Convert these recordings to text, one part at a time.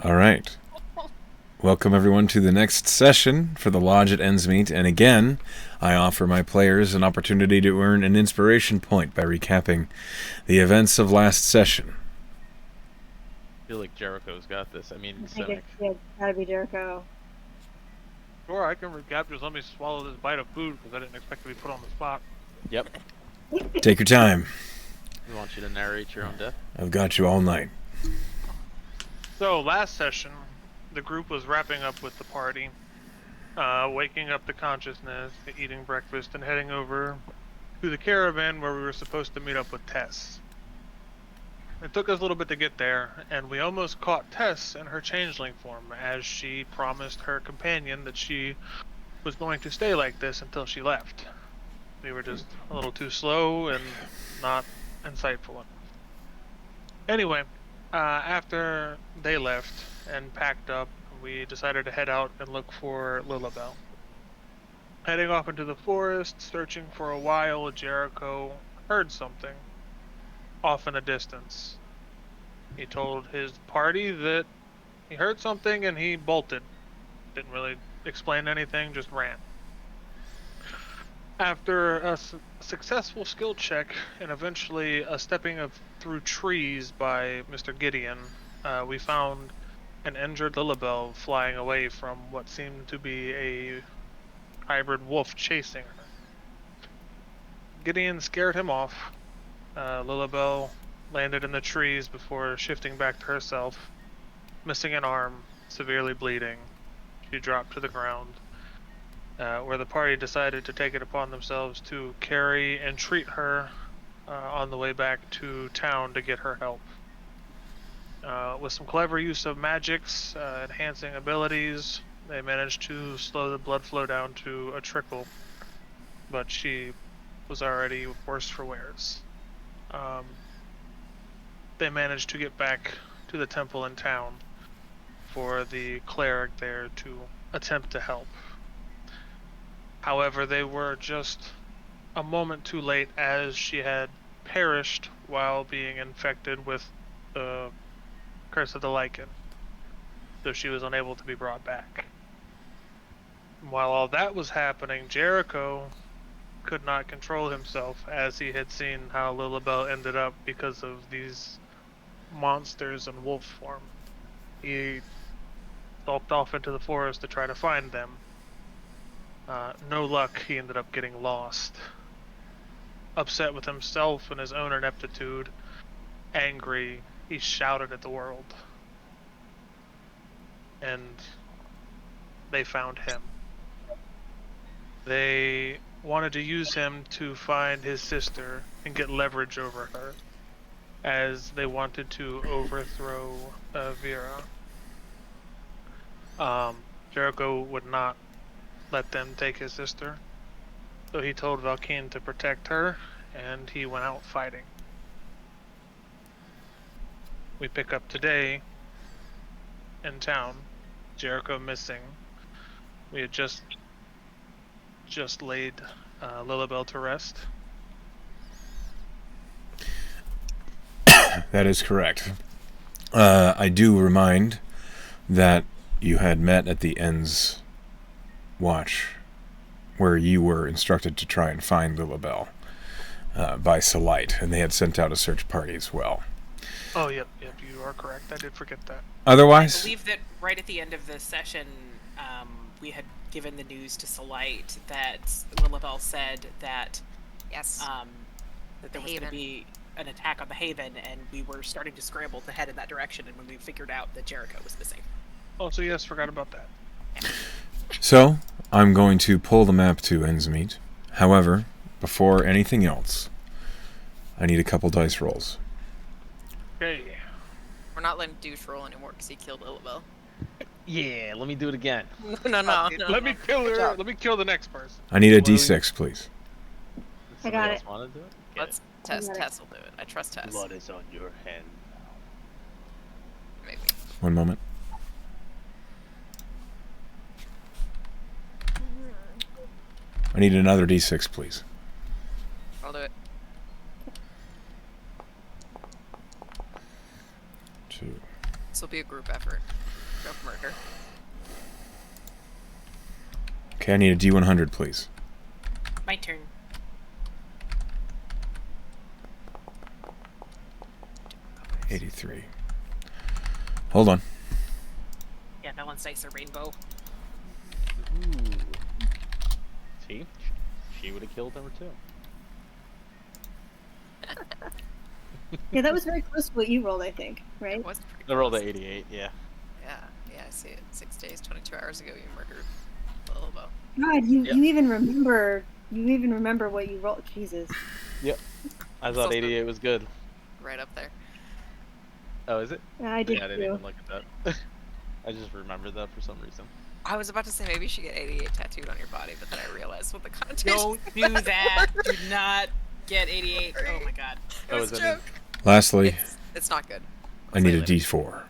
All right. Welcome everyone to the next session for the Lodge at Endsmeet, and again, I offer my players an opportunity to earn an inspiration point by recapping the events of last session. I feel like Jericho's got this. I mean, I think Cynic. it's gotta be Jericho. Sure, I can recap. Just let me swallow this bite of food because I didn't expect to be put on the spot. Yep. Take your time. We want you to narrate your own death. I've got you all night. So, last session, the group was wrapping up with the party, waking up to consciousness, eating breakfast, and heading over to the caravan where we were supposed to meet up with Tess. It took us a little bit to get there, and we almost caught Tess in her changeling form, as she promised her companion that she was going to stay like this until she left. We were just a little too slow and not insightful enough. Anyway, after they left and packed up, we decided to head out and look for Lilibel. Heading off into the forest, searching for a while, Jericho heard something off in the distance. He told his party that he heard something and he bolted. Didn't really explain anything, just ran. After a successful skill check and eventually a stepping through trees by Mr. Gideon, we found an injured Lilibel flying away from what seemed to be a hybrid wolf chasing her. Gideon scared him off. Lilibel landed in the trees before shifting back to herself, missing an arm, severely bleeding. She dropped to the ground, where the party decided to take it upon themselves to carry and treat her on the way back to town to get her help. With some clever use of magics, enhancing abilities, they managed to slow the blood flow down to a trickle, but she was already worse for wears. They managed to get back to the temple in town for the cleric there to attempt to help. However, they were just a moment too late, as she had perished while being infected with the Curse of the Lycan, so she was unable to be brought back. While all that was happening, Jericho could not control himself, as he had seen how Lilibel ended up because of these monsters in wolf form. He stalked off into the forest to try to find them. No luck, he ended up getting lost. Upset with himself and his own ineptitude, angry, he shouted at the world. And they found him. They wanted to use him to find his sister and get leverage over her, as they wanted to overthrow Vera. Jericho would not let them take his sister, so he told Valkine to protect her, and he went out fighting. We pick up today in town, Jericho missing. We had just laid Lilibel to rest. That is correct. I do remind that you had met at the Ends Watch, where you were instructed to try and find Lilibel by Salite, and they had sent out a search party as well. Oh, yep, you are correct. I did forget that. Otherwise, I believe that right at the end of the session, we had given the news to Salite that Lilibel said that Yes. that there was going to be an attack on the Haven, and we were starting to scramble to head in that direction, and when we figured out that Jericho was missing. Oh, so yes, forgot about that. so I'm going to pull the map to Endsmeet. However, before anything else, I need a couple dice rolls. Okay. We're not letting douche roll anymore because he killed Lilibel. Yeah, let me do it again. No. Let me kill her. Let me kill the next person. I need a What do we- d6, please. I got Somebody it. else want to do it? Let's Tess. got it. Tess will do it. I trust Tess. Blood is on your hand. Maybe. One moment. I need another d6, please. I'll do it. 2. This will be be a group effort. Go for murder. Okay, I need a D100, please. My turn. $83. Hold on. Yeah, no one's dice are rainbow. Ooh. See? She would have killed number 2. Yeah, that was very close to what you rolled, I think, right? It was pretty I rolled close. a 88, yeah. Yeah, I see it. 6 days, 22 hours ago, you murdered Lilbo. God, you Yep. you even remember what you rolled. Jesus. Yep. I It's thought also 88 was good. right up there. Oh, is it? I did Yeah, I didn't too. even look at that. I just remembered that for some reason. I was about to say maybe you should get 88 tattooed on your body, but then I realized what the connotation. Don't do that. Do not get 88. Oh my god. It was a is that joke. Lastly, It's not good. I I'll need say a later. D4.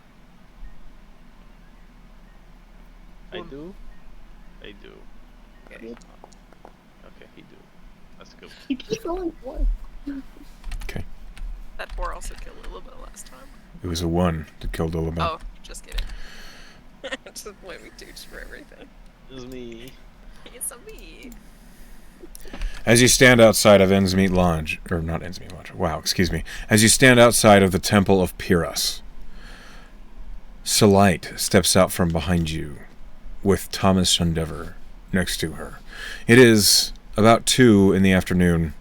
I do? I do. Okay. Okay, he do. That's good. You keep rolling four. Okay. That 4 also killed Lilbo last time. It was a 1 that killed Olabelle. Oh, just kidding. Just blame me too for everything. It was me. It's a me. As you stand outside of Endsmeet Lodge, or not Endsmeet Lodge, wow, excuse me. As you stand outside of the Temple of Pyrrhus, Selite steps out from behind you with Thomas Shundever next to her. It is about 2 in the afternoon.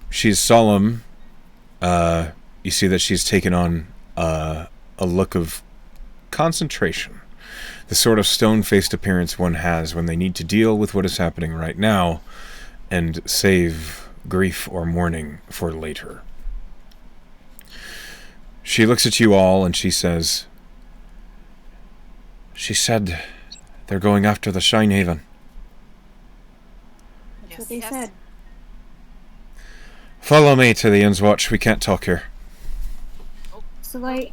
She's solemn. You see that she's taken on a look of concentration. The sort of stone-faced appearance one has when they need to deal with what is happening right now and save grief or mourning for later. She looks at you all and she says, "She said they're going after the Shinehaven." That's what they said. "Follow me to the Inn's Watch. We can't talk here." Selite.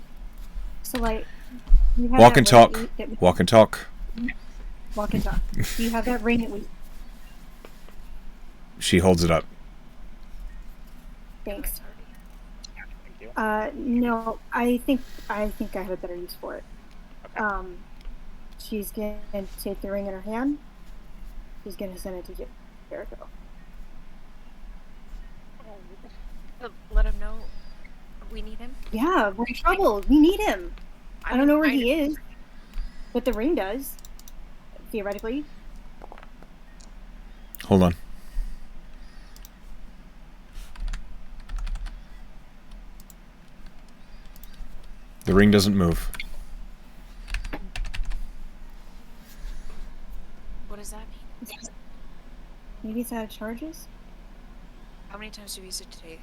You have Walk that and ring talk. that we- Walk and talk. Walk and talk. Do you have that ring that we? She holds it up. Thanks. Thank you. No, I think I have a better use for it. Okay. She's gonna take the ring in her hand. She's gonna send it to Jericho. Let him know we need him. Yeah, we're in trouble. We need him. I don't know where he is, but the ring does. Theoretically. Hold on. The ring doesn't move. What does that mean? Maybe it's out of charges. How many times have you used it today?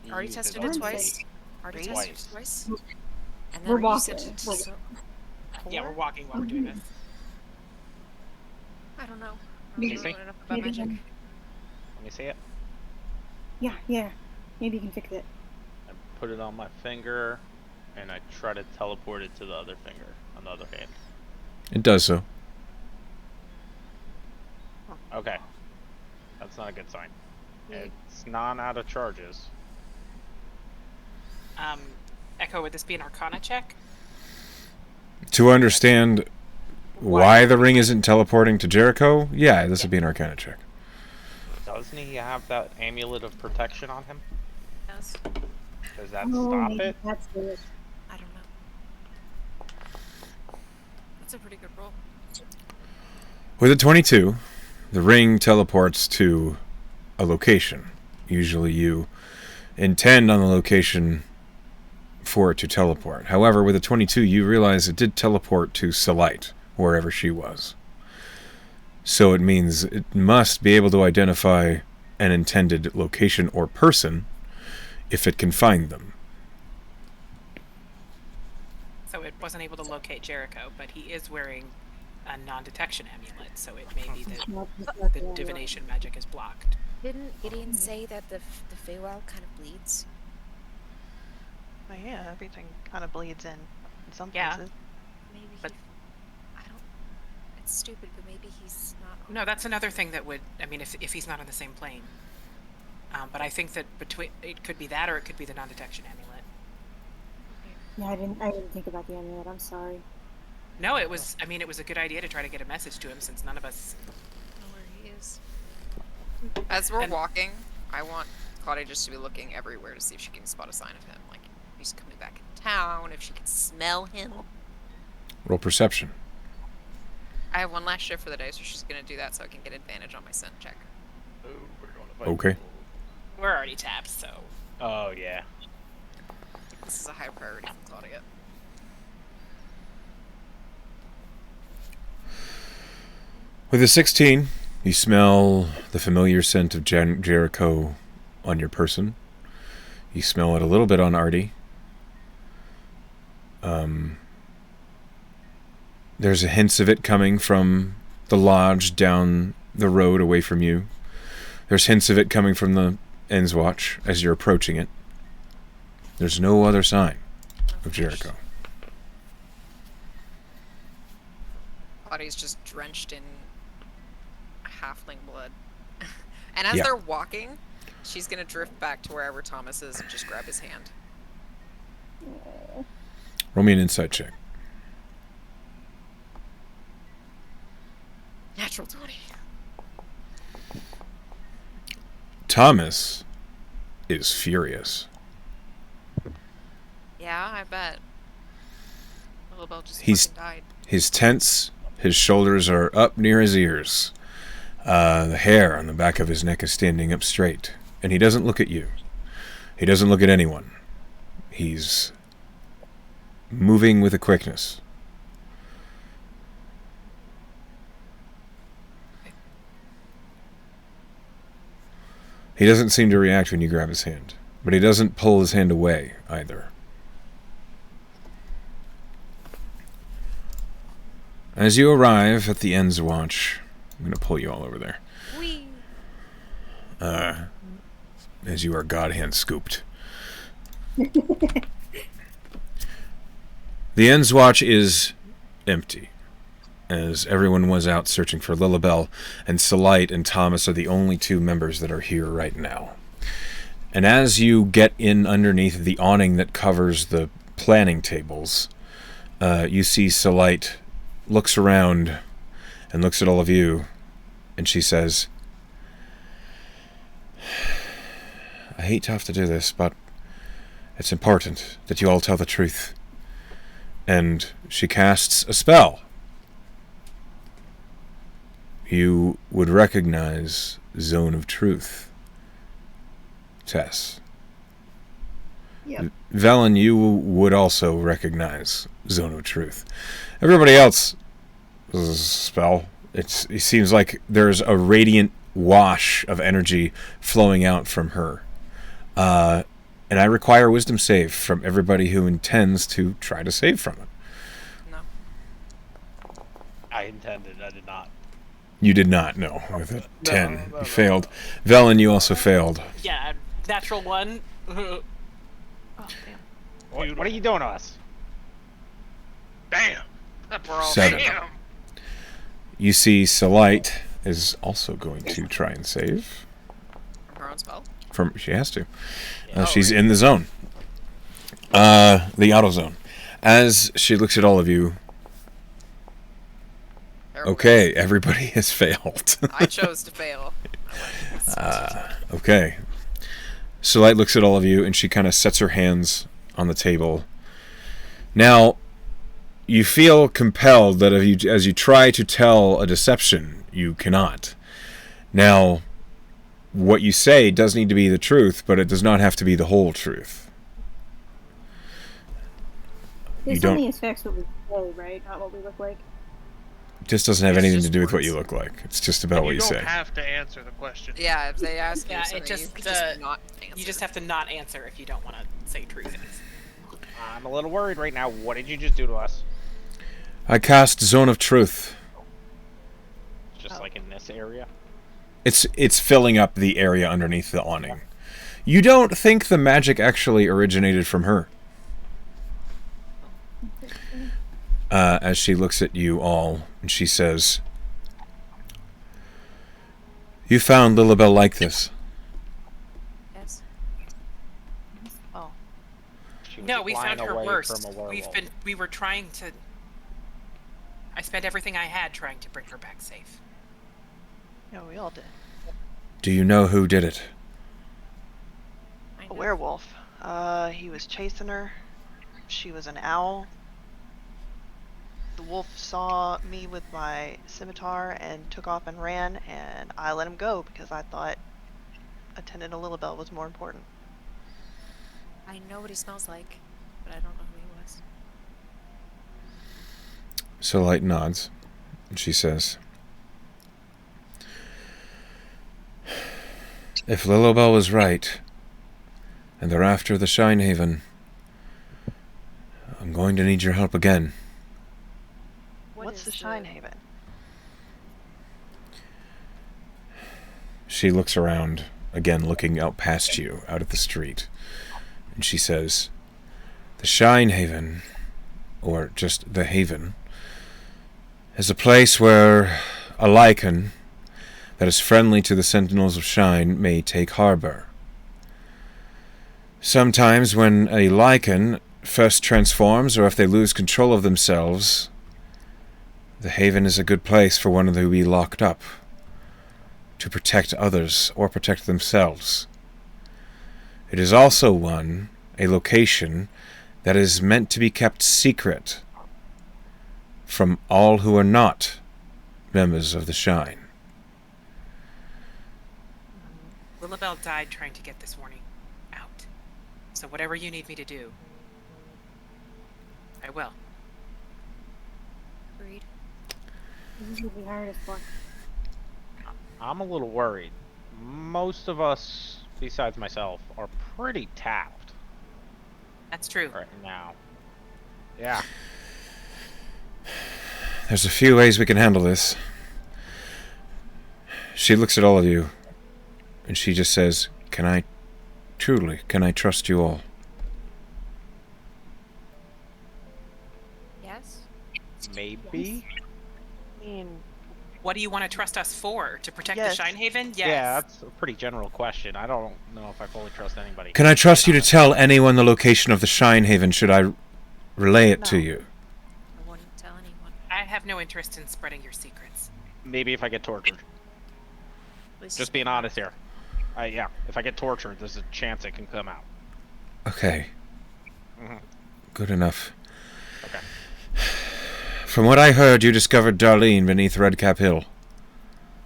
You Already used tested it it twice. twice. Already Twice. tested it twice. And We're you walking. said it We're- so- Yeah, we're Four? walking while we're doing this. I don't know. I Maybe- don't know enough about maybe magic. then- Let me see it. Yeah. Maybe you can fix it. I put it on my finger, and I try to teleport it to the other finger on the other hand. It does so. Okay. That's not a good sign. It's not out of charges. Echo, would this be an Arcana check? To understand why the ring isn't teleporting to Jericho, yeah, this would be an Arcana check. Doesn't he have that amulet of protection on him? Yes. Does that Oh, stop maybe it? that's it. I don't know. That's a pretty good roll. With a 22, the ring teleports to a location. Usually you intend on the location for it to teleport. However, with a 22, you realize it did teleport to Selite, wherever she was. So it means it must be able to identify an intended location or person if it can find them. So it wasn't able to locate Jericho, but he is wearing a non-detection amulet, so it may be that Not just like the that. divination magic is blocked. Didn't Gideon say that the Feywild kind of bleeds? Well, yeah, everything kind of bleeds in some Yeah. places. Maybe But- I don't. It's stupid, but maybe he's not. No, that's another thing that would, I mean, if he's not on the same plane. But I think that between, it could be that or it could be the non-detection amulet. Yeah, I didn't think about the amulet. I'm sorry. No, it was. I mean, it was a good idea to try to get a message to him since none of us. I don't know where he is. As we're And- walking, I want Claudia just to be looking everywhere to see if she can spot a sign of him. Like, if he's coming back in town, if she can smell him. Roll perception. I have one last shift for the day, so she's gonna do that so I can get advantage on my scent check. Oh, we're going to fight. Okay. We're already tapped, so. Oh yeah. This is a high priority for Claudia. With a 16, you smell the familiar scent of Jericho on your person. You smell it a little bit on Artie. There's a hints of it coming from the lodge down the road away from you. There's hints of it coming from the Ends Watch as you're approaching it. There's no other sign of Jericho. Claudia's just drenched in halfling blood. And as Yeah. they're walking, she's gonna drift back to wherever Thomas is and just grab his hand. Roll me an insight check. Natural 20. Thomas is furious. Yeah, I bet. Little Bell just He's- fucking died. He's tense. His shoulders are up near his ears. The hair on the back of his neck is standing up straight. And he doesn't look at you. He doesn't look at anyone. He's moving with a quickness. He doesn't seem to react when you grab his hand. But he doesn't pull his hand away either. As you arrive at the Ends Watch, I'm going to pull you all over there. Whee! As you are God hand scooped. The Ends Watch is empty, as everyone was out searching for Lilibel, and Selite and Thomas are the only two members that are here right now. And as you get in underneath the awning that covers the planning tables, you see Selite looks around and looks at all of you, and she says, I hate to have to do this, but it's important that you all tell the truth. And she casts a spell. You would recognize Zone of Truth. Tess. Yep. Velen, you would also recognize Zone of Truth. Everybody else spell. It seems like there's a radiant wash of energy flowing out from her. And I require a wisdom save from everybody who intends to try to save from it. No. I intended. I did not. You did not, no. With a 10, no, you failed. Velen, you also failed. Yeah, natural one. Oh, damn. What are you doing to us? Damn. We're all 7. Damn. You see Selite is also going to try and save. from her own spell. She has to. Yeah. She's in the zone. The auto zone. As she looks at all of you, Terrible. okay, everybody has failed. I chose to fail. Okay. Selite looks at all of you and she kind of sets her hands on the table. Now, you feel compelled that as you try to tell a deception, you cannot. Now, what you say does need to be the truth, but it does not have to be the whole truth. This don't- only affects what we say, right? Not what we look like. It just doesn't have It's anything to just do with what words. you look like. It's just about what You you don't say. have to answer the question. Yeah, if they ask Yeah, you it something, just, you can just not answer. You just have to not answer if you don't want to say true things. I'm a little worried right now. What did you just do to us? I cast Zone of Truth. Just like in this area? It's filling up the area underneath the awning. You don't think the magic actually originated from her. As she looks at you all, and she says, "You found Lilibel like this. Yes. Oh, She No, we flying found her away worst. from a werewolf. We were trying to. I spent everything I had trying to bring her back safe. Yeah, we all did. Do you know who did it? Kind A of. werewolf. He was chasing her. She was an owl. The wolf saw me with my scimitar and took off and ran, and I let him go because I thought attending to Lilibel was more important. I know what he smells like, but I don't know who he was. So Light nods, and she says, if Lilibel was right, and they're after the Shinehaven, I'm going to need your help again. What's the Shinehaven? She looks around, again looking out past you, out at the street, and she says, the Shinehaven, or just the Haven, is a place where a lichen that is friendly to the Sentinels of Shine may take harbor. Sometimes when a lichen first transforms, or if they lose control of themselves, the Haven is a good place for one to be locked up, to protect others or protect themselves. It is also a location that is meant to be kept secret from all who are not members of the Shine. Lilibel died trying to get this warning out. So whatever you need me to do, I will. Agreed. This is what we hired us for. I'm a little worried. Most of us, besides myself, are pretty tapped That's true. right now. Yeah. There's a few ways we can handle this. She looks at all of you, and she just says, can I trust you all? Yes? Maybe? I mean, What do you want to trust us for? To protect Yes. the Shinehaven? Yes. Yeah, that's a pretty general question. I don't know if I fully trust anybody. Can I trust you to tell anyone the location of the Shinehaven should I relay it to No. you? I wouldn't tell anyone. I have no interest in spreading your secrets. Maybe if I get tortured. Please Just being honest here. Yeah, if I get tortured, there's a chance it can come out. Okay. Mhm. Good enough. Okay. From what I heard, you discovered Darlene beneath Redcap Hill,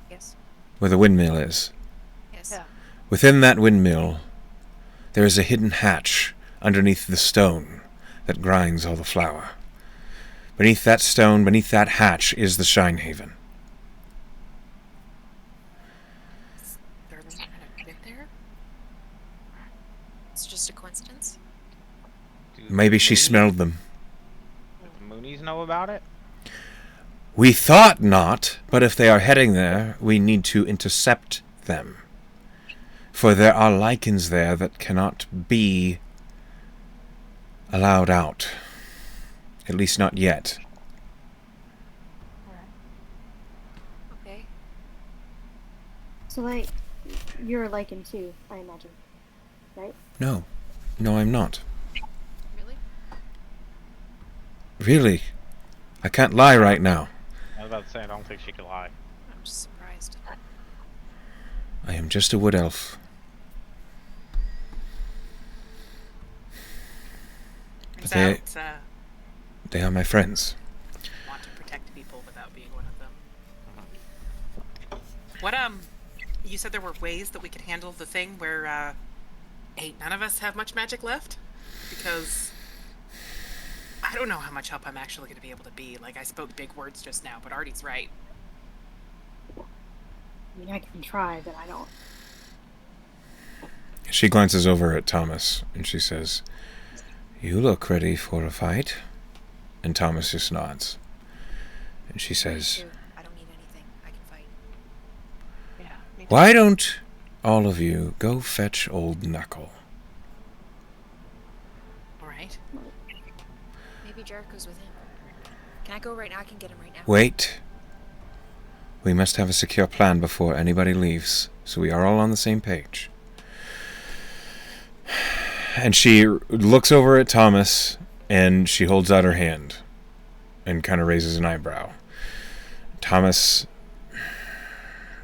Yes. where the windmill is. Yes. Yeah. Within that windmill, there is a hidden hatch underneath the stone that grinds all the flour. Beneath that stone, beneath that hatch, is the Shinehaven. Darlene kind of put it there? It's just a coincidence. Do Maybe the she Moonies- smelled them. Do the Moonies know about it? We thought not, but if they are heading there, we need to intercept them. For there are lichens there that cannot be allowed out. At least not yet. Okay. So, like, you're a lichen too, I imagine. Right? No. No, I'm not. Really? Really. I can't lie right now. I was about to say, I don't think she could lie. I'm just surprised. I am just a wood elf. Turns they- out, They are my friends. want to protect people without being one of them. What, you said there were ways that we could handle the thing where, ain't none of us have much magic left? Because I don't know how much help I'm actually going to be able to be. Like, I spoke big words just now, but Artie's right. I mean, I can try, but I don't. She glances over at Thomas, and she says, "You look ready for a fight?" And Thomas just nods. And she says, Sure, I don't need anything. I can fight. Yeah. Me too. "Why don't all of you go fetch old Knuckle?" All right. Maybe Jericho's with him. Can I go right now? I can get him right now. Wait. We must have a secure plan before anybody leaves, so we are all on the same page. And she looks over at Thomas, and she holds out her hand and kind of raises an eyebrow. Thomas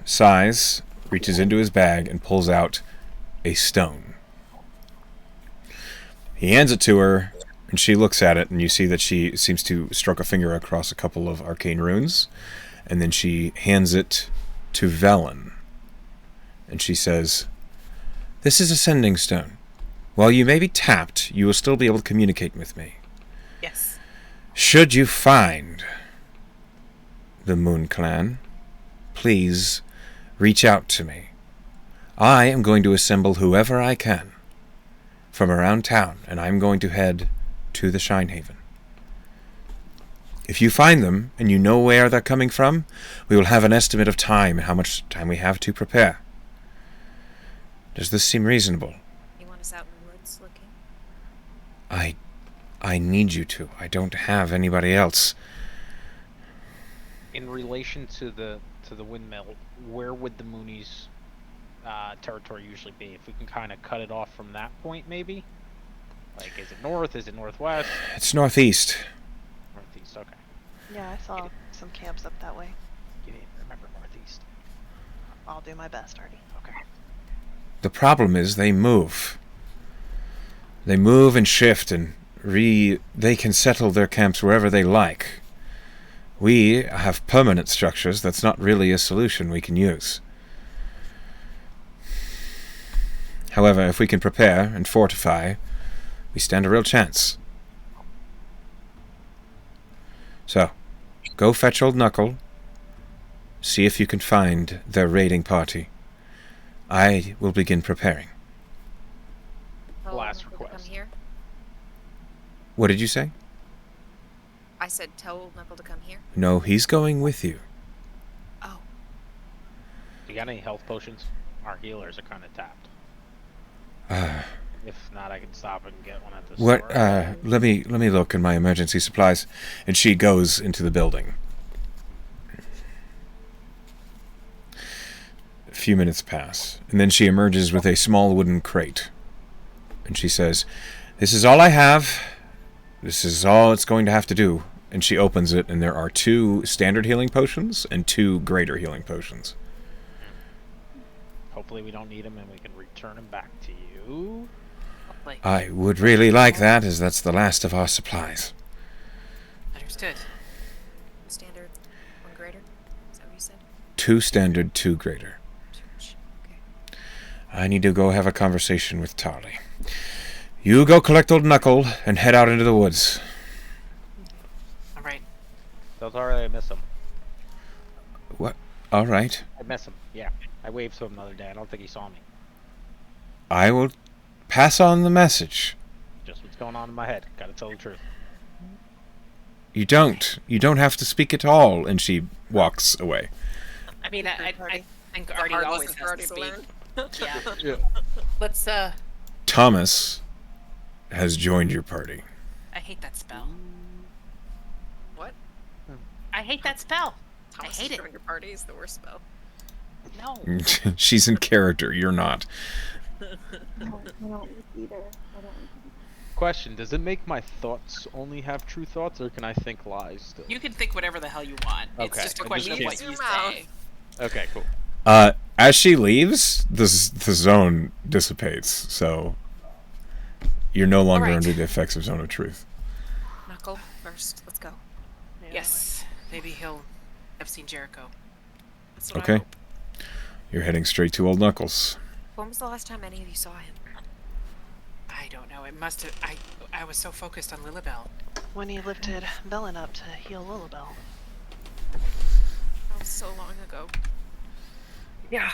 sighs, reaches into his bag, and pulls out a stone. He hands it to her, and she looks at it, and you see that she seems to stroke a finger across a couple of arcane runes, and then she hands it to Velen. And she says, "This is a sending stone. While you may be tapped, you will still be able to communicate with me. Yes. Should you find the Moon Clan, please reach out to me. I am going to assemble whoever I can from around town, and I'm going to head to the Shinehaven. If you find them, and you know where they're coming from, we will have an estimate of time and how much time we have to prepare. Does this seem reasonable?" You want us out in the woods looking? I need you to. I don't have anybody else. In relation to the windmill, where would the Moonies' territory usually be? If we can kind of cut it off from that point, maybe? Like, is it north? Is it northwest? It's northeast. Northeast, okay. Yeah, I saw some camps up that way. You didn't remember northeast. I'll do my best, Artie. Okay. The problem is they move. They move and shift, and they can settle their camps wherever they like. We have permanent structures. That's not really a solution we can use. However, if we can prepare and fortify, we stand a real chance. So, go fetch Old Knuckle. See if you can find their raiding party. I will begin preparing. Last Tell Knuckle to request. come here. What did you say? I said tell Old Knuckle to come here. No, he's going with you. Oh, You got any health potions? Our healers are kind of tapped. If not, I can stop and get one at the What? store. Let me look in my emergency supplies. And she goes into the building. A few minutes pass, and then she emerges with a small wooden crate. And she says, "This is all I have. This is all it's going to have to do." And she opens it, and there are 2 standard healing potions and 2 greater healing potions. Hopefully we don't need them and we can return them back to you. Hopefully. I would really like that, as that's the last of our supplies. Understood. standard, one greater. Is that what you said? 2 standard, 2 greater. Okay. I need to go have a conversation with Tarly. You go collect Old Knuckle and head out into the woods. All right. Those are I miss him. What? All right. I miss him. Yeah. I waved to him the other day. I don't think he saw me. I will pass on the message. Just what's going on in my head. Gotta tell the truth. You don't. You don't have to speak at all. And she walks away. I mean, I think The Artie hard always way for has Artie to to speak. learn. Yeah. Let's Thomas has joined your party. I hate that spell. What? I hate that spell. Thomas hate is it. joining your party is the worst spell. No. She's in character. You're not. I don't either. I don't. Question: does it make my thoughts only have true thoughts, or can I think lies still? You can think whatever the hell you want. It's Okay, just a I question of just what you can't- say. Okay, cool. As she leaves, the zone dissipates. So you're no longer Alright. under the effects of Zone of Truth. Knuckle first. Let's go. Yeah, Yes. Maybe he'll have seen Jericho. That's what I Okay. hope. You're heading straight to Old Knuckles. When was the last time any of you saw him? I don't know. It must have. I was so focused on Lilibel. When he lifted Bellin up to heal Lilibel. That was so long ago. Yeah.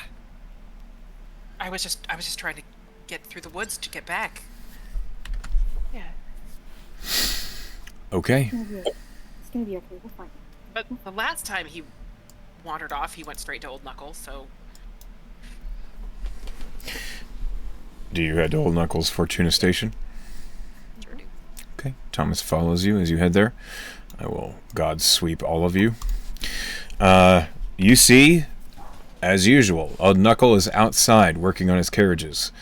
I was just trying to get through the woods to get back. Yeah. Okay. It's gonna be okay. We're fine. But the last time he wandered off, he went straight to Old Knuckle. So Do you head to Old Knuckles Fortuna Station? Sure do. Okay. Thomas follows you as you head there. I will God sweep all of you. You see, as usual, Old Knuckle is outside working on his carriages.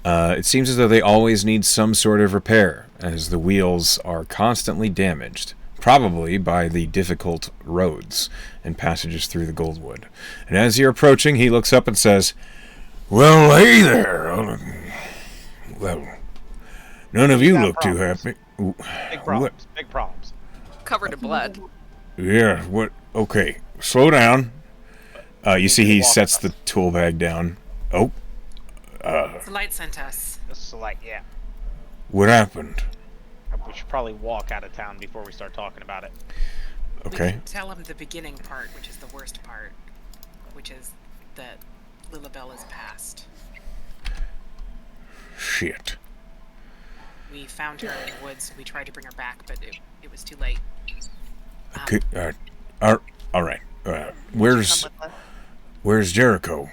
It seems as though they always need some sort of repair, as the wheels are constantly damaged, probably by the difficult roads and passages through the Goldwood. And as you're approaching, he looks up and says, "Well, hey there. Well, none of you got look too problems. happy." Big problems. Big problems. Covered in blood. Yeah, what? Okay, slow down. You see he walk sets us. the tool bag down. Oh, The light sent us. This is like, yeah. what happened? We should probably walk out of town before we start talking about it. We Okay. can tell him the beginning part, which is the worst part, which is that Lilibel is passed. Shit. We found her in the woods. We tried to bring her back, but it was too late. Okay. All right. Where's Come with us. Where's Jericho?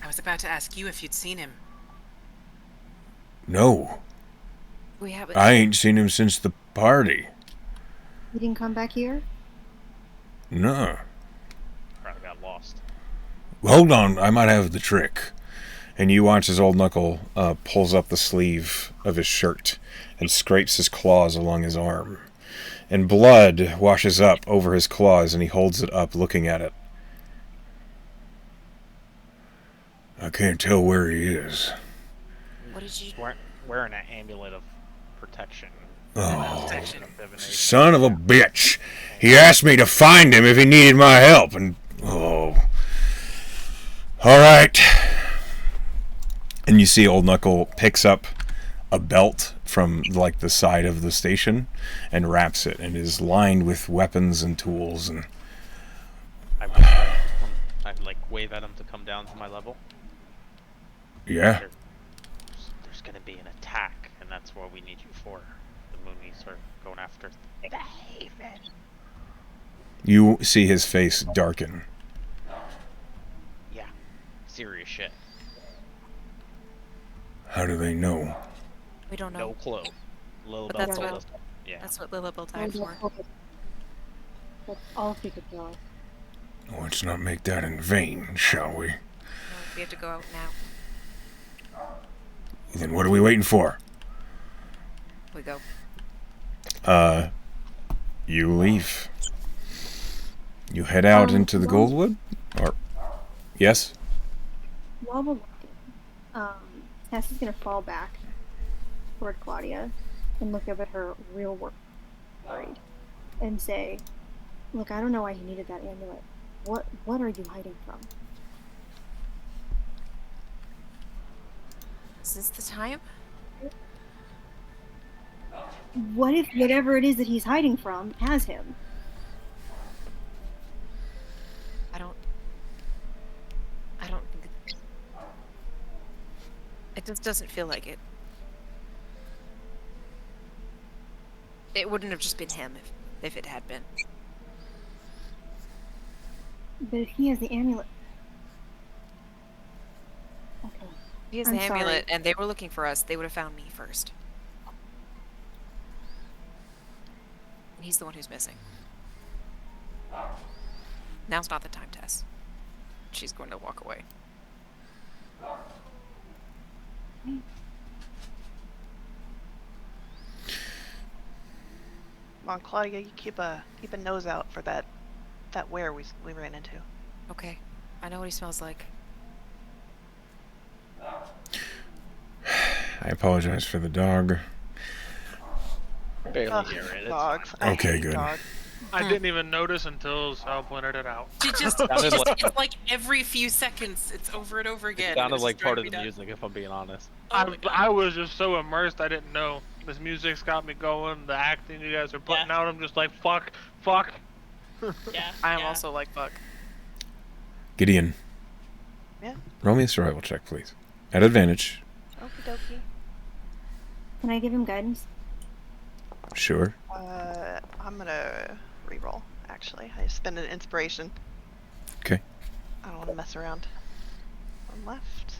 I was about to ask you if you'd seen him. No, We haven't. I ain't seen him since the party. He didn't come back here? No. Probably got lost. Hold on, I might have the trick. And you watch as Old Knuckle pulls up the sleeve of his shirt and scrapes his claws along his arm. And blood washes up over his claws, and he holds it up, looking at it. I can't tell where he is. What did you? Wearing an amulet of protection. Oh, Protection. Of divination. son of a bitch. He asked me to find him if he needed my help, and... Oh. All right. And you see Old Knuckle picks up a belt from, like, the side of the station and wraps it, and is lined with weapons and tools, and... I'd like wave at him to come down to my level. Yeah. There's gonna be an attack, and that's what we need you for. The Moonies are going after the Haven. You see his face darken. Yeah, serious shit. How do they know? We don't know. No clue. Lilibel that's told what- us. Yeah. That's what Lilibel died for. That's all she could tell us. Let's not make that in vain, shall we? No, we have to go out now. Then what are we waiting for? We go. You leave. You head out into the well- Goldwood? Or... Yes? While we're walking, Tess is gonna fall back toward Claudia and look up at her real worried and say, "Look, I don't know why he needed that amulet. What are you hiding from?" Is this the time? What if whatever it is that he's hiding from has him? I don't think it just doesn't feel like it. It wouldn't have just been him if it had been. But if he has the amulet... Okay. He has I'm the amulet, sorry. and they were looking for us. They would have found me first. And he's the one who's missing. Now's not the time, Tess. She's going to walk away. Come on, Claudia, you keep a nose out for that where we ran into. Okay. I know what he smells like. I apologize for the dog. Barely Ugh, hear it. It's dogs. fine. I Okay, hate good. dogs. I didn't even notice until Sal pointed it out. She just, Sounded it's like every few seconds, it's over and over again. It and sounded was like just part of driving the me nuts. music, if I'm being honest. Oh my God. I was just so immersed, I didn't know. This music's got me going. The acting you guys are putting out, I'm just like, fuck. Yeah, I am yeah. also like, fuck. Gideon. Yeah? Roll me a survival check, please. At advantage. Okie dokie. Can I give him guidance? Sure. I'm gonna reroll, actually. I spend an inspiration. Okay. I don't want to mess around. One left.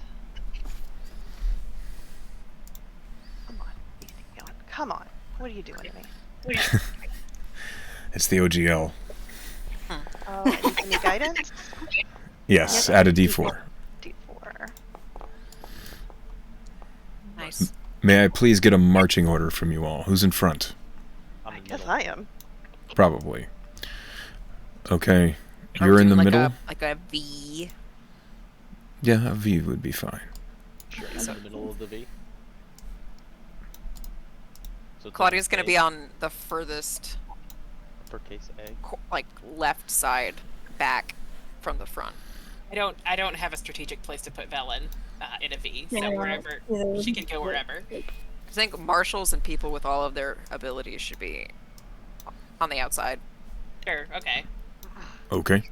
Come on. Easy going. Come on. What are you doing to me? It's the OGL. Oh, you give me guidance? Yes, Yep. add a d4. D4. May I please get a marching order from you all? Who's in front? I'm I in the guess middle. I am. Probably. Okay. Are You're we in the doing middle? like a V. Yeah, a V would be fine. Sure, I'm in the middle of the V. So it's Claudia's like gonna be on the furthest, uppercase A. like left side, back from the front. I don't have a strategic place to put Velen in a V, Yeah, so I don't wherever either. she can go wherever. I think marshals and people with all of their abilities should be on the outside. Sure, okay. Okay.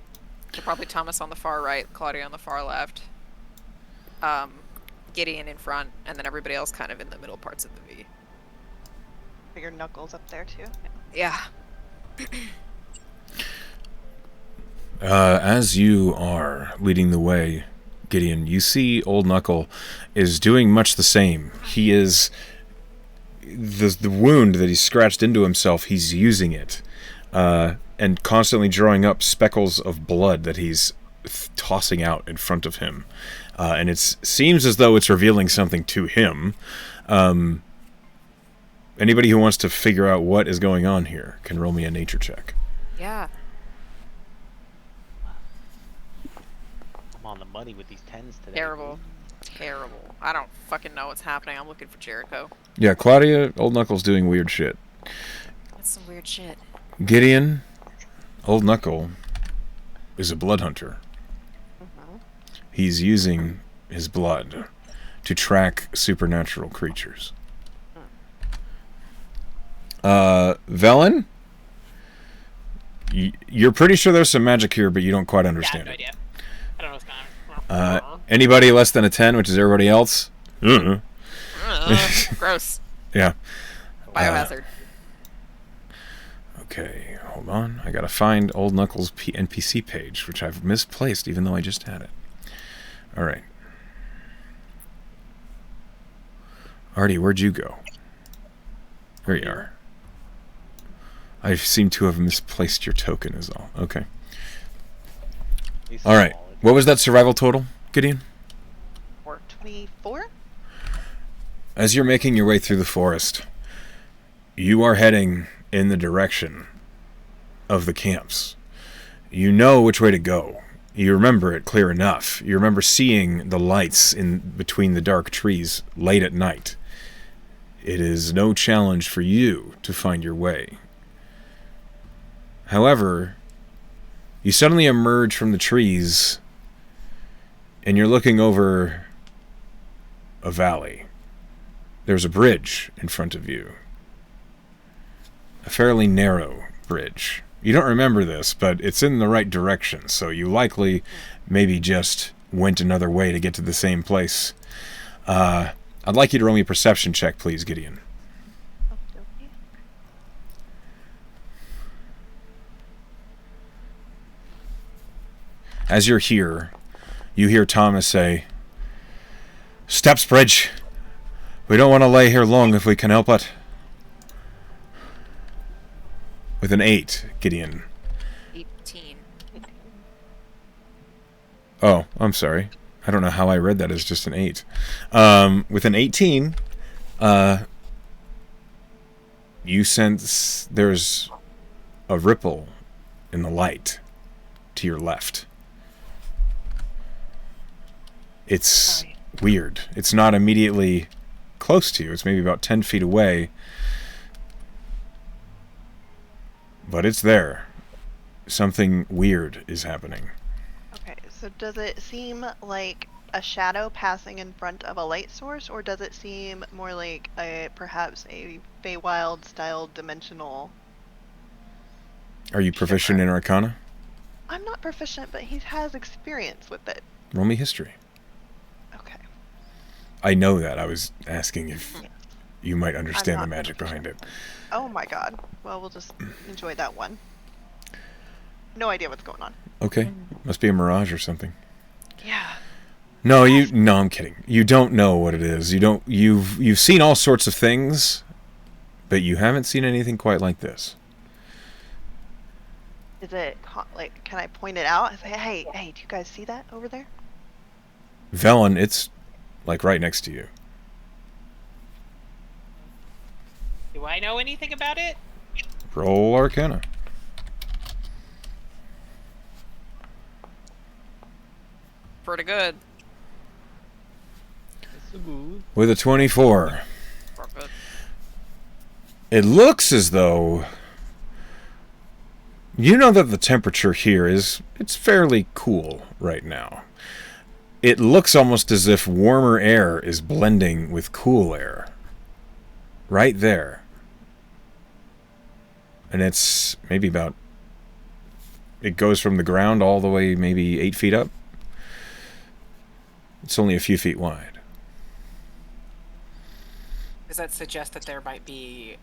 So probably Thomas on the far right, Claudia on the far left, Gideon in front, and then everybody else kind of in the middle parts of the V. Bigger Knuckles up there too. Yeah. As you are leading the way, Gideon, you see Old Knuckle is doing much the same. He is... The wound that he scratched into himself, he's using it. And constantly drawing up speckles of blood that he's tossing out in front of him. And it seems as though it's revealing something to him. Anybody who wants to figure out what is going on here can roll me a nature check. Yeah. I'm on the money with these 10s today. Terrible. Terrible. I don't fucking know what's happening. I'm looking for Jericho. Yeah, Claudia, Old Knuckle's doing weird shit. That's some weird shit. Gideon, Old Knuckle, is a blood hunter. He's using his blood to track supernatural creatures. Velen, you're pretty sure there's some magic here, but you don't quite Yeah, I understand have no it. idea. I don't know what's going on. Anybody less than a 10, which is everybody else? Gross. Yeah. Biohazard. Okay, hold on. I gotta find Old Knuckles' NPC page, which I've misplaced, even though I just had it. Alright. Artie, where'd you go? There you are. I seem to have misplaced your token is all. Okay. He's Alright. solid. What was that survival total, Gideon? 424? As you're making your way through the forest, you are heading in the direction of the camps. You know which way to go. You remember it clear enough. You remember seeing the lights in between the dark trees late at night. It is no challenge for you to find your way. However, you suddenly emerge from the trees and you're looking over a valley. There's a bridge in front of you. A fairly narrow bridge. You don't remember this, but it's in the right direction, so you likely maybe just went another way to get to the same place. I'd like you to roll me a perception check, please, Gideon. Okay. As you're here, you hear Thomas say, "Steps, bridge. We don't want to lay here long if we can help it." With an 8, Gideon. 18. Oh, I'm sorry. I don't know how I read that as just an 8. With an 18, you sense there's a ripple in the light to your left. It's weird. It's not immediately close to you. It's maybe about 10 feet away. But it's there. Something weird is happening. Okay, so does it seem like a shadow passing in front of a light source, or does it seem more like perhaps a Feywild style dimensional? Are you proficient in Arcana? I'm not proficient, but he has experience with it. Roll me history. Okay. I know that. I was asking if you might understand the not magic behind it. Oh my god. Well, we'll just enjoy that one. No idea what's going on. Okay. Must be a mirage or something. Yeah. No, I'm kidding. You don't know what it is. You've seen all sorts of things, but you haven't seen anything quite like this. Is it like? Can I point it out and say, "Hey, do you guys see that over there?" Velen, it's like right next to you. Do I know anything about it? Roll Arcana. Pretty good. It's a good. With a 24. Perfect. It looks as though you know that the temperature here it's fairly cool right now. It looks almost as if warmer air is blending with cool air. Right there. And it's maybe about... It goes from the ground all the way maybe 8 feet up. It's only a few feet wide. Does that suggest that there might be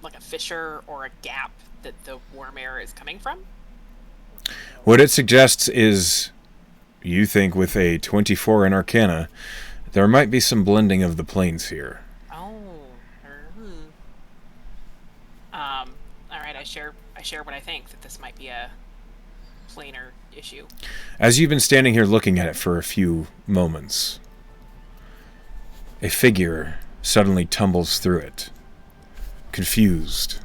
like a fissure or a gap that the warm air is coming from? What it suggests is, you think with a 24 in Arcana, there might be some blending of the planes here. Oh. All right. I share what I think, that this might be a planar issue. As you've been standing here looking at it for a few moments, a figure suddenly tumbles through it, confused,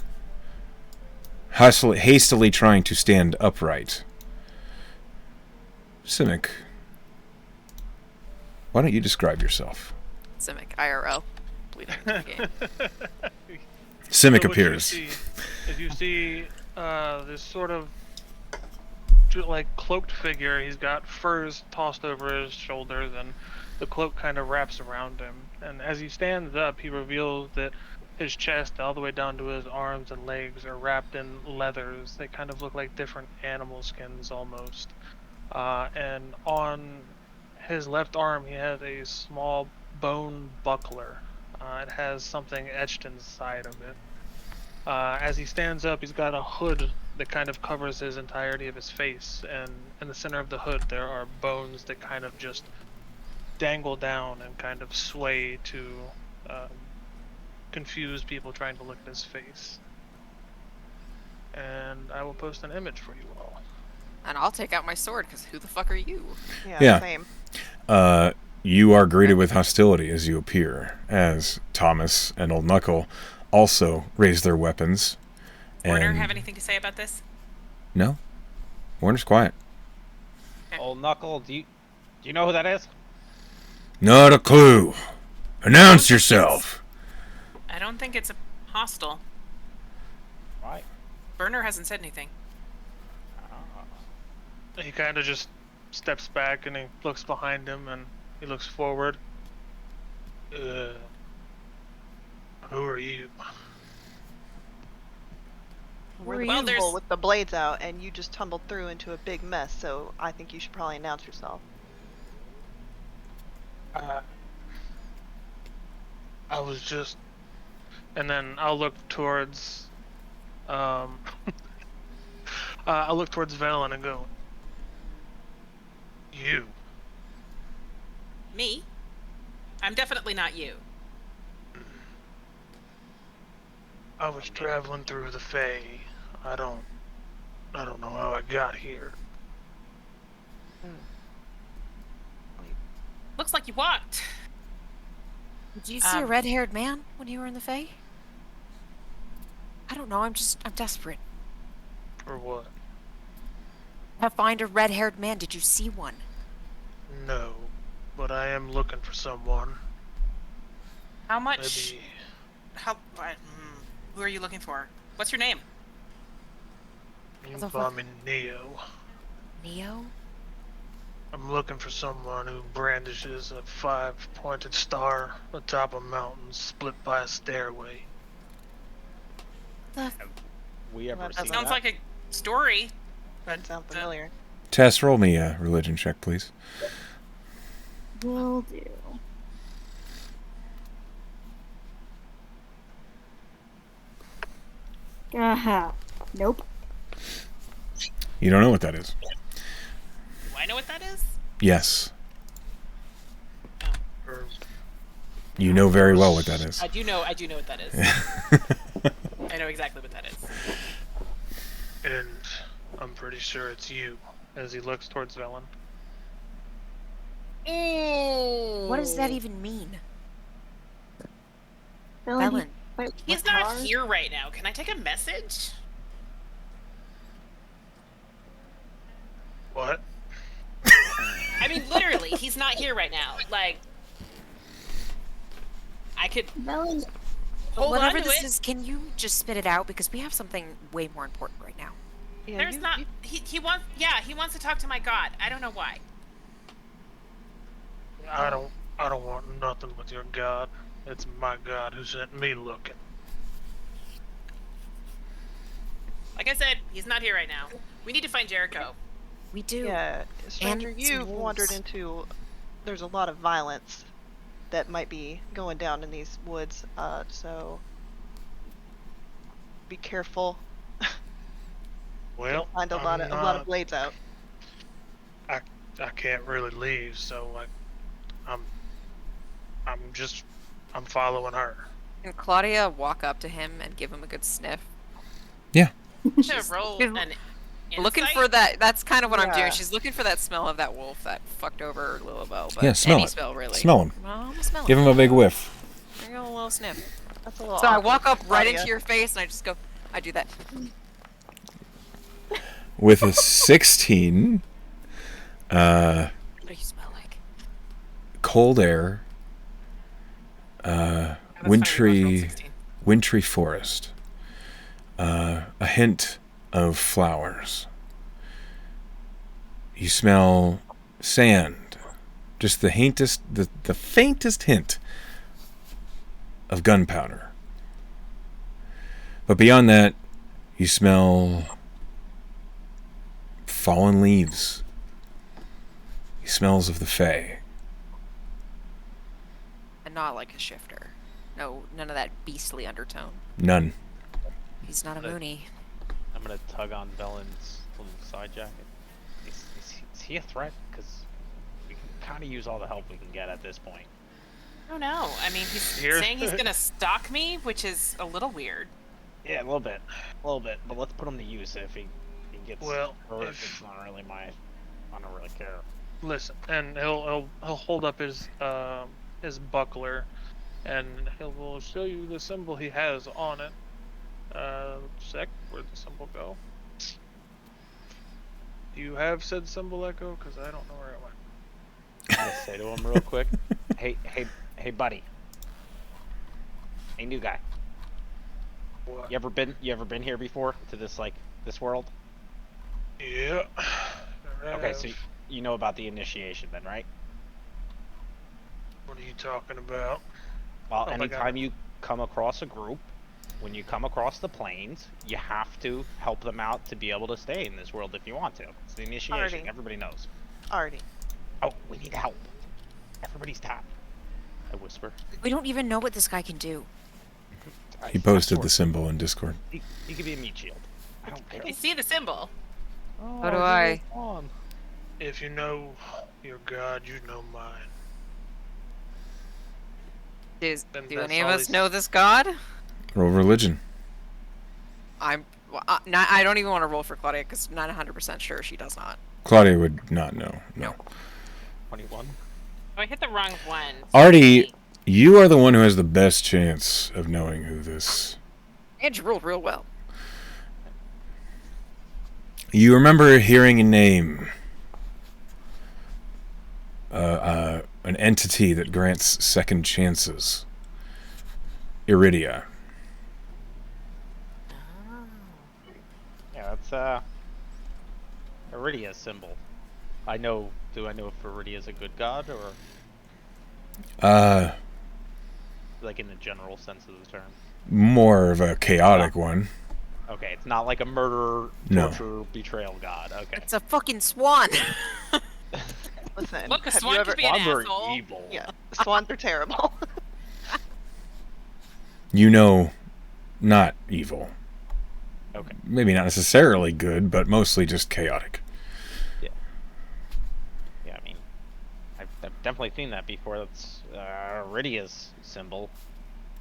hastily trying to stand upright. Simic, why don't you describe yourself? Simic, IRL. Bleeding into the game. Simic So what appears. you see this sort of like cloaked figure. He's got furs tossed over his shoulders, and the cloak kind of wraps around him. And as he stands up, he reveals that his chest, all the way down to his arms and legs, are wrapped in leathers. They kind of look like different animal skins almost. And on his left arm, he has a small bone buckler. It has something etched inside of it. As he stands up, he's got a hood that kind of covers his entirety of his face, and in the center of the hood there are bones that kind of just dangle down and kind of sway to confuse people trying to look at his face. And I will post an image for you all. And I'll take out my sword, because who the fuck are you? Yeah. Same. You are greeted with hostility as you appear, as Thomas and Old Knuckle also raise their weapons. Warner, And... have anything to say about this? No. Warner's quiet. Old Knuckle, do you know who that is? Not a clue. Announce yourself. I don't think it's a hostile. Right. Burner hasn't said anything. He kind of just steps back and he looks behind him and he looks forward. Who are you? We're the Well, people there's- with the blades out, and you just tumbled through into a big mess, so I think you should probably announce yourself. I was just... And then I'll look towards... I'll look towards Valen and go... You. Me? I'm definitely not you. I was traveling through the Fae. I don't know how I got here. Looks like you walked. Did you see a red-haired man when you were in the Fae? I don't know, I'm desperate. For what? Find a red-haired man. Did you see one? No. But I am looking for someone. How much? Maybe... Who are you looking for? What's your name? You the can call fuck? me Neo. Neo? I'm looking for someone who brandishes a 5-pointed star atop a mountain split by a stairway. The We ever Well, seen that Sounds that? like a story. Doesn't sound familiar. Tess, roll me a religion check, please. Will do. Aha. Nope. You don't know what that is. Do I know what that is? Yes. Or You know very well what that is. I do know what that is. I know exactly what that is. And I'm pretty sure it's you. As he looks towards Velen. What does that even mean? Velen, Velen. Wait, He's what not car? here right now. Can I take a message? What? I mean, literally, he's not here right now. Like, I could Velen, hold Whatever on to this it. is, can you just spit it out? Because we have something way more important right now. Yeah, There's not. He wants. Yeah, he wants to talk to my god. I don't know why. I don't want nothing with your god. It's my god who sent me looking. Like I said, he's not here right now. We need to find Jericho. We do. Yeah, stranger, some you've wandered wolves. into. There's a lot of violence that might be going down in these woods. So be careful. Well, Find a I'm lot of not- blades out. I can't really leave, so I'm following her. Can Claudia walk up to him and give him a good sniff? Should roll an Looking insight? for that. That's kind of what I'm Yeah. doing. She's looking for that smell of that wolf that fucked over Lilibel. But Yeah, smell any it. smell, really. Smell him. Well, I'm gonna smell Give him a big whiff. Bring a little sniff. That's a little. So I awkward, walk up right Claudia. into your face and I just go, I do that. With a 16, What do you smell like? cold air, That's fine, we both rolled wintry 16. wintry forest, a hint of flowers. You smell sand, just the faintest hint of gunpowder. But beyond that, you smell fallen leaves. Smells of the Fae. And not like a shifter. No, none of that beastly undertone. None. He's not a Mooney. I'm gonna tug on Velen's little side jacket. Is he a threat? Because we can kind of use all the help we can get at this point. I don't know. I mean, he's Here. saying he's gonna stalk me, which is a little weird. Yeah, a little bit. But let's put him to use if he gets Well, hurt. if- It's not really I don't really care. Listen, and he'll hold up his buckler, and he will show you the symbol he has on it. Sec, where'd the symbol go? Do you have said symbol, Echo? Because I don't know where it went. I'm gonna say to him real quick. Hey, buddy. Hey, new guy. What? You ever been here before to this world? Yeah. Okay, so you know about the initiation then, right? What are you talking about? Well, Oh my God. anytime you come across a group, when you come across the plains, you have to help them out to be able to stay in this world if you want to. It's the initiation. Already. Everybody knows. Already. Oh, we need help. Everybody's tapped. I whisper. We don't even know what this guy can do. He posted the symbol in Discord. He could be a meat shield. I don't care. I see the symbol. Oh, So do I. If you know your god, you know mine. Do Then any that's of all us he's- know this god? Roll religion. I don't even want to roll for Claudia because I'm not 100% sure she does not. Claudia would not know. No. 21. Oh, I hit the wrong one. Artie, you are the one who has the best chance of knowing who this. And you rolled real well. You remember hearing a name. An entity that grants second chances. Iridia. Yeah, that's Iridia's symbol. Do I know if Iridia's a good god or like in the general sense of the term? More of a chaotic one. Okay, it's not like a murderer, No. torture, betrayal god. Okay. It's a fucking swan. Listen. Look, a have swan you could ever? be an I'm very asshole. evil. Yeah, swans are terrible. You know, not evil. Okay. Maybe not necessarily good, but mostly just chaotic. Yeah, I mean, I've definitely seen that before. That's Iridia's symbol.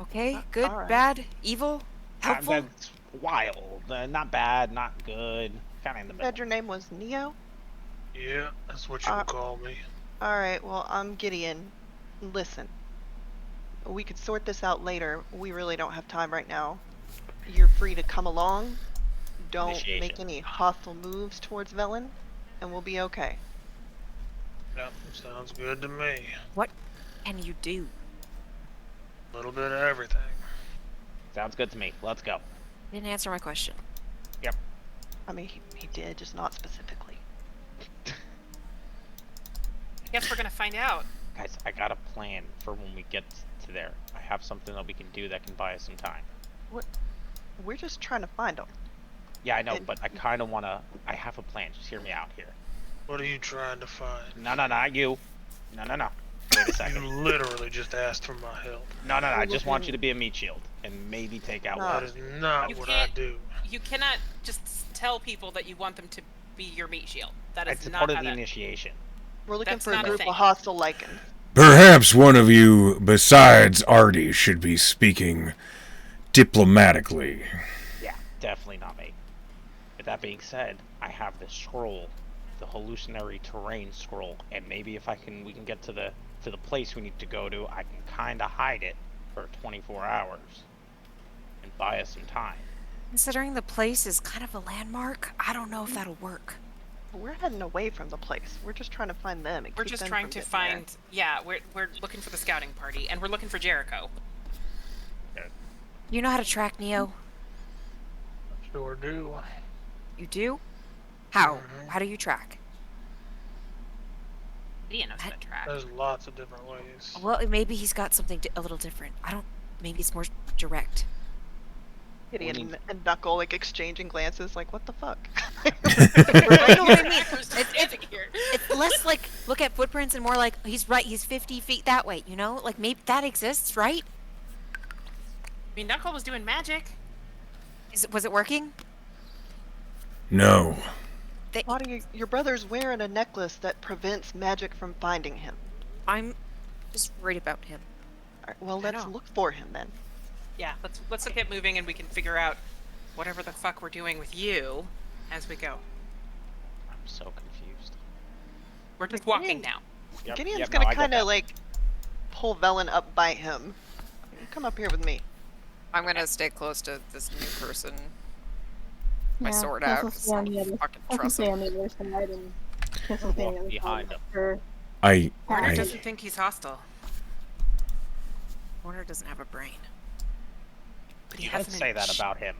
Okay, good, Alright. bad, evil, helpful. That's wild. Not bad, not good. Kind of in the middle. Said your name was Neo. Yeah, that's what you Uh, call me. All right. Well, I'm Gideon. Listen. We could sort this out later. We really don't have time right now. You're free to come along. Don't make Initiation. any hostile moves towards Velen, and we'll be okay. Yep, sounds good to me. What can you do? A little bit of everything. Sounds good to me. Let's go. You didn't answer my question. I mean, he did, just not specifically. I guess we're gonna find out. Guys, I got a plan for when we get to there. I have something that we can do that can buy us some time. We're just trying to find him. Yeah, I know, but I kind of want to... I have a plan. Just hear me out here. What are you trying to find? No, not you. No. Wait a You second. literally just asked for my help. No. I just want you to be a meat shield and maybe take out No. one. That is not You what can't- I do. You cannot just tell people that you want them to be your meat shield. That is It's not part of how the that... initiation. We're looking That's for a not a group thing. of hostile lichens. Perhaps one of you, besides Artie, should be speaking diplomatically. Yeah, definitely not me. With that being said, I have the scroll, the hallucinatory terrain scroll, and maybe if we can get to the place we need to go to, I can kind of hide it for 24 hours and buy us some time. Considering the place is kind of a landmark, I don't know if that'll work. We're heading away from the place. We're just trying to find them. And We're keep just them trying from to getting there. find... Yeah, we're looking for the scouting party, and we're looking for Jericho. You know how to track Neo? Sure do. You do? How? Mhm. How do you track? He knows how to track. There's lots of different ways. Well, maybe he's got something a little different. Maybe it's more direct. Gideon We need- and Knuckle like exchanging glances, like what the fuck? I know what I mean. It's here. It's less like look at footprints and more like he's 50 feet that way, you know? Like maybe that exists, right? I mean, Knuckle was doing magic. Was it working? No. Claudia, your brother's wearing a necklace that prevents magic from finding him. I'm just worried about him. Alright, well, I let's know. look for him then. Yeah, let's get moving, and we can figure out whatever the fuck we're doing with you as we go. I'm so confused. We're just Gideon- walking now. Yep, Gideon's yep, gonna no, I get kind of that. like pull Velen up by him. Come up here with me. I'm gonna stay close to this new person. My Yeah, sword Tess out. will 'cause stay I on the don't other. fucking Tess will trust stay him. on the other side, and Tess will stay on the Walk other behind side. him. For Warner I doesn't think he's hostile, Warner doesn't have a brain. but he You has don't an say that about him.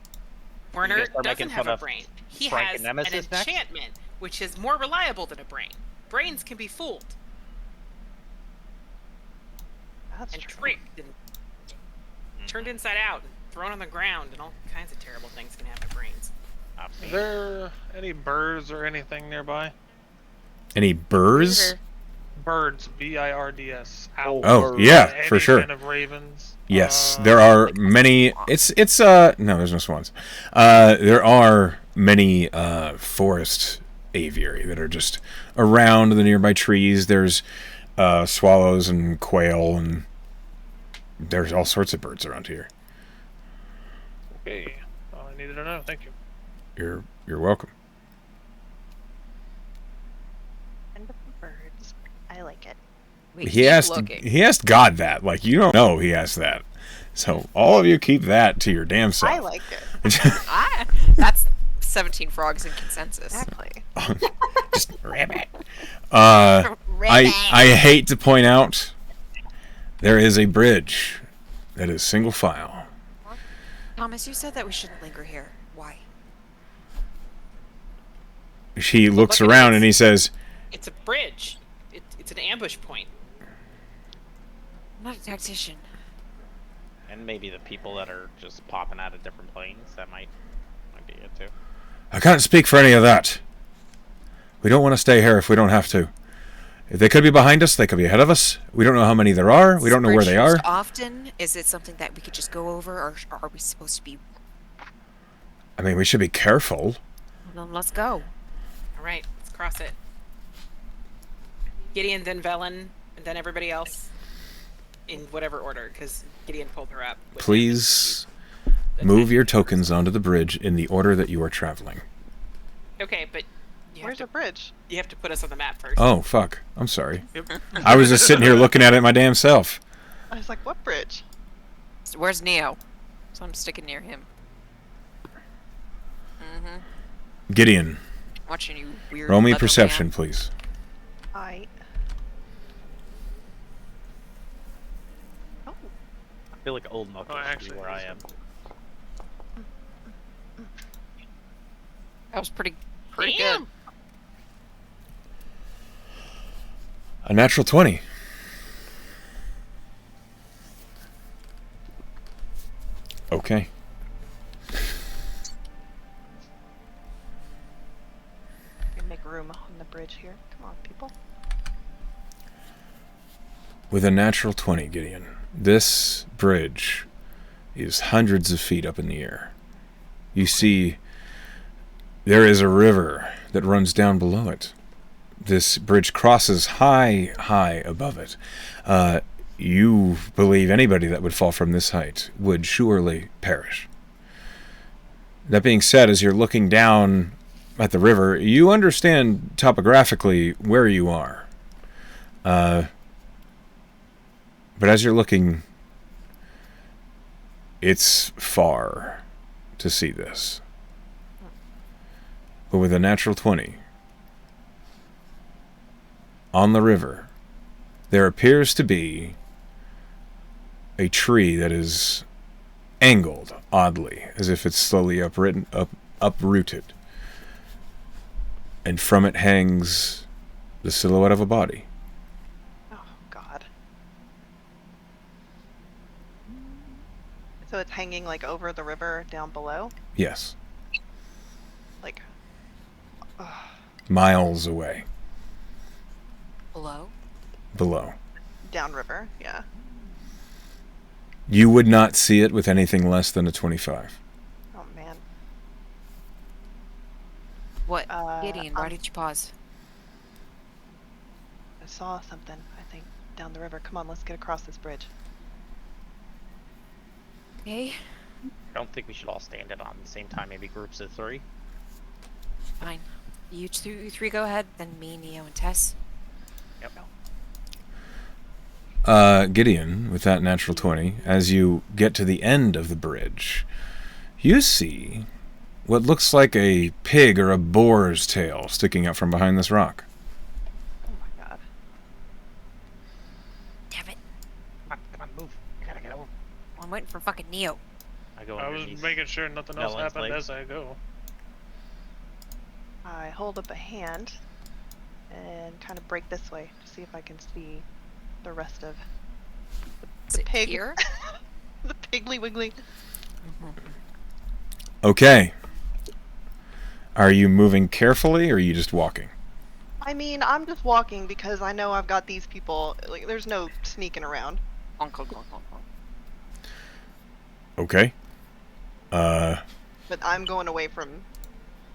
Warner guys start making doesn't have fun a of brain. He Frank has and an Nemesis next? enchantment, which is more reliable than a brain. Brains can be fooled That's and true. tricked and turned inside out and thrown on the ground, and all kinds of terrible things can happen to brains. I've seen Is there any birds or anything nearby? Any burrs? Birds, B-I-R-D-S. Owls. Oh, yeah, Any for sure. kind of ravens. Yes, there are many. No, there's no swans. There are many forest aviary that are just around the nearby trees. There's swallows and quail, and there's all sorts of birds around here. Okay, all I needed to know. Thank you. You're welcome. Wonderful birds. I like it. Wait, He keep asked. looking. He asked God that. Like you don't know he asked that. So all of you keep that to your damn self. I like it. That's 17 frogs in consensus. Exactly. Just rabbit. I hate to point out there is a bridge that is single file. Thomas, you said that we shouldn't linger here. Why? He looks look at around this. and he says, It's a bridge. It's an ambush point. I'm not a tactician. And maybe the people that are just popping out of different planes, that might be it too. I can't speak for any of that. We don't want to stay here if we don't have to. If they could be behind us, they could be ahead of us. We don't know how many there are. We don't know where they are. Often, is it something that we could just go over, or are we supposed to be? I mean, we should be careful. Well, then let's go. All right, let's cross it. Gideon, then Velen, and then everybody else, in whatever order, because Gideon pulled her up. with him. Please That's move fine. your tokens onto the bridge in the order that you are traveling. Okay, but you have, Where's to, the bridge? you have to put us on the map first. Oh, fuck. I'm sorry. Yep. I was just sitting here looking at it my damn self. I was like, what bridge? So where's Neo? So I'm sticking near him. Gideon, Watching you weird. roll me leather perception, man. please. I. Oh, I feel like old Knuckles should actually, be where I am. That was pretty good. Damn! A natural 20. Okay. we make room on the bridge here. Come on, people. With a natural 20, Gideon, this bridge is hundreds of feet up in the air. You see, there is a river that runs down below it. This bridge crosses high above it. You believe anybody that would fall from this height would surely perish. That being said, as you're looking down at the river, you understand topographically where you are. But as you're looking, it's far to see this. But with a natural 20, on the river, there appears to be a tree that is angled oddly, as if it's slowly uprooted. And from it hangs the silhouette of a body. Oh, God. So it's hanging like over the river down below? Yes, Like. miles away, Below. below. Downriver, yeah. You would not see it with anything less than a 25. Oh, man. What? Gideon, why I'm- did you pause? I saw something, I think, down the river. Come on, let's get across this bridge. Okay, I don't think we should all stand it on the same time. Maybe groups of 3. fine. You three go ahead, then me, Neo, and Tess. Yep. Gideon, with that natural 20, as you get to the end of the bridge, you see what looks like a pig or a boar's tail sticking out from behind this rock. Oh, my God. Damn it. Come on, move. I gotta get over. I'm waiting for fucking Neo. I go I was underneath. making sure nothing else Melon's happened legs. as I go. I hold up a hand and kind of break this way to see if I can see the rest of Is the it pig. here? The piggly wiggly. Okay. Are you moving carefully, or are you just walking? I mean, I'm just walking because I know I've got these people. Like, there's no sneaking around. Honk, honk, honk, honk, honk. Okay. But I'm going away from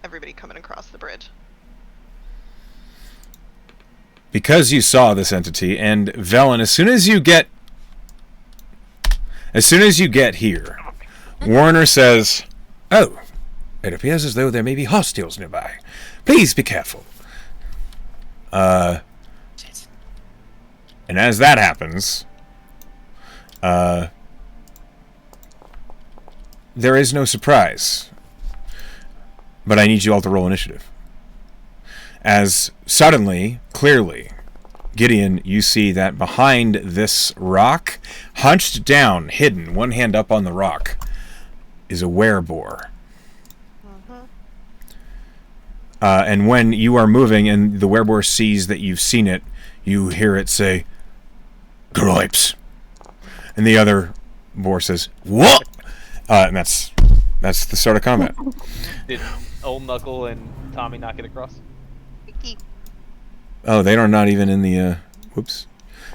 everybody coming across the bridge. Because you saw this entity, and Velen, as soon as you get here, Warner says, "Oh, it appears as though there may be hostiles nearby. Please be careful." Shit. And as that happens, there is no surprise. But I need you all to roll initiative. As suddenly, clearly, Gideon, you see that behind this rock, hunched down, hidden, one hand up on the rock, is a wereboar. And when you are moving and the wereboar sees that you've seen it, you hear it say, "Gripes." And the other boar says, "What?" And that's the start of combat. Did Old Knuckle and Tommy not get across? Oh, they are not even in the, whoops.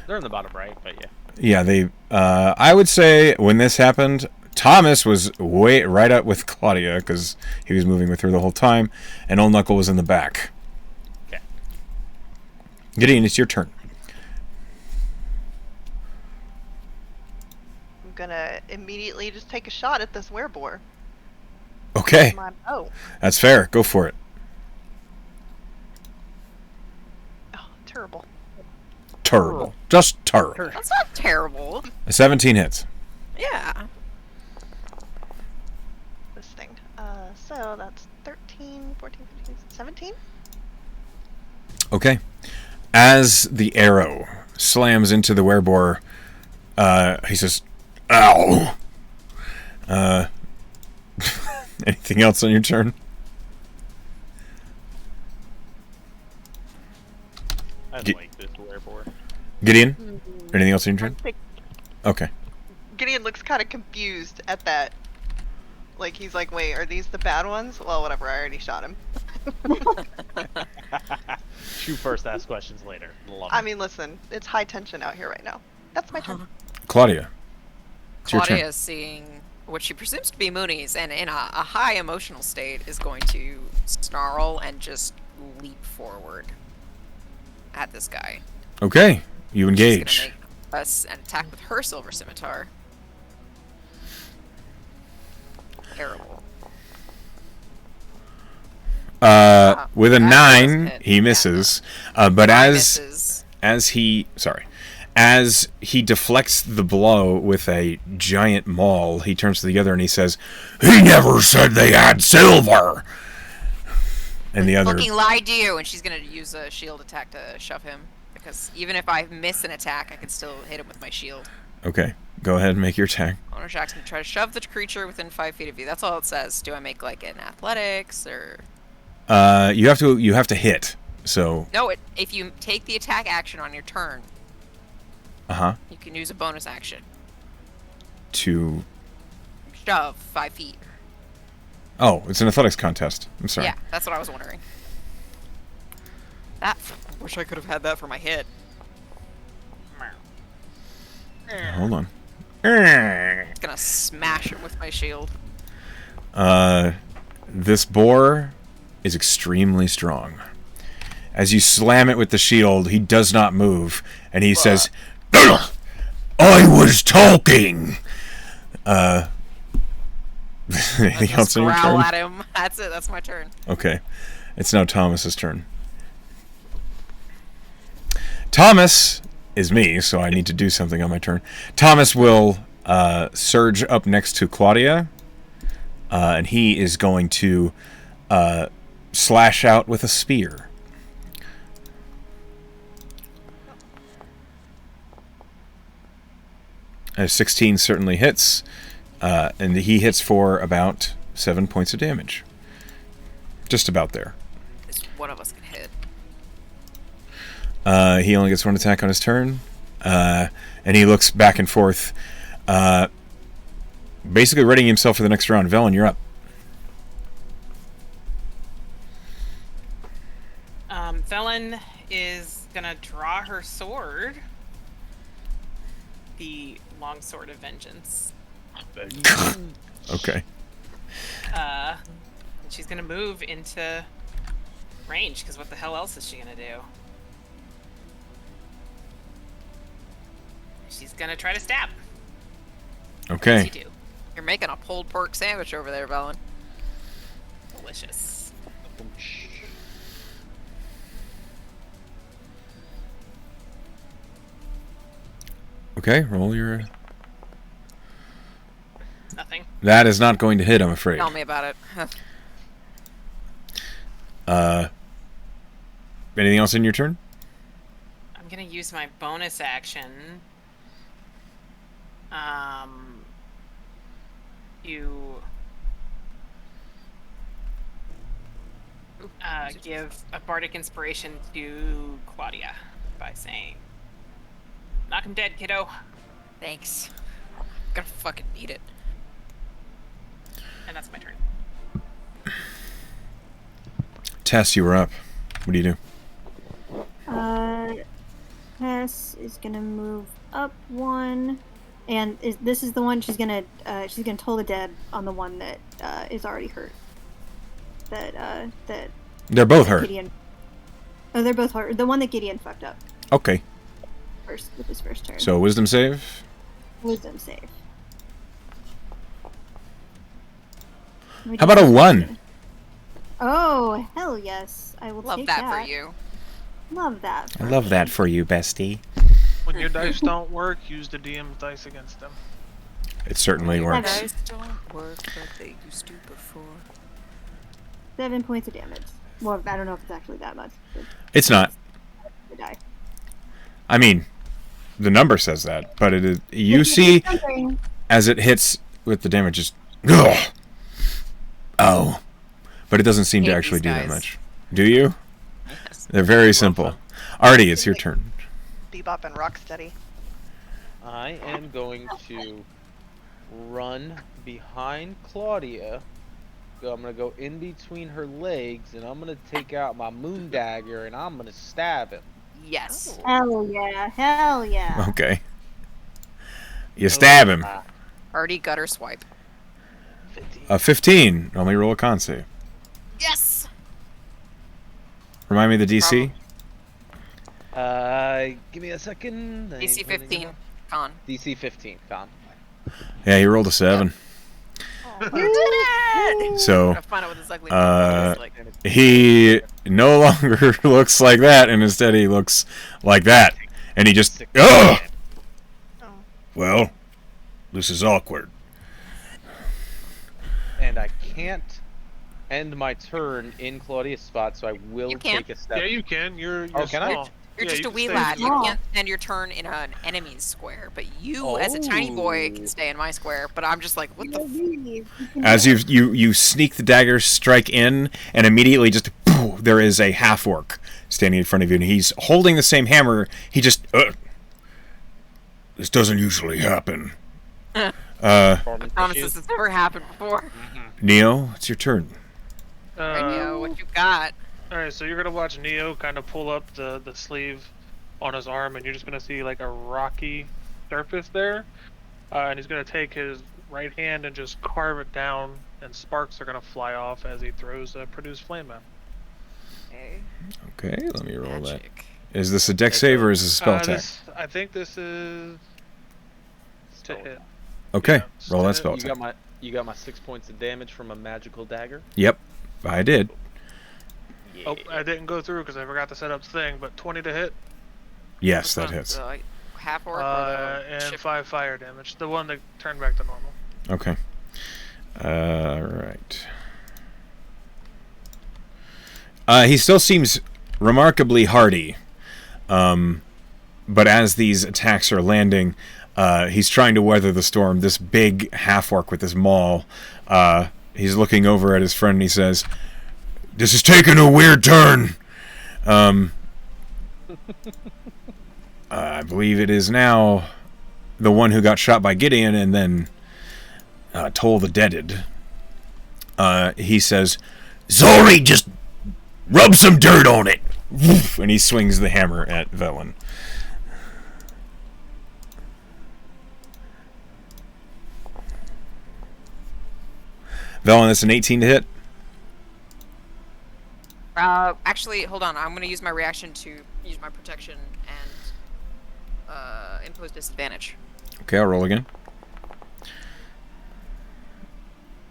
They're in the bottom right, but yeah. Yeah, they, I would say when this happened, Thomas was right up with Claudia because he was moving with her the whole time, and Old Knuckle was in the back. Okay. Gideon, it's your turn. I'm gonna immediately just take a shot at this wereboar. Okay, Oh, that's fair. Go for it. terrible. terrible. Just terrible. That's not terrible. A 17 hits. Yeah. This thing. So that's 13, 14, 15, 17? Okay. As the arrow slams into the werebore, he says, "Ow!" Anything else on your turn? I Gi- like this wherefore. Gideon? Anything else on your turn? Okay. Gideon looks kind of confused at that. Like, he's like, wait, are these the bad ones? Well, whatever, I already shot him. Shoot first, ask questions later. Love I it. mean, listen, it's high tension out here right now. That's my turn. Claudia. It's your turn. Claudia is seeing what she presumes to be Moonies, and in a high emotional state, is going to snarl and just leap forward at this guy. Okay. You She's engage. gonna make us an attack with her silver scimitar. Terrible. With a that 9, doesn't hit. he misses. But Mine as misses. as he deflects the blow with a giant maul, he turns to the other and he says, "He never said they had silver." And the other, Fucking lied to you, and she's gonna use a shield attack to shove him. Because even if I miss an attack, I can still hit him with my shield. okay, go ahead and make your attack. Honor Jack's gonna try to shove the creature within 5 feet of you. That's all it says. Do I make like an athletics or? You have to hit. So No, if you take the attack action on your turn, you can use a bonus action. to Shove 5 feet. oh, it's an athletics contest. I'm sorry. Yeah, that's what I was wondering. That. I wish I could have had that for my hit. Hold on. It's gonna smash him with my shield. This boar is extremely strong. As you slam it with the shield, he does not move, and he says, "Ugh, I was talking." Anything Just else on your growl turn? at him. That's it. That's my turn. Okay. It's now Thomas's turn. Thomas is me, so I need to do something on my turn. Thomas will surge up next to Claudia, and he is going to slash out with a spear. A 16 certainly hits, and he hits for about 7 points of damage. Just about there. Is one of us can hit. He only gets one attack on his turn, and he looks back and forth, basically readying himself for the next round. Velen, you're up. Velen is gonna draw her sword, the long sword of vengeance. Okay. And she's gonna move into range, because what the hell else is she gonna do? She's gonna try to stab. Okay. What does he do? You're making a pulled pork sandwich over there, Velen. Delicious. Okay, roll your... Nothing. That is not going to hit, I'm afraid. Tell me about it. Anything else in your turn? I'm gonna use my bonus action. Give a bardic inspiration to Claudia by saying, "Knock him dead, kiddo." Thanks. I'm gonna fucking need it. And that's my turn. Tess, you were up. What do you do? Tess is gonna move up one, and this is the one she's gonna toll the dead on the one that is already hurt. That They're both hurt. Gideon. Oh, they're both hurt. The one that Gideon fucked up Okay. first with his first turn. So, wisdom save? Wisdom save. How about a 1? Oh, hell yes. I will Love take that for you. Love that. I love that for you, bestie. When your dice don't work, use the DM's dice against them. It certainly Your works. dice don't work, but they used to before. 7 points of damage. Well, I don't know if it's actually that much. But It's not. the die. I mean, the number says that, but it is. You see, Something. as it hits with the damage, just ugh, oh, but it doesn't seem to Hate actually these do that guys. much. Do you? Yes. They're very simple. Artie, it's your turn. Bebop and Rocksteady. I am going to run behind Claudia. I'm gonna go in between her legs, and I'm gonna take out my moon dagger, and I'm gonna stab him. Yes. Hell yeah. Hell yeah. Okay. You stab him. Artie gutter swipe. 15. A 15. Only roll a con save. Yes. Remind me of the DC. Give me a second. DC 15. Con. DC 15. Con. Yeah, he rolled a 7. You did it! So Gotta find out what this ugly uh, is like. he no longer looks like that, and instead he looks like that, and he just ugh. Oh. Well, this is awkward. And I can't end my turn in Claudia's spot, so I will You can. take a step. Yeah, you can. You're Oh, can I? small. You're Yeah, just you a can wee stay lad. You small. can't end your turn in an enemy's square, but you, as a tiny boy, Oh. can stay in my square. But I'm just like, what the? As you sneak the dagger, strike in, and immediately just poof, there is a half orc standing in front of you, and he's holding the same hammer. He just this doesn't usually happen. I Performance promise issues. this has never happened before. Neo, it's your turn. I know what you got. Alright, so you're gonna watch Neo kind of pull up the sleeve on his arm, and you're just gonna see like a rocky surface there. And he's gonna take his right hand and just carve it down, and sparks are gonna fly off as he throws a produced flame at. Okay. Okay, let me roll that. Magic. Is this a deck save or is this a spell attack? I think this is to hit. Okay, yeah, roll that you spell You attack. got my 6 points of damage from a magical dagger. Yep, I did. Yeah. Oh, I didn't go through because I forgot to set up the thing, but 20 to hit, Yes, that hits. The half orc or the and ship? 5 fire damage. The one that turned back to normal. Okay. Right. He still seems remarkably hardy. But as these attacks are landing, he's trying to weather the storm. This big half-orc with this maul, he's looking over at his friend and he says, "This is taking a weird turn. I believe it is now the one who got shot by Gideon and then Toll the Deaded." He says, "Zori, just rub some dirt on it." Woof, and he swings the hammer at Velen. Velen, that's an 18 to hit. Actually, hold on. I'm going to use my reaction to use my protection and impose disadvantage. Okay, I'll roll again.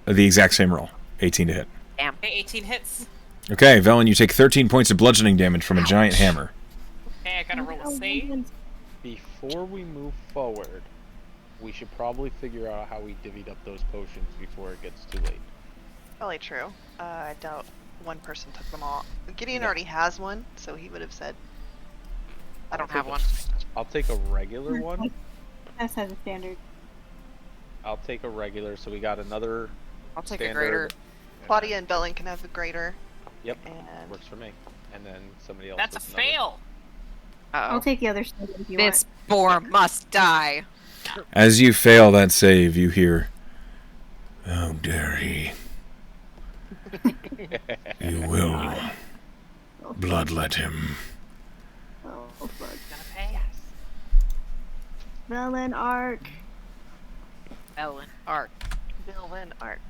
The exact same roll. 18 to hit. Damn. Okay, 18 hits. Okay, Velen, you take 13 points of bludgeoning damage from a giant hammer. Okay, I gotta roll a save. Before we move forward, we should probably figure out how we divvied up those potions before it gets too late. Probably true. I doubt one person took them all. Gideon Yeah. already has one, so he would have said. I don't have one. I'll take a regular one. Tess has a standard. I'll take a regular, so we got another I'll take standard. a greater. Claudia and Belen can have a greater. Yep, And works for me. And then somebody else. That's a with another. fail. I'll Uh-oh. take the other standard if you This boar must die. As you fail that save, you hear, "How dare he? You will want. bloodlet him." Oh, fuck. Gonna pay. Velen Arc. Ellen. Arc. Belen Arc.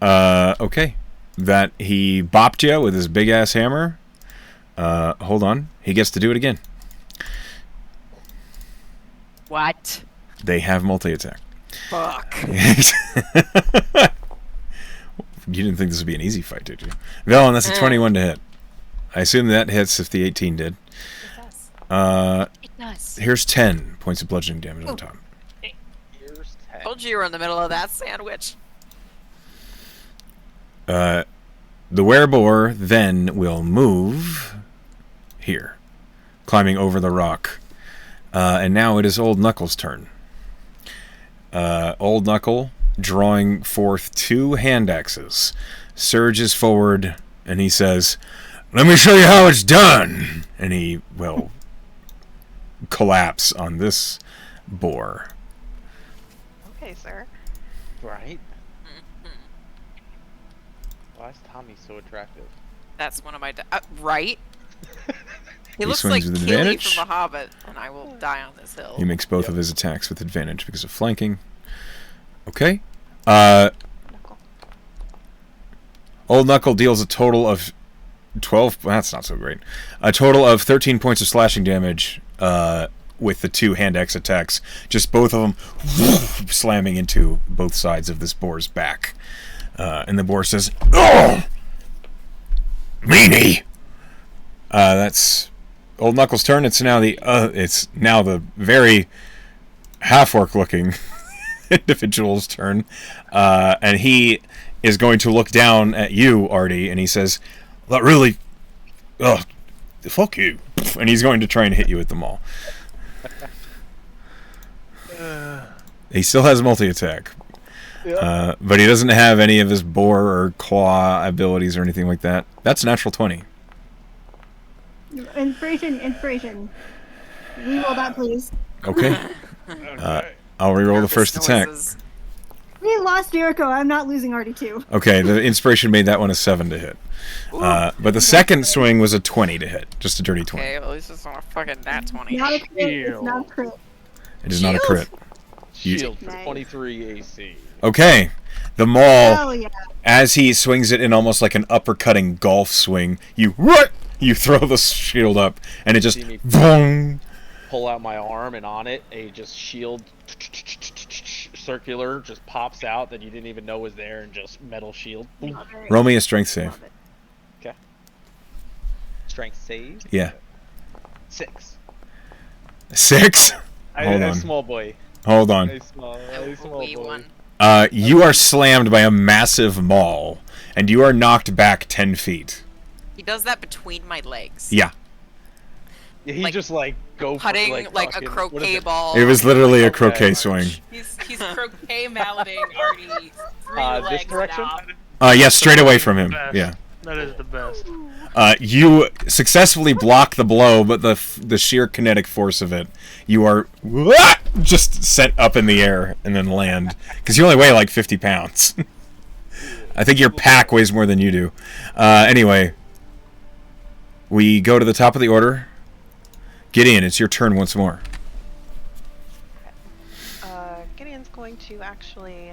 Okay. That he bopped you with his big ass hammer. Hold on. He gets to do it again. What? They have multi-attack. Fuck. You didn't think this would be an easy fight, did you? Velen, that's a 21 to hit. I assume that hits if the 18 did. It does. It does. Here's 10 points of bludgeoning damage on top. Here's 10. Told you were in the middle of that sandwich. The wereboar then will move here, climbing over the rock. And now it is Old Knuckle's turn. Old Knuckle, drawing forth 2 hand axes, surges forward, and he says, "Let me show you how it's done!" And he will collapse on this boar. Okay, sir. Right? Why is Tommy so attractive? That's one of my... right? He He looks swings like with Keely advantage. from The Hobbit, and I will die on this hill. He makes both of his attacks with advantage because of flanking. Okay. Knuckle. Old Knuckle deals a total of 12... That's not so great. A total of 13 points of slashing damage with the 2 hand axe attacks. Just both of them slamming into both sides of this boar's back. And the boar says, "Oh! Meanie!" That's Old Knuckles' turn. It's now the very half-orc looking individual's turn. And he is going to look down at you, Artie, and he says, "That really... fuck you." And he's going to try and hit you with the maul. He still has multi-attack. But he doesn't have any of his boar or claw abilities or anything like that. That's a natural 20. Inspiration. Reroll that, please. Okay. I'll reroll the first attack. Noises. We lost Jericho. I'm not losing Artie too. Okay, the inspiration made that one a 7 to hit. But the second swing was a 20 to hit. Just a dirty 20. Okay, well, at least it's not a fucking nat 20. Not a crit. It's not a crit. It is not a crit. Shield for Nice. 23 AC. Okay. The maul, Hell yeah. as he swings it in almost like an uppercutting golf swing, you throw the shield up, and it just... See me boom. pull out my arm, and on it, a just shield circular just pops out that you didn't even know was there, and just metal shield. Boom. Love it. Roll me a strength save. Love it. Strength save. Yeah. 6. 6? Hold A on. small boy. Hold on. A small Wee boy. one. You are slammed by a massive maul, and you are knocked back 10 feet. He does that between my legs. Yeah. Yeah, he Like, just go Putting for, like a fucking- what is croquet it? ball. It was literally a Okay. croquet swing. He's croquet malleting Artie through This legs direction? now. Yeah, straight away from him. Best. Yeah. That is the best. You successfully block the blow, but the sheer kinetic force of it, you are just sent up in the air and then land. Because you only weigh like 50 pounds. I think your pack weighs more than you do. Anyway, we go to the top of the order. Gideon, it's your turn once more. Gideon's going to actually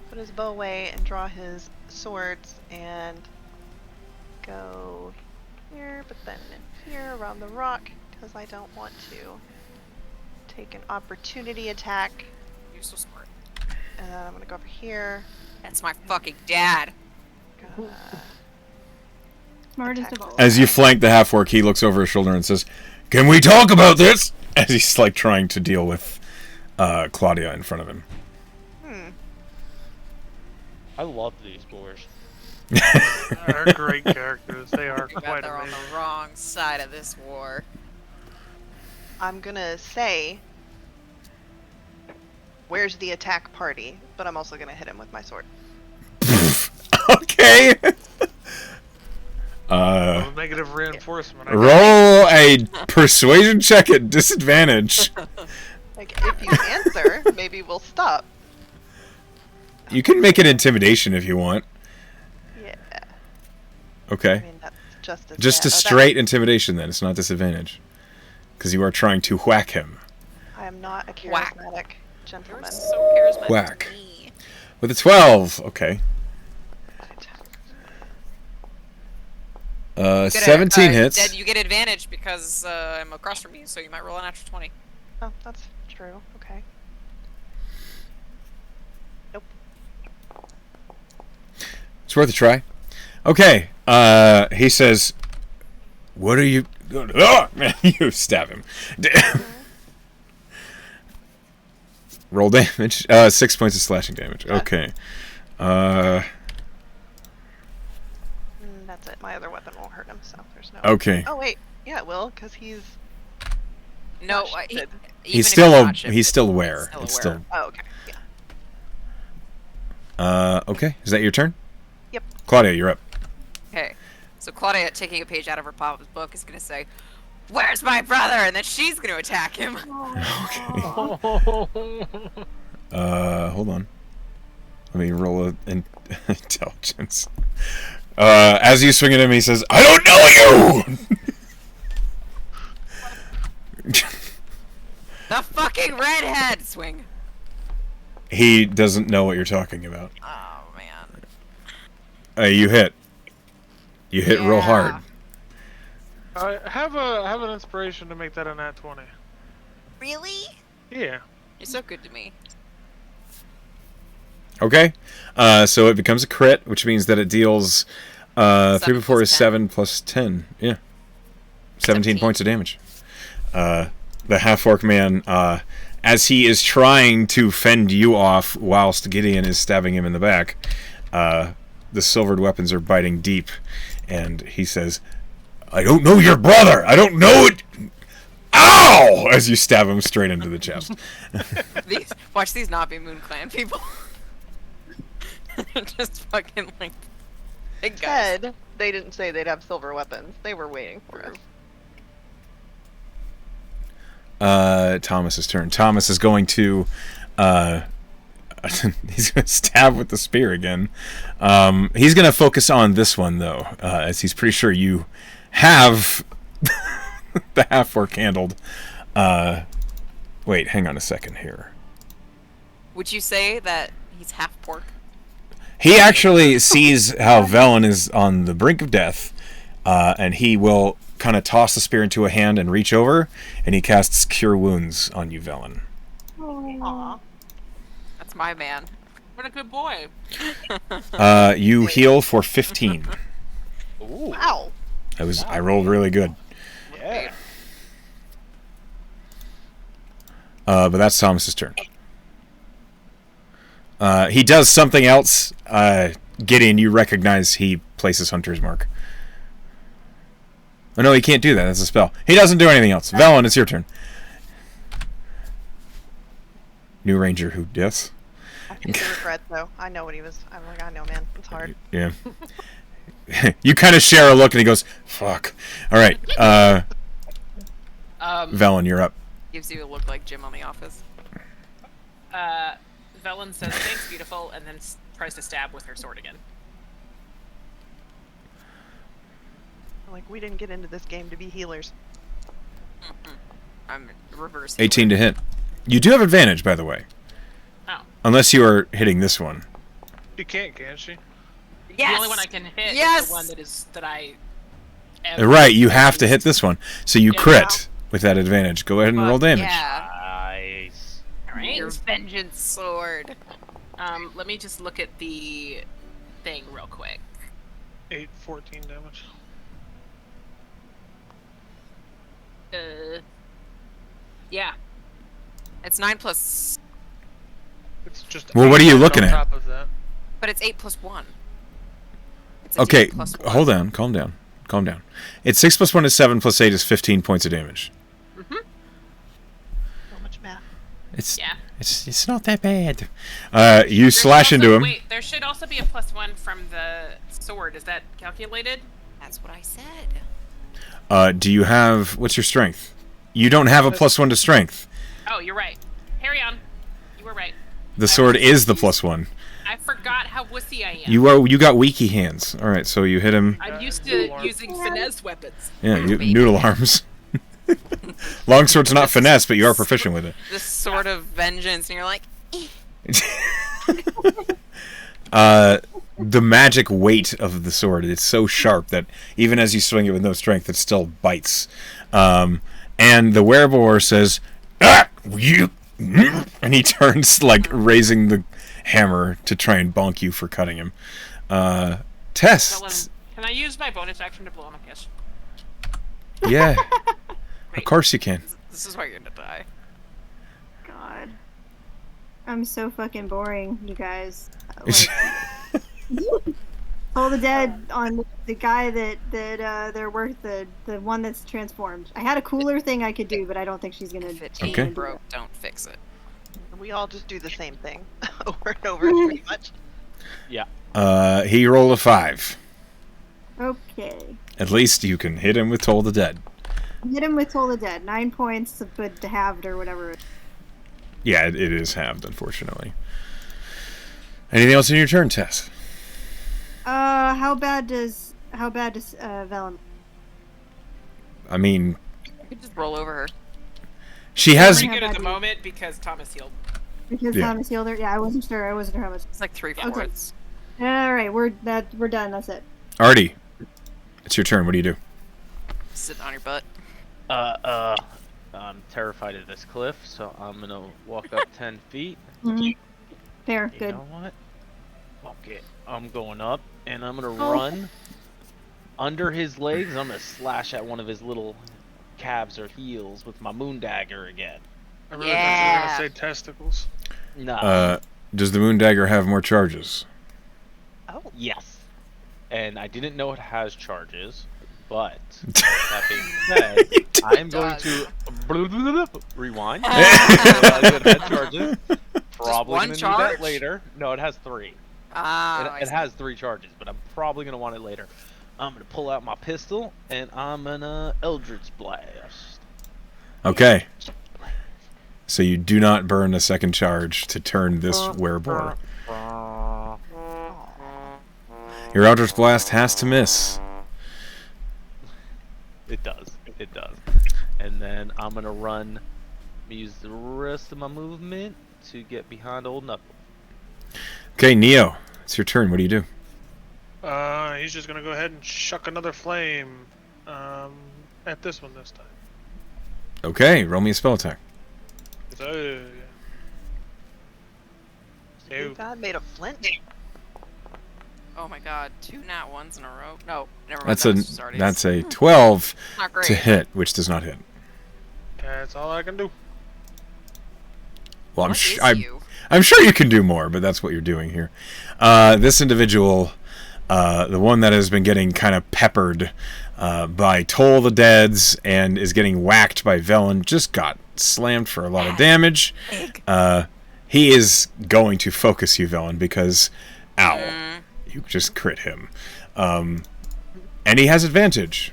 put his bow away and draw his swords and go here, but then here around the rock because I don't want to take an opportunity attack. You're so smart. And then I'm gonna go over here. That's my fucking dad. Gonna Smartest of all. As you flank the half-orc, he looks over his shoulder and says, "Can we talk about this?" As he's like trying to deal with Claudia in front of him. I love these boars. They're great characters. They are Too bad quite they're on amazing. the wrong side of this war. I'm gonna say, where's the attack party? But I'm also gonna hit him with my sword. Okay. Negative reinforcement. I Roll a persuasion check at disadvantage. Like, if you answer, maybe we'll stop. You can make it intimidation if you want. Yeah. I Okay. mean, that's just as Just bad. a straight intimidation then. It's not disadvantage. Because you are trying to whack him. I am not a Whack. charismatic You're gentleman. so charismatic. Whack. to me. With a 12. Okay. You get a- 17 hits. Dad, you get advantage because I'm across from you, so you might roll an extra 20. Oh, that's true. Okay. Nope. It's worth a try. Okay. He says, "What are you?" Oh, man, you stab him. Roll damage. 6 points of slashing damage. Okay. That's it. My other weapon won't hurt him, so there's no. Okay. Oh wait, yeah, it will, because he's. No, Not shifted. He's still aware. Still It's aware. still. Oh, okay. Yeah. Okay. Is that your turn? Yep. Claudia, you're up. Okay. So Claudia, taking a page out of her papa's book, is gonna say, "Where's my brother?" And then she's gonna attack him. Okay. Hold on. Let me roll an intelligence. As you swing at him, he says, "I don't know you." The fucking redhead swing. He doesn't know what you're talking about. Oh man. You hit. You hit real hard. I have an inspiration to make that a nat 20. Really? Yeah. You're so good to me. Okay. So it becomes a crit, which means that it deals 3 before is 7 plus 10. Yeah. 17 points of damage. The half-orc man, as he is trying to fend you off whilst Gideon is stabbing him in the back, the silvered weapons are biting deep, and he says, "I don't know your brother! I don't know it!" Ow! As you stab him straight into the chest. Watch these not be Moon Clan people. Just fucking like big guys. Said they didn't say they'd have silver weapons. They were waiting for us. Thomas's turn. Thomas is going to he's going to stab with the spear again. He's going to focus on this one though, as he's pretty sure you have the half-orc handled. Wait, hang on a second here. Would you say that he's half pork? He actually sees how Velen is on the brink of death, and he will kind of toss the spear into a hand and reach over, and he casts Cure Wounds on you, Velen. Aww. That's my man. What a good boy. You heal for 15. Ooh. Wow. I rolled really good. Yeah. But that's Thomas's turn. He does something else. Gideon, you recognize he places Hunter's Mark. Oh no, he can't do that. That's a spell. He doesn't do anything else. Velen, it's your turn. New Ranger who yes. I feel the regret though. I know what he was. I'm like, I know, man. It's hard. Yeah. You kind of share a look, and he goes, "Fuck." All right. Velen, you're up. Gives you a look like Jim on The Office. Velen says, "Thanks, beautiful," and then tries to stab with her sword again. Like, we didn't get into this game to be healers. I'm reverse. 18 to hit. You do have advantage, by the way. Oh. Unless you are hitting this one. She can't she? The only one I can hit Yes! is the one that I. Right, you have to hit this one. So you Yeah. crit with that advantage. Go ahead and roll damage. Yeah. Nice. All right. Your vengeance sword. Let me just look at the thing real quick. 14 damage. Yeah. It's 9 plus, It's just. Well, what are you 8 looking on at? Top of that. but it's 8 plus 1. It's a Okay, D plus 1. hold on. Calm down. Calm down. It's 6 plus 1 is 7 plus 8 is 15 points of damage. Mm-hmm. So much math. Yeah. It's not that bad. You slash into him. Wait, there should also be a +1 from the sword. Is that calculated? That's what I said. Do you have... What's your strength? You don't have a +1 to strength. Oh, you're right. Carry on. You were right. The sword is the +1. I forgot how wussy I am. You got weaky hands. All right, so you hit him. I'm used Noodle to arm. using finesse weapons. Yeah, noodle arms. Longsword's not finesse, but you are proficient with it. This sword of vengeance, and you're like, The magic weight of the sword, it's so sharp that even as you swing it with no strength, it still bites. And the werebore says, "Ah, you," and he turns, like, raising the hammer to try and bonk you for cutting him. Tess. Tell Can I use my bonus action to blow him a kiss? Yeah. Of course you can. This is why you're gonna die. God. I'm so fucking boring, you guys. Toll the Dead on the guy that they're worth the one that's transformed. I had a cooler thing I could do, but I don't think she's gonna. If it Okay. ain't broke, don't fix it. We all just do the same thing over and over, pretty much. Yeah. He rolled a 5. Okay. At least you can hit him with Toll the Dead. Hit him with Toll the Dead. 9 points, but halved or whatever. Yeah, it is halved, unfortunately. Anything else in your turn, Tess? How bad does Velen? I mean, You could just roll over her. she has... Pretty good at the How bad moment because Thomas healed. Because Yeah. Thomas healed her? Yeah, I wasn't sure how much. It's like 3/4. Okay. Alright, we're done, that's it. Artie, it's your turn. What do you do? Sitting on your butt. I'm terrified of this cliff, so I'm gonna walk up 10 feet. Mhm. Fair, You good. know what? Okay, I'm going up, and I'm gonna Oh. run under his legs. I'm gonna slash at one of his little calves or heels with my moon dagger again. I really thought you were Yeah. gonna say testicles. Nah. Does the Moon Dagger have more charges? Oh, Yes. And I didn't know it has charges, but that being said, I'm going to rewind. It has charges. Probably one gonna need charge? that later. No, it has 3. Ah, It has 3 charges, but I'm probably gonna want it later. I'm gonna pull out my pistol and I'm gonna Eldritch Blast. Okay. So you do not burn a second charge to turn this werebore. Your Eldritch Blast has to miss. It does. It does. And then I'm gonna run, use the rest of my movement to get behind Old Knuckle. Okay, Neo, it's your turn. What do you do? He's just gonna go ahead and chuck another flame at this one this time. Okay, roll me a spell attack. So, you God made a flint. oh my god, 2 nat 1s in a row. No, never mind. That's that a was just Artie's. that's a 12 Not great. to hit, which does not hit. that's all I can do. Well, What is I'm you? I'm sure you can do more, but that's what you're doing here. This individual, the one that has been getting kind of peppered by Toll the Deads and is getting whacked by Velen, just got slammed for a lot of damage. He is going to focus you, Velen, because, ow, you just crit him. And he has advantage.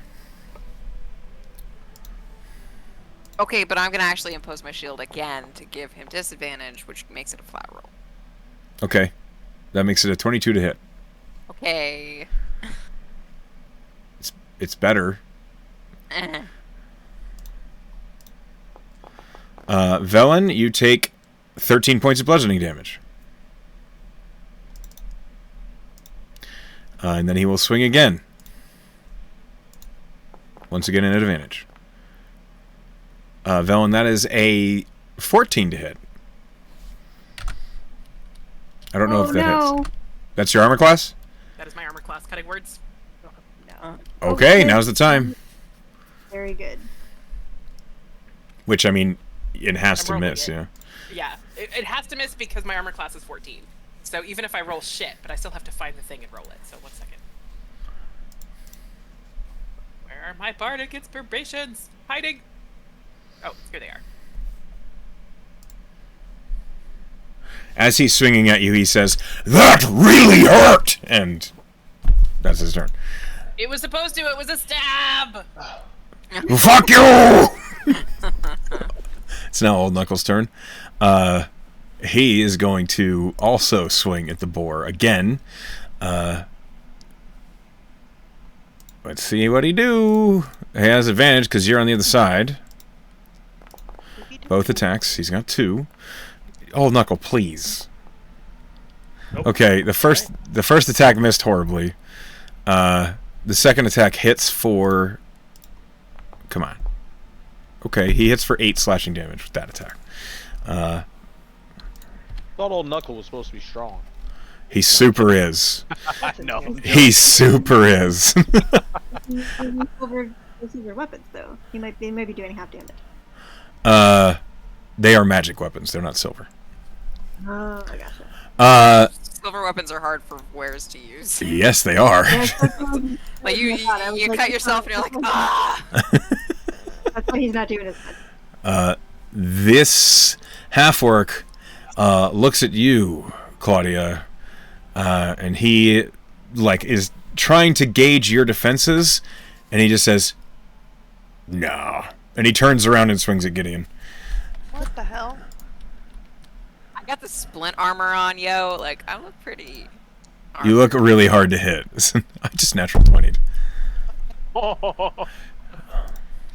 Okay, but I'm gonna actually impose my shield again to give him disadvantage, which makes it a flat roll. Okay. That makes it a 22 to hit. Okay. It's better. Velen, you take 13 points of bludgeoning damage. And then he will swing again. Once again, an advantage. Velen, that is a 14 to hit. I don't know if that hits. That's your armor class? That is my armor class. Cutting words. No. Okay, now's the time. Very good. Which, I mean, it has I'm to rolling miss, it. yeah. Yeah, it has to miss because my armor class is 14. So even if I roll shit, but I still have to find the thing and roll it. So 1 second. Where are my bardic inspirations? Hiding. Oh, here they are. As he's swinging at you, he says, "That really hurt!" And that's his turn. It was supposed to. It was a stab. Fuck you! It's now Old Knuckles' turn. He is going to also swing at the boar again. Let's see what he do. He has advantage because you're on the other side. Both attacks. He's got 2. Old Knuckle, please. Nope. Okay, the first attack missed horribly. The second attack hits for... Come on. Okay, he hits for 8 slashing damage with that attack. Thought Old Knuckle was supposed to be strong. He super is. No. He super is. Silver weapons, though. They might be doing half damage. They are magic weapons. They're not silver. Oh, I gotcha. Silver weapons are hard for wares to use. Yes, they are. Like you cut yourself and you're like, ah. That's why he's not doing as much. This half-orc looks at you, Claudia, and he is trying to gauge your defenses, and he just says, "Nah," and he turns around and swings at Gideon. What the hell? I got the splint armor on, yo. Like, I look pretty. You look really hard to hit. I just natural 20'd.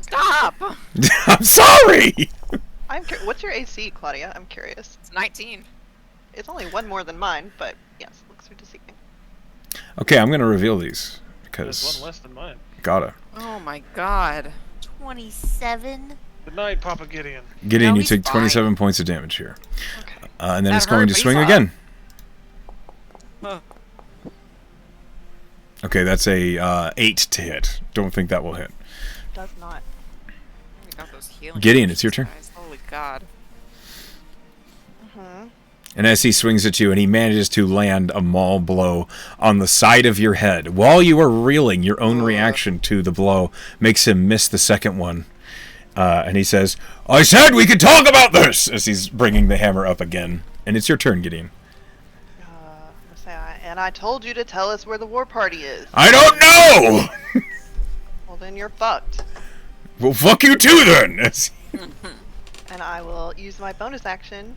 Stop! I'm sorry! What's your AC, Claudia? I'm curious. It's 19. It's only one more than mine, but yes, looks are deceiving. Okay, I'm gonna reveal these That's because one less than mine. gotta. Oh my god. 27. Good night, Papa Gideon. Gideon, No, you he's took fine. 27 points of damage here, Okay. and then That it's going hurt, to but swing he's again. Huh. Okay, that's a 8 to hit. Don't think that will hit. Does not. We got those healing Gideon, it's your potions, turn. guys. Holy god. Mm-hmm. And as he swings at you, and he manages to land a maul blow on the side of your head. While you are reeling, your own reaction to the blow makes him miss the second one. And he says, "I said we could talk about this!" as he's bringing the hammer up again. And it's your turn, Gideon. And I told you to tell us where the war party is. I don't know! Well, then you're fucked. Well, fuck you too, then! And I will use my bonus action,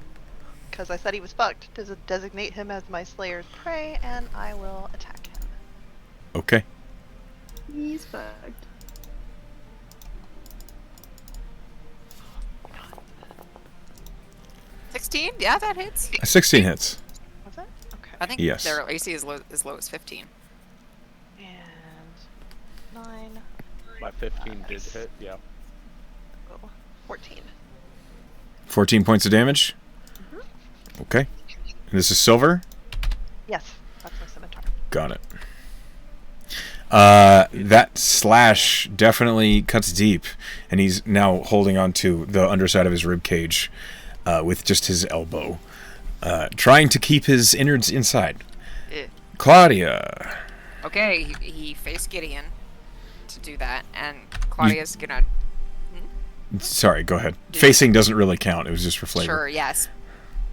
because I said he was fucked, to designate him as my Slayer's prey, and I will attack him. Okay. He's fucked. $16? Yeah, that hits. 16 hits. Was it? Okay. I think Yes. their AC is low as 15. And 9, My 15 did hit, yeah. 14. 14 points of damage. Okay. And this is silver. Yes, that's my scimitar. Got it. That slash definitely cuts deep, and he's now holding on to the underside of his rib cage with just his elbow, trying to keep his innards inside. Claudia. Okay, he faced Gideon to do that, and Claudia's gonna. Sorry, go ahead. Facing doesn't really count. It was just for flavor. Sure, yes.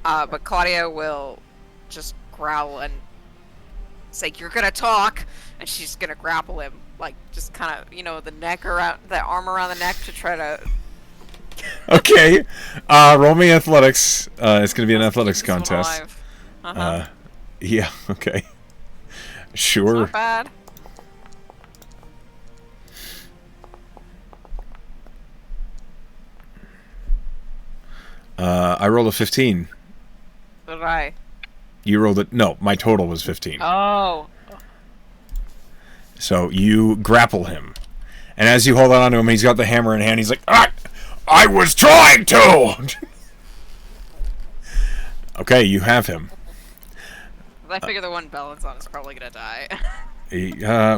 But Claudia will just growl and say, "You're gonna talk," and she's gonna grapple him, like just kind of, the neck around, the arm around the neck to try to. Okay. Roll me athletics. It's going to be an athletics keep this one contest. alive. Uh-huh. Yeah, okay. It's Sure. not bad. I rolled a 15. What did I? You rolled it. No, my total was 15. Oh. So you grapple him. And as you hold on to him, he's got the hammer in hand. He's like, I was trying to! Okay, you have him. I figure the one Bella's on is probably gonna die.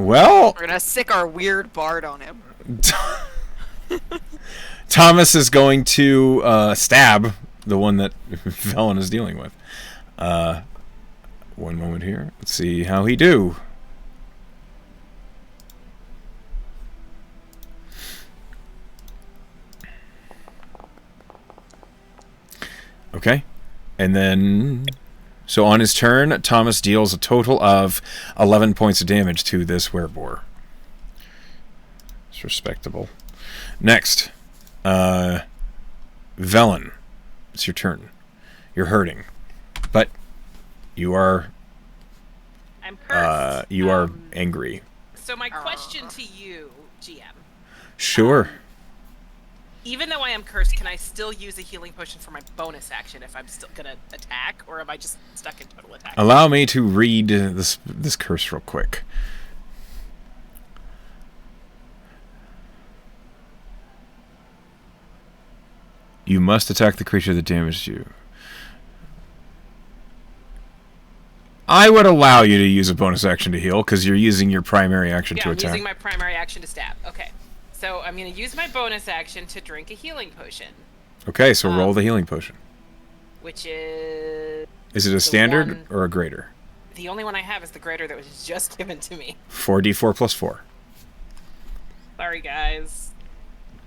Well... We're gonna sick our weird bard on him. Thomas is going to stab the one that Velen is dealing with. One moment here. Let's see how he do. Okay. And then... So on his turn, Thomas deals a total of 11 points of damage to this wereboar. It's respectable. Next. Velen. It's your turn. You're hurting. But you are... I'm cursed. you are angry. So my question to you, GM. Sure. Even though I am cursed, can I still use a healing potion for my bonus action if I'm still gonna attack, or am I just stuck in total attack? Allow me to read this curse real quick. You must attack the creature that damaged you. I would allow you to use a bonus action to heal because you're using your primary action Yeah, to I'm attack. using my primary action to stab. Okay. So I'm going to use my bonus action to drink a healing potion, Okay, so roll the healing potion. which is... Is it a standard or a greater? The only one I have is the greater that was just given to me. 4d4 plus 4. Sorry, guys.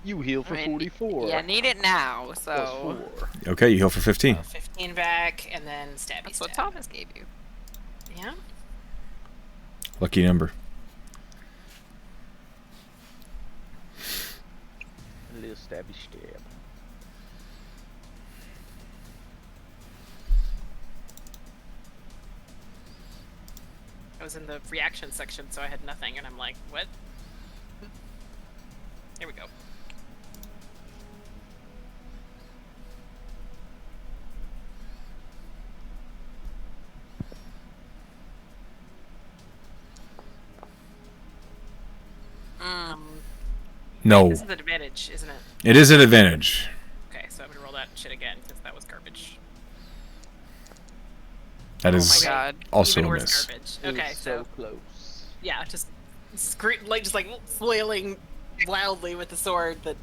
You heal for 44. Yeah, need it now, Plus so... 4. Okay, you heal for 15. 15 back, and then stabby That's stab. what Thomas gave you. Yeah. Lucky number. A little stabby stab. I was in the reaction section, so I had nothing, and I'm like, what? Here we go. No. This is an advantage, isn't it? It is an advantage. Okay, so I'm gonna roll that shit again, because that was garbage. That Oh is my god. also Even a worse miss. garbage. It was Okay, so close. yeah, just flailing wildly with the sword that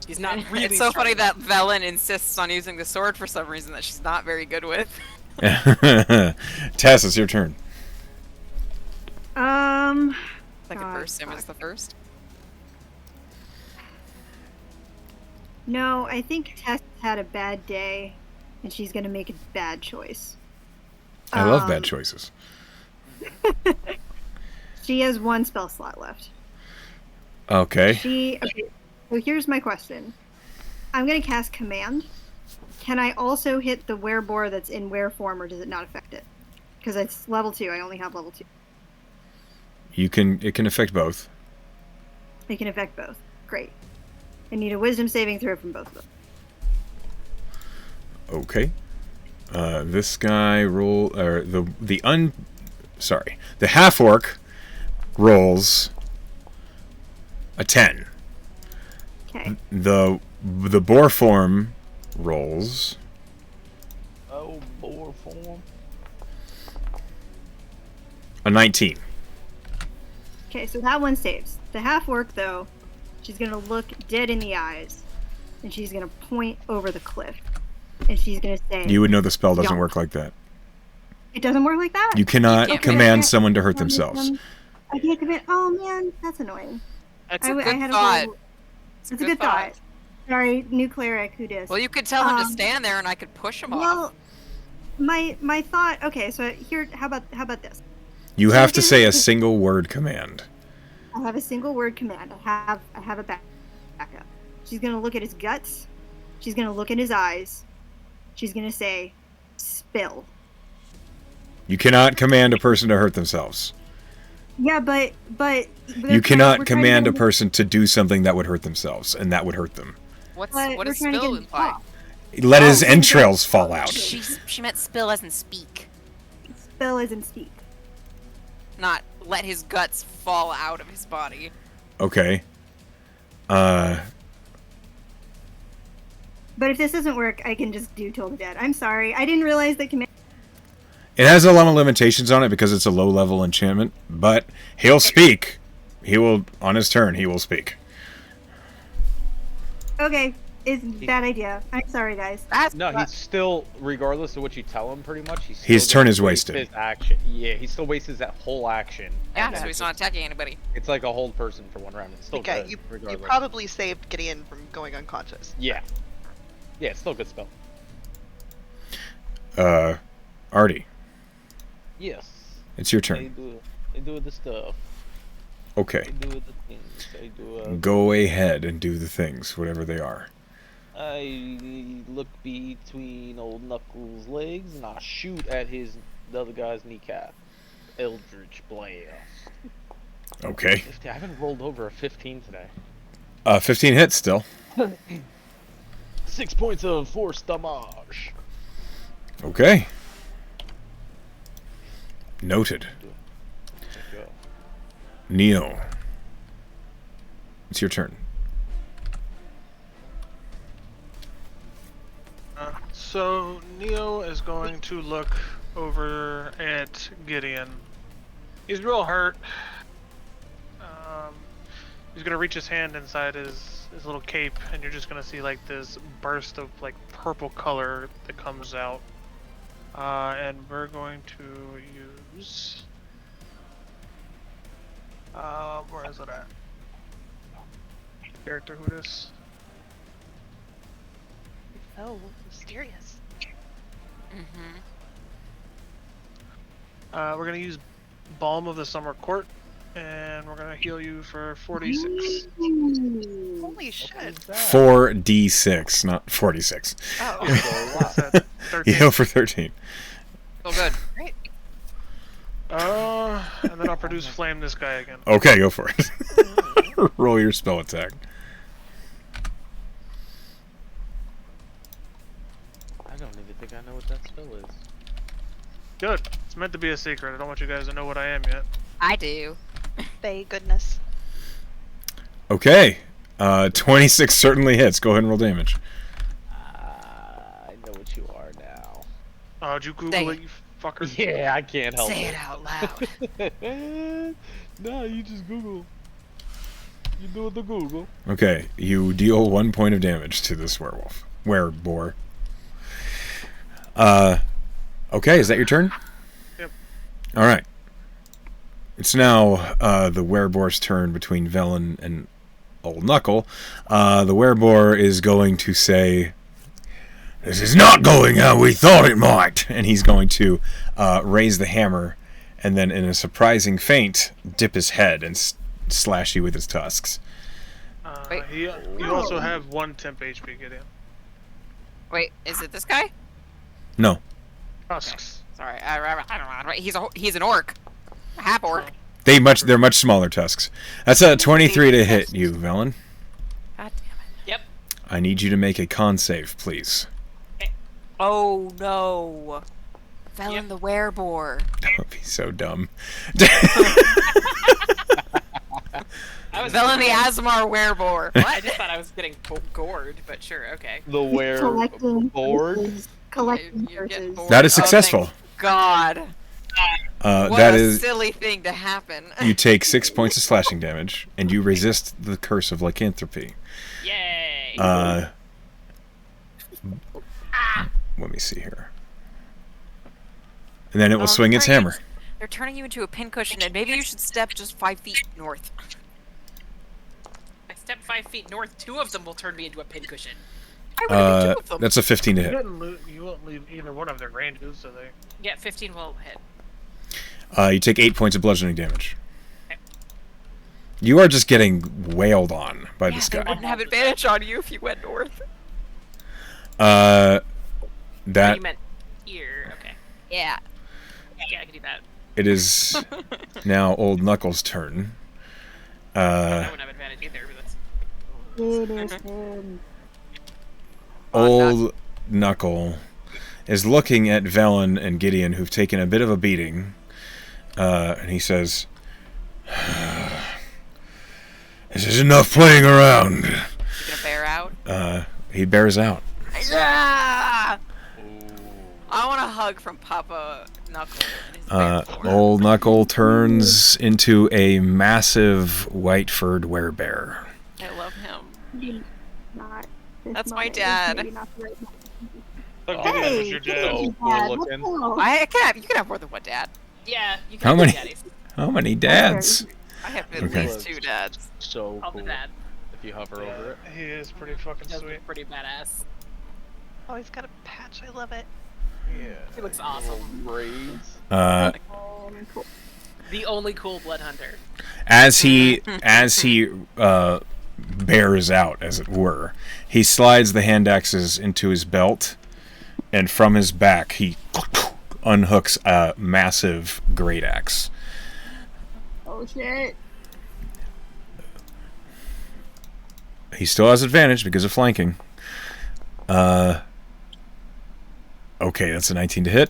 he's not really. It's so strong funny enough. that Velen insists on using the sword for some reason that she's not very good with. Tess, it's your turn. Second God, first, Sim is the first. No, I think Tess had a bad day, and she's gonna make a bad choice. I love bad choices. She has one spell slot left. Okay. Okay, so here's my question. I'm gonna cast Command. Can I also hit the werebore that's in were form, or does it not affect it? Because it's level 2. I only have level 2. It can affect both. It can affect both. Great. I need a wisdom saving throw from both of them. Okay. This guy the half orc rolls a 10. Okay. The boar form rolls Oh, boar form. a 19. Okay, so that one saves. The half orc, though, she's gonna look dead in the eyes, and she's gonna point over the cliff, and she's gonna say, You would know the spell doesn't Jump. work like that. "It doesn't work like that." You cannot can't command someone to hurt themselves. I can't commit. Oh man, that's annoying. That's I a w- good I had thought. It's a good thought. Sorry, new cleric, who dis? Well, you could tell him to Um, stand there and I could push him off. Well, my thought. Okay, so here, how about this? You So have I to can- say a single word command. I have a single word command. I have a backup. She's gonna look at his guts. She's gonna look in his eyes. She's gonna say, "Spill." You cannot command a person to hurt themselves. Yeah, but You cannot command a person to do something that would hurt themselves, and that would hurt them. What We're does trying to get spill him to imply? talk. Let his Oh, entrails fall out. She meant spill as in speak. Spill isn't speak. Not let his guts fall out of his body. Okay. But if this doesn't work, I can just do Toll the Dead. I'm sorry. I didn't realize that command. It has a lot of limitations on it because it's a low-level enchantment, but he'll speak. He will, on his turn, he will speak. Okay, it's bad idea. I'm sorry, guys. No, he's still, regardless of what you tell him, pretty much, His still turn gonna is waste wasted. His action. Yeah, he still wastes that whole action. Yeah, and so then he's not attacking anybody. It's like a hold person for one round. It's still Okay, good, you regardless. probably saved Gideon from going unconscious. Yeah. Yeah, it's still a good spell. Artie, Yes. it's your I turn. do the stuff. Okay. I do the things. I do, Go ahead and do the things, whatever they are. I look between old Knuckles' legs and I shoot at the other guy's kneecap. Eldritch Blast. Okay. I haven't rolled over a 15 today. 15 hits still. 6 points of force damage. Okay. Noted. Go. Neo, it's your turn. So Neo is going to look over at Gideon. He's real hurt. He's gonna reach his hand inside his little cape, and you're just gonna see like this burst of like purple color that comes out. And we're going to use. Where is it at? Character who this? Oh, mysterious. Mm-hmm. We're gonna use Balm of the Summer Court, and we're gonna heal you for 46. Holy shit. 4d6, not 46. Oh. What's that? 13. Heal for 13. Oh, good. Great. And then I'll produce Flame this guy again. Okay, go for it. Roll your spell attack. I don't even think I know what that spell is. Good. It's meant to be a secret. I don't want you guys to know what I am yet. I do. Thank goodness. Okay. 26 certainly hits. Go ahead and roll damage. I know what you are now. Oh, did you Google Dang it, you fucker? Yeah, I can't help Say it. it out loud. No, you just Google. You do it the Google. Okay, you deal 1 point of damage to this werewolf. Wereboar. Okay, is that your turn? Yep. Alright. It's now the wereboar's turn between Velen and Old Knuckle. The wereboar is going to say, "This is not going how we thought it might!" And he's going to raise the hammer and then, in a surprising feint, dip his head and slash you with his tusks. Wait. You also have 1 temp HP, Gideon. Wait, is it this guy? No. Tusks. Sorry, I don't know. He's an orc. A half orc. They're much smaller tusks. That's a 23 to hit you, Velen. God damn it. Yep. I need you to make a con save, please. Oh no. Velen Yep. the wereboar. That would be so dumb. I was Velen the Asmar wereboar. I just thought I was getting gored, but sure, okay. The where Collecting board. curses. Collecting You get curses. bored. That is Oh, thank successful. God. What That a is, silly thing to happen. you take 6 points of slashing damage, and you resist the curse of lycanthropy. Yay! Let me see here. And then it will Oh, swing its sorry, hammer. They're turning you into a pincushion, and maybe you should step just 5 feet north. I step 5 feet north. 2 of them will turn me into a pincushion. I would have 2 of them. That's a 15 to You, hit. you won't leave either one of their ranges, so they. Yeah, 15 will hit. You take 8 points of bludgeoning damage. You are just getting wailed on by Yeah, this they guy. wouldn't have advantage on you if you went north. Oh, That you meant here. Okay. Yeah. Yeah, I can do that. it is now Old Knuckles' turn. I wouldn't have advantage either, but that's... It is him. Old Knuckle is looking at Velen and Gideon, who've taken a bit of a beating, and he says, "This is enough playing around." You gonna bear out? He bears out. Yeah! I want a hug from Papa Knuckle. And his bear form. Old Knuckle turns into a massive white-furred werebear. I love him. Not this That's my moment is dad. maybe not the right moment. Look, Gideon, Hey, it's your dad. Oh, Dad, cool what's looking. going on? You can have more than one dad. Yeah, you can How do many? daddies. How many dads? I have at Okay. least 2 dads. So All the cool. dad. If you hover over it. He is pretty fucking He does sweet. look pretty badass. Oh, he's got a patch. I love it. Yeah. He looks awesome. Braids. Cool. The only cool blood hunter. As he bears out, as it were, he slides the hand axes into his belt, and from his back he unhooks a massive great axe. Oh shit. He still has advantage because of flanking. Okay, that's a 19 to hit.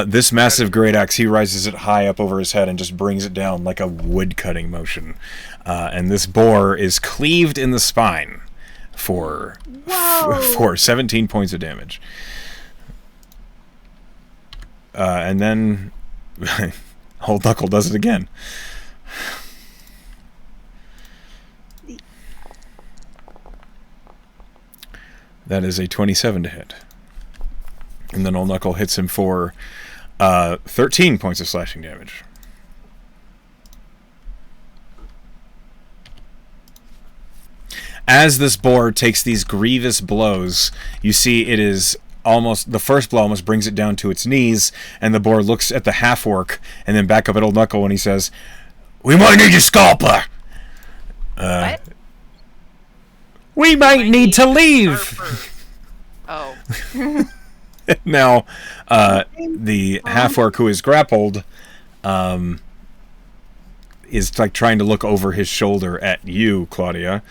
This massive great axe, he rises it high up over his head and just brings it down like a wood cutting motion. And this boar is cleaved in the spine. for Whoa! for 17 points of damage. And then Old Knuckle does it again. That is a 27 to hit. And then Old Knuckle hits him for 13 points of slashing damage. As this boar takes these grievous blows, you see it is almost, the first blow almost brings it down to its knees, and the boar looks at the half-orc and then back up at Old Knuckle and he says, "We might need your scalper." What? We might need to leave. Oh. Now, the half-orc who is grappled is like trying to look over his shoulder at you, Claudia.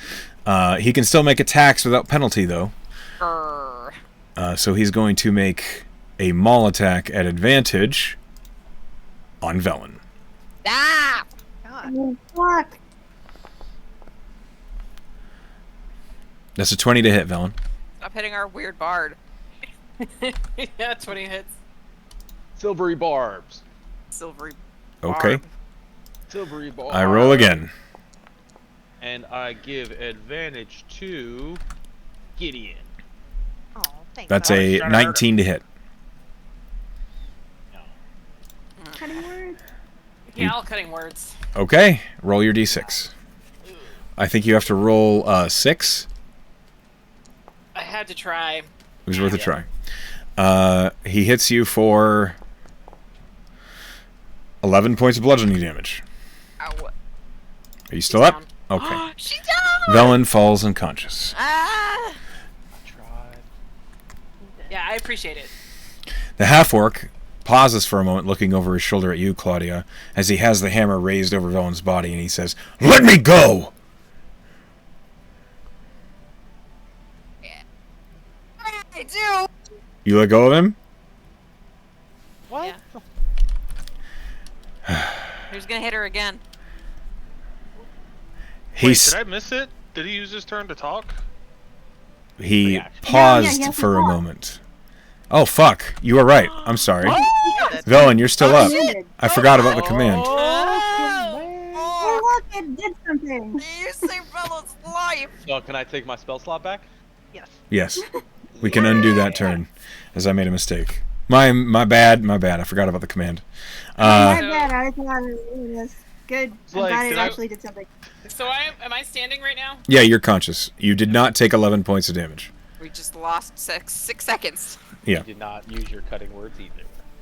He can still make attacks without penalty, though. So he's going to make a maul attack at advantage on Velen. Ah! God. Oh, fuck. That's a 20 to hit, Velen. Stop hitting our weird bard. Yeah, 20 hits. Silvery barbs. Silvery. Okay. barb. Silvery barbs. I roll again. And I give advantage to Gideon. Oh, thanks. That's Al. a 19 to hit. Cutting words. Yeah, all cutting words. Okay, roll your d6. I think you have to roll 6. I had to try. It was worth a try. He hits you for 11 points of bludgeoning damage. Ow. Are you still up? down. Okay. She's down! Velen falls unconscious. Ah! Tried. Yeah, I appreciate it. The half-orc pauses for a moment, looking over his shoulder at you, Claudia, as he has the hammer raised over Velen's body, and he says, "Let me go!" I do! You let go of him? What? Who's gonna hit her again? Wait, He's did I miss it? Did he use his turn to talk? he Reaction. paused he has to for a talk. moment. Oh fuck! You were right. I'm sorry. Did. Velen, you're still up. Shit. I forgot about the command. Oh, look, it did something. You saved Bella's life! So can I take my spell slot back? Yes. Yes, we can undo that turn, as I made a mistake. My bad. I forgot about the command. My bad, I thought it was good. It's I'm like, glad it did I- actually did something. So am I standing right now? Yeah, you're conscious. You did not take 11 points of damage. We just lost 6 seconds. Yeah. You did not use your cutting words either.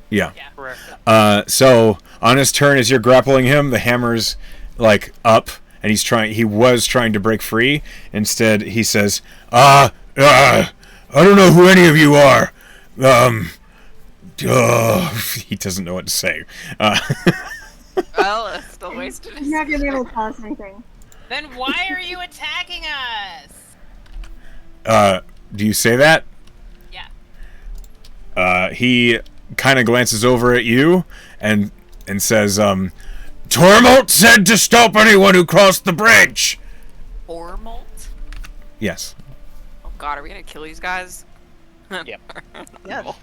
Yeah. Yeah. Correct. So on his turn, as you're grappling him, the hammer's like up, and he was trying to break free. Instead, he says, I don't know who any of you are. He doesn't know what to say. Well, it's still wasted. He's not gonna be able to tell us anything. Then why are you attacking us? Do you say that? Yeah. He kind of glances over at you and says, Tormalt said to stop anyone who crossed the bridge. Tormalt? Yes. Oh god, are we gonna kill these guys? Yep. Yes.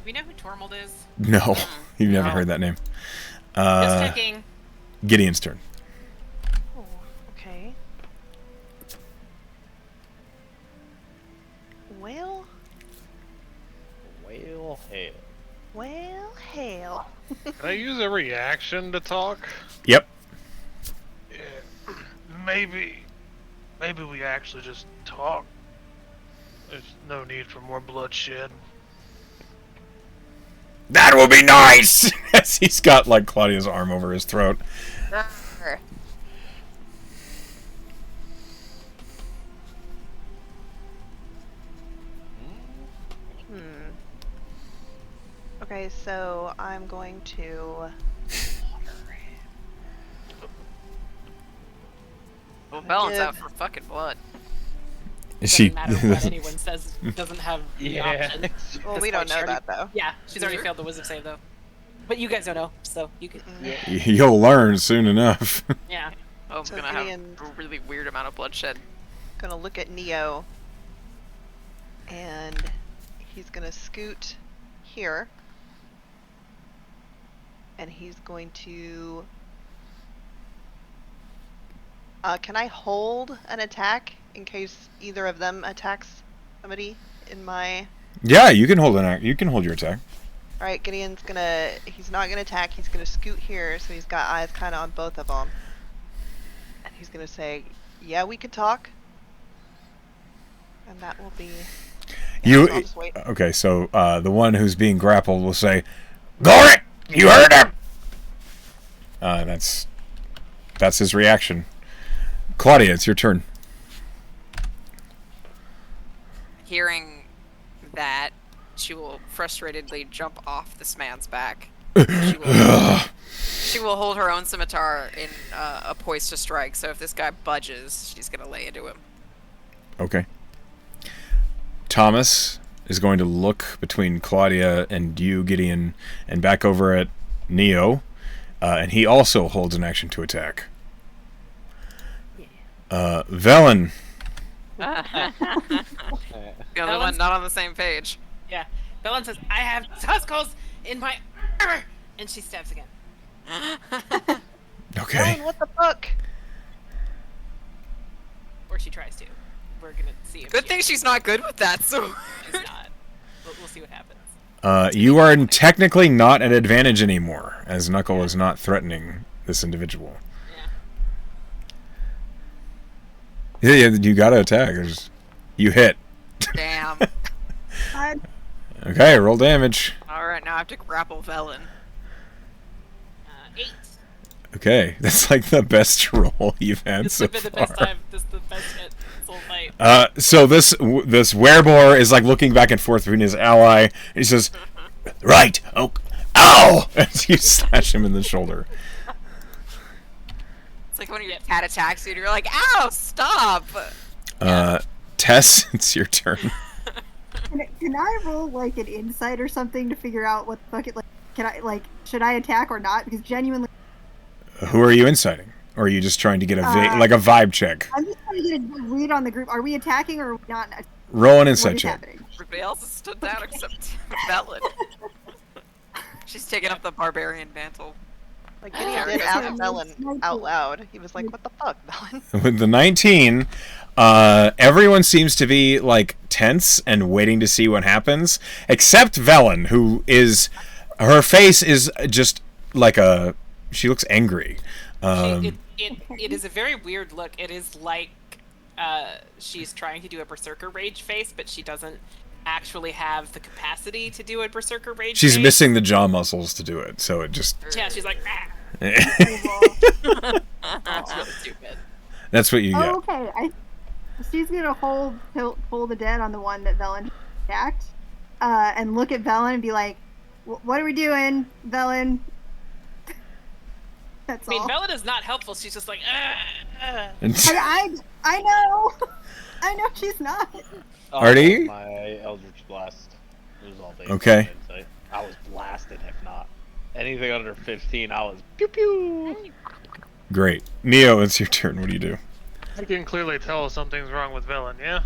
We know who Tormald is. No, you've never No. heard that name. Just checking. Gideon's turn. Oh, okay. Well, Well, hell. well, hell. Can I use a reaction to talk? Yep. Yeah. Maybe we actually just talk. There's no need for more bloodshed. That will be nice! As he's got, like, Claudia's arm over his throat. Okay, so I'm going to. Well, Bella's Give- out for fucking blood. She. Doesn't matter what anyone says. Doesn't have the Yeah. option. Well, we don't know that though. Yeah, she's already failed the wisdom save though. But you guys don't know, so you could. You'll learn soon enough. Yeah. Bone's So gonna have Gideon's a really weird amount of bloodshed. gonna look at Neo, and he's gonna scoot here, and he's going to. Can I hold an attack in case either of them attacks somebody in my? Yeah, you can hold You can hold your attack. All right, Gideon's gonna. He's not gonna attack. He's gonna scoot here, so he's got eyes kind of on both of them, and he's gonna say, "Yeah, we could talk." And that will be. You I'll just wait. okay? So the one who's being grappled will say, "Gorit, you heard him." That's his reaction. Claudia, it's your turn. Hearing that, she will frustratedly jump off this man's back. She will hold her own scimitar in a poise to strike, so if this guy budges, she's gonna lay into him. Okay. Thomas is going to look between Claudia and you, Gideon, and back over at Neo, and he also holds an action to attack. Velen. The other one not on the same page. Yeah. Belen says, I have tuskles in my armor! And she stabs again. Okay. Helen, what the fuck? Or she tries to. We're gonna see if Good thing she's not good with that, so. she's not. We'll see what happens. You are technically not at advantage anymore, as Knuckle is not threatening this individual. Yeah, you gotta attack. You hit. Damn. Okay, roll damage. Alright, now I have to grapple Velen. 8. Okay, that's like the best roll you've had This so has been the far. best time. This is the best hit this whole night. So this werebore is like looking back and forth between his ally. And he says, "Right, oh, ow!" As you slash him in the shoulder. It's like when your cat attacks you and you're like, ow, stop! Tess, it's your turn. Can I roll like an insight or something to figure out what the fuck it like? Can I like should I attack or not? Because genuinely, Who are you inciting? Or are you just trying to get a vibe check? I'm just trying to get a read on the group. Are we attacking or are we not? Roll an What insight is check. happening? Everybody else has stood down except Velen. She's taking up the barbarian mantle. Like Gideon did ask Velen out loud. He was like, "What the fuck, Velen?" With the 19, everyone seems to be like tense and waiting to see what happens, except Velen, who is, her face is just like she looks angry. It is a very weird look. It is like she's trying to do a berserker rage face, but she doesn't actually have the capacity to do a berserker rage She's face. missing the jaw muscles to do it, so it just... Yeah, she's like, ah. That's really stupid. That's what you get. Oh, okay. She's gonna hold the dead on the one that Velen attacked, and look at Velen and be like, "What are we doing, Velen?" That's I mean, all. Bella is not helpful. She's just like, ah. I know. I know she's not. Artie? My Eldritch Blast. It was all based Okay. on insight. I was blasted, if not. Anything under 15, I was pew pew. Great. Neo, it's your turn. What do you do? I can clearly tell something's wrong with Velen, yeah?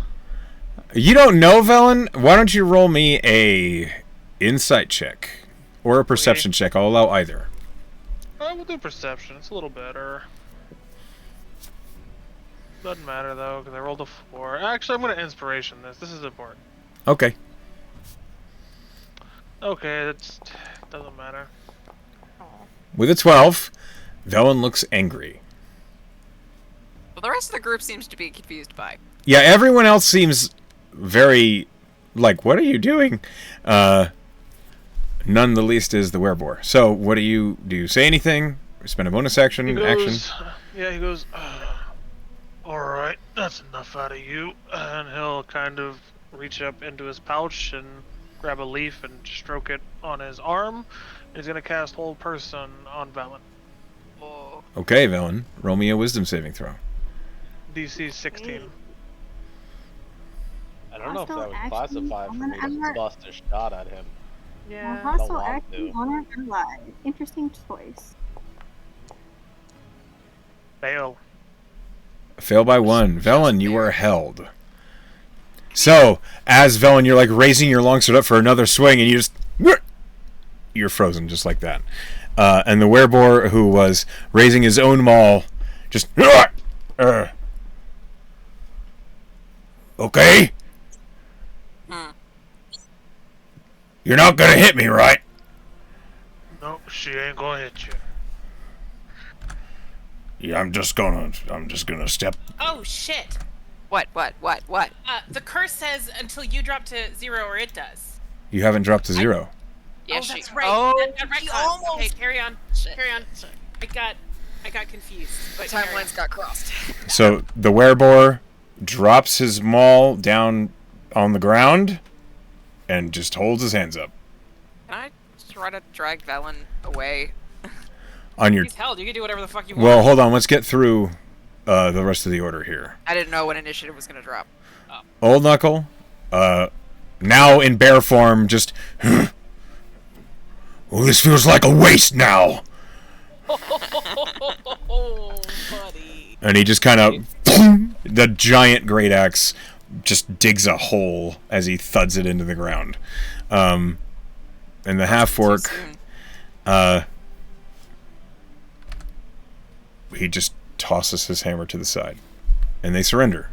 You don't know, Velen? Why don't you roll me a insight check? Or a perception check. I'll allow either. I will do perception. It's a little better. Doesn't matter though, because I rolled a 4. Actually, I'm going to inspiration this. This is important. Okay. Okay, that doesn't matter. With a 12, Velen looks angry. Well, the rest of the group seems to be confused by. Yeah, everyone else seems very... like, what are you doing? None the least is the werebore. So, what do? You say anything? Or spend a bonus action? He Action? goes, yeah, he goes, alright, that's enough out of you. And he'll kind of reach up into his pouch and grab a leaf and stroke it on his arm. He's going to cast Hold Person on Velen. Oh. Okay, Velen. Roll me a wisdom saving throw. DC 16. I don't know if that Hostile would action classify for on me an to ally. bust a shot at him. Yeah. Hostile want action to. on an ally. Interesting choice. Fail. Fail by 1. Velen, you are held. So, as Velen, you're like raising your longsword up for another swing, and you just... You're frozen just like that. And the werebore, who was raising his own maul, just... Okay? You're not gonna hit me, right? No, she ain't gonna hit you. Yeah, I'm just gonna step... Oh shit! What? The curse says until you drop to 0 or it does. You haven't dropped to 0. Yeah, oh, she. that's right. Oh, That she retcons. almost. Okay, carry on. Shit. Carry on. I got confused. The But carry on. timelines got crossed. So, the werebore drops his maul down on the ground and just holds his hands up. Can I try to drag Velen away? On your... He's held. You can do whatever the fuck you want. Well, hold on. Let's get through the rest of the order here. I didn't know when initiative was gonna drop. Old Knuckle, now in bear form, just... Well, this feels like a waste now! Oh, buddy. And he just kind of... The giant great axe just digs a hole as he thuds it into the ground. And the half-orc... he just tosses his hammer to the side. And they surrender.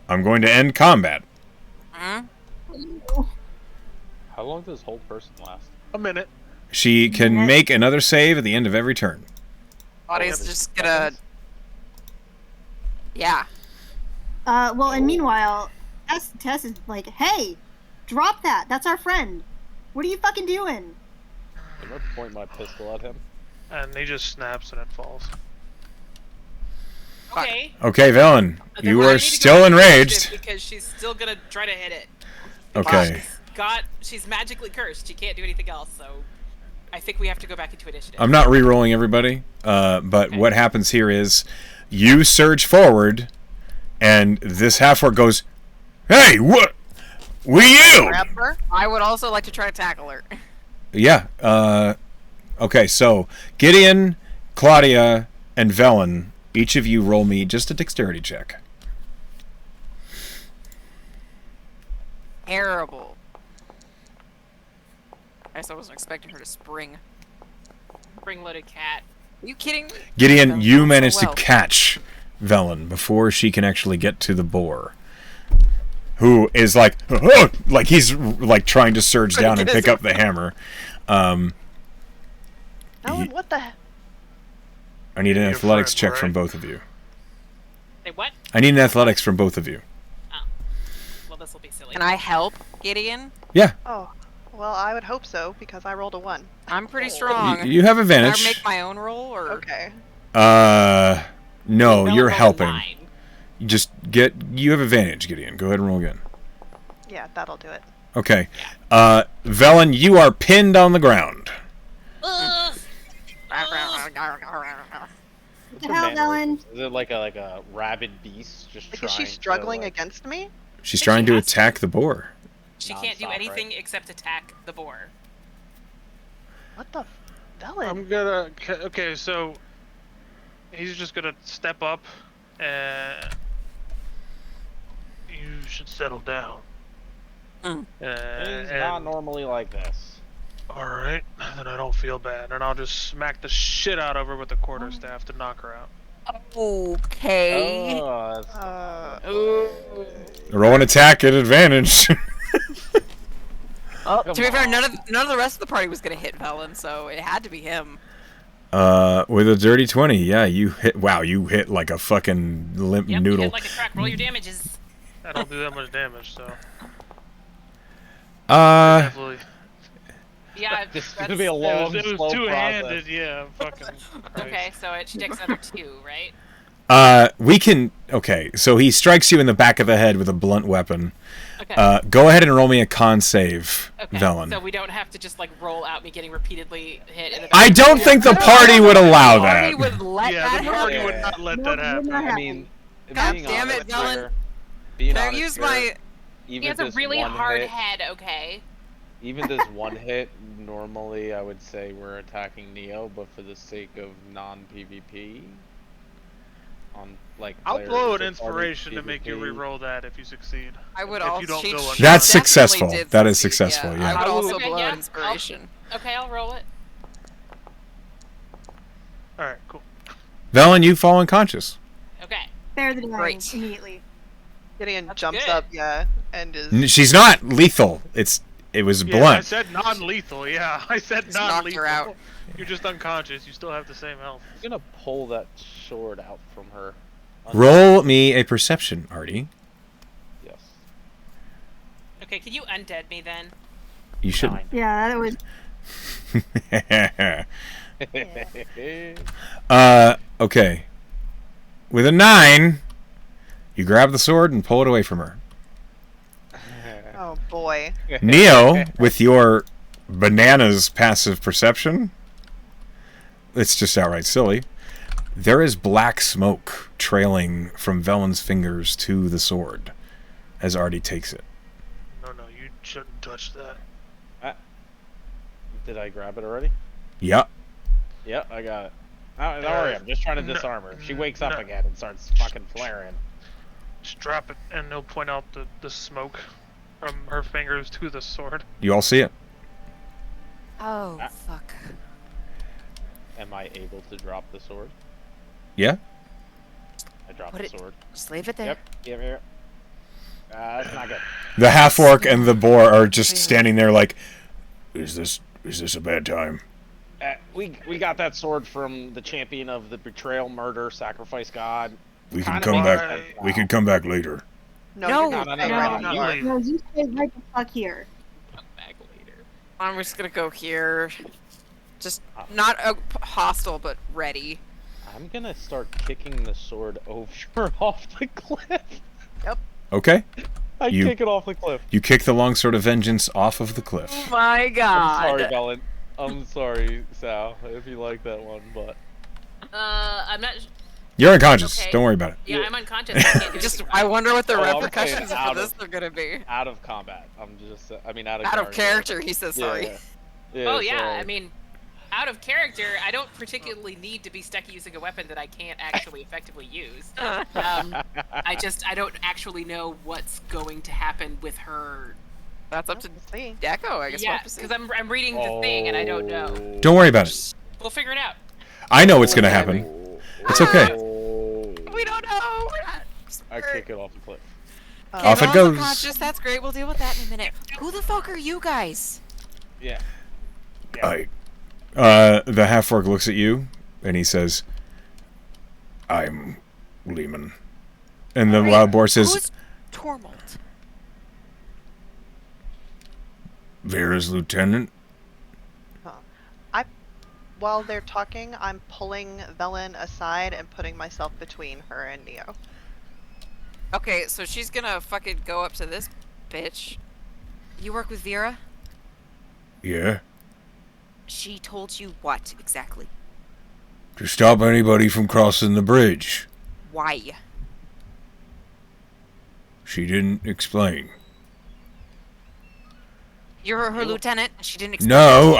I'm going to end combat. How long does hold person last? A minute. She can make another save at the end of every turn. Claudia's just gonna. Yeah. Well, and meanwhile, Tess is like, hey, drop that. That's our friend. What are you fucking doing? I'm gonna point my pistol at him. And he just snaps and it falls. Okay. Okay, Velen, Then you I are need to go still back to enraged. initiative because she's still gonna try to hit it. Okay. She's magically cursed. She can't do anything else. So, I think we have to go back into initiative. I'm not re-rolling everybody, but Okay. what happens here is you surge forward, and this half-orc goes, "Hey, what? We yield!" Grab her. I would also like to try to tackle her. Yeah. Okay, so Gideon, Claudia, and Velen, each of you roll me just a dexterity check. Terrible. I guess I wasn't expecting her to spring. Spring-loaded cat. Are you kidding me? Gideon, Them you so managed well. to catch Velen before she can actually get to the boar, who is like he's like trying to surge down and pick up the hammer. Ellen, what the? I need an Your athletics friend, check from right? both of you. Say what? I need an athletics from both of you. Well, this will be silly. Can I help, Gideon? Yeah, Oh, well, I would hope so because I rolled a 1. I'm pretty strong. you have Can I advantage. make my own roll, or Okay. No, Bella you're rolled a helping. 9. You have advantage, Gideon. Go ahead and roll again. Yeah, that'll do it. Okay. Velen, you are pinned on the ground. What the hell, Ellen? Is it like a rabid beast just Like, trying is she to, struggling like- against me? She's But trying she to has to. attack the boar. She can't do Non-stop, anything except attack the boar. What the? Ellen. I'm gonna. Okay, so he's just gonna step up, and you should settle down. Mm. He's not normally like this. All right, then I don't feel bad, and I'll just smack the shit out of her with the quarterstaff to knock her out. okay? Oh, that's Roll an attack at advantage. To be fair, none of the rest of the party was gonna hit Velen, so it had to be him. With a dirty 20, yeah, you hit. Wow, you hit like a fucking limp Yep, noodle. hit like a track. Roll your damages. I don't do that much damage, so Uh, definitely. Yeah, This is that's, gonna be a It long, was slow two-handed, process. yeah. Fucking. Okay, so she takes another 2, right? we can. Okay, so he strikes you in the back of the head with a blunt weapon. Okay. Go ahead and roll me a con save, Okay, Velen. so we don't have to just like roll out me getting repeatedly hit in the I don't think the party would allow Party that. would let Yeah, that the party happen. would not let No, that happen. we're not I mean, God being damn it, honest Dylan. here- being Can I honest use here, my? even He has a this really one hard hit, head, okay? Even this one hit, normally I would say we're attacking Neo, but for the sake of non-PvP, on like. I'll players blow an or party inspiration to make you PvP. re-roll that if you succeed. I would If also. you don't she- go she under. That's definitely successful. did That is succeed, successful, yeah. I would I also will- blow yeah, an inspiration. Okay, I'll roll it. All right, cool. Velen, you fall unconscious. Okay. Spare the dying Great. immediately. Gideon That's jumps good. up, yeah, and is. She's not lethal. It was Yeah, I blunt. said non-lethal. Yeah, I said Just knocked non-lethal. her out. You're just unconscious. You still have the same health. I'm gonna pull that sword out from her. Roll me a perception, Artie. Yes. Okay, can you undead me then? You should. 9. Yeah, that was. Okay. With a 9, you grab the sword and pull it away from her. Oh boy. Neo, with your bananas passive perception, it's just outright silly. There is black smoke trailing from Velen's fingers to the sword as Artie takes it. No, you shouldn't touch that. Did I grab it already? Yep. Yep, I got it. Don't worry, I'm just trying to disarm her. She wakes up no. again and starts fucking flaring. Just drop it, and he'll point out the smoke from her fingers to the sword. You all see it. Oh, Ah. fuck. Am I able to drop the sword? Yeah? I dropped Put the it- sword. Just leave it there. Yep, yep. That's not good. The half-orc and the boar are just standing there like, is this a bad time? We got that sword from the champion of the betrayal, murder, sacrifice god. We can Kinda come makes back. sense We now. can come back later. No, No, you're not. no, staying no, right no, you you are. leave. No, you stay right the fuck here. Come back later. I'm just gonna go here. Just not hostile, but ready. I'm gonna start kicking the sword over off the cliff. Okay? I You- kick it off the cliff. You kick the longsword of vengeance off of the cliff. Oh my I'm god. sorry, Belen. I'm sorry, Sal, if you like that one, but I'm not. You're unconscious. Okay. Don't worry about it. Yeah, I'm unconscious. I can't do Just, anything I about it. wonder what the Oh, I'm repercussions saying for out this of- are gonna be. out of combat. I'm just, I mean, out of Out of character, he says Yeah, sorry. yeah. Yeah, Oh yeah, sorry. I mean, out of character, I don't particularly need to be stuck using a weapon that I can't actually effectively use. I don't actually know what's going to happen with her. That's up to Let's see. Deco, I guess. Yeah, we'll have to see. because I'm reading the thing and I don't know. Don't worry about it. We'll figure it out. I know what's going to happen. It's okay. We don't know. We're not. I kick it off the cliff. Off it Kevin's goes. unconscious, that's great. We'll deal with that in a minute. Who the fuck are you guys? Yeah. The half-orc looks at you, and he says, I'm Lehman. And the wild boar says, Who's Tormald? Vera's lieutenant. While they're talking, I'm pulling Velen aside and putting myself between her and Neo. Okay, so she's gonna fucking go up to this bitch. You work with Vera? Yeah? She told you what exactly? To stop anybody from crossing the bridge. Why? She didn't explain. You're her lieutenant, and she didn't explain. No,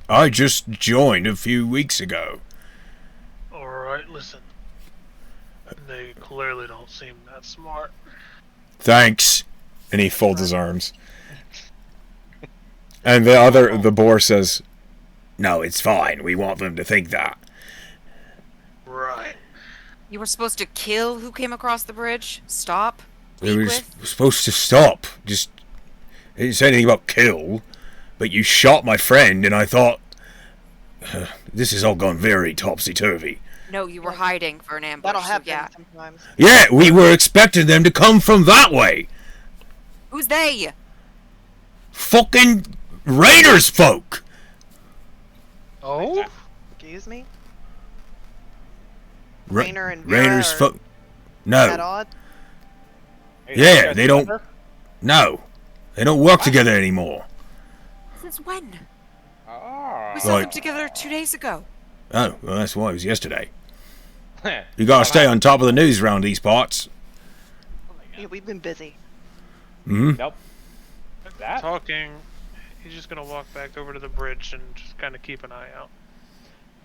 I just joined a few weeks ago. Alright, listen. They clearly don't seem that smart. Thanks. And he folds his arms. And the boar says, no, it's fine. We want them to think that. Right. You were supposed to kill who came across the bridge? Stop? We Speak were with? supposed to stop. Just, it didn't say anything about kill. But you shot my friend, and I thought, this has all gone very topsy-turvy. No, you were hiding for an ambush. That'll so happen yeah. sometimes. Yeah, we were expecting them to come from that way. Who's they? Fucking Raiders folk. Oh? Excuse me? Ra- Rainer and Vera Raiders are folk. At No, odds? Yeah, they don't- no, they don't work together anymore. Since when? Ah. We saw them Like- together 2 days ago. Oh, well, that's why it was yesterday. You gotta stay on top of the news around these parts. Yeah, we've been busy. Hmm. Nope. That? Talking, he's just gonna walk back over to the bridge and just kind of keep an eye out.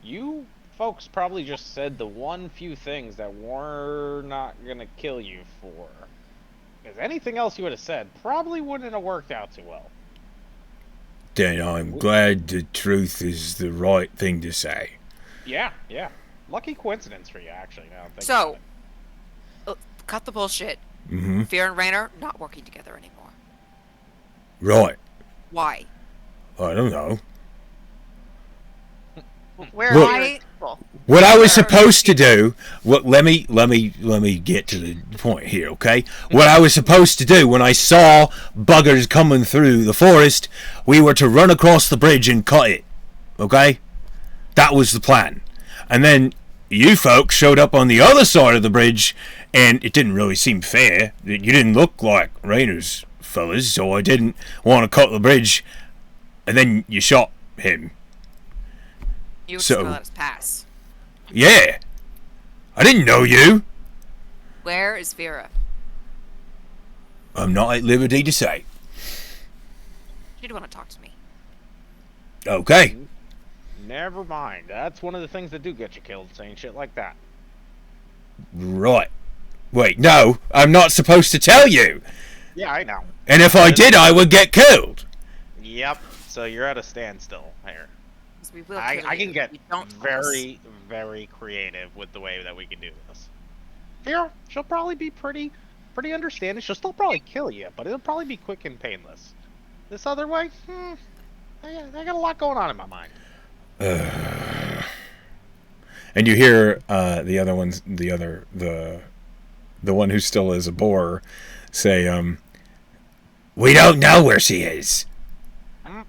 You folks probably just said the one few things that we're not gonna kill you for. Because anything else you would have said probably wouldn't have worked out too well. Then I'm glad the truth is the right thing to say. Yeah. Lucky coincidence for you, actually. Now I'm thinking So, about cut the bullshit. Mm-hmm. Fear and Rainer not working together anymore. Right. Why? I don't know. Where Look, are your people? What I was supposed to do, let me get to the point here, okay? What I was supposed to do when I saw buggers coming through the forest, we were to run across the bridge and cut it, okay? That was the plan. And then you folks showed up on the other side of the bridge, and it didn't really seem fair. You didn't look like Rainer's fellas, so I didn't want to cut the bridge, and then you shot him. You were So- just gonna let us pass. Yeah. I didn't know you. Where is Vera? I'm not at liberty to say. She'd want to talk to me. Okay. Never mind. That's one of the things that do get you killed, saying shit like that. Right. Wait, no, I'm not supposed to tell you. Yeah, I know. And if I did, I would get killed. Yep. So you're at a standstill here. 'Cause we will I kill can you get if you don't tell us. very, very creative with the way that we can do this. Here, she'll probably be pretty understanding. She'll still probably kill you, but it'll probably be quick and painless. This other way, I got a lot going on in my mind. And you hear the other ones, the one who still is a boar, say, "We don't know where she is." No.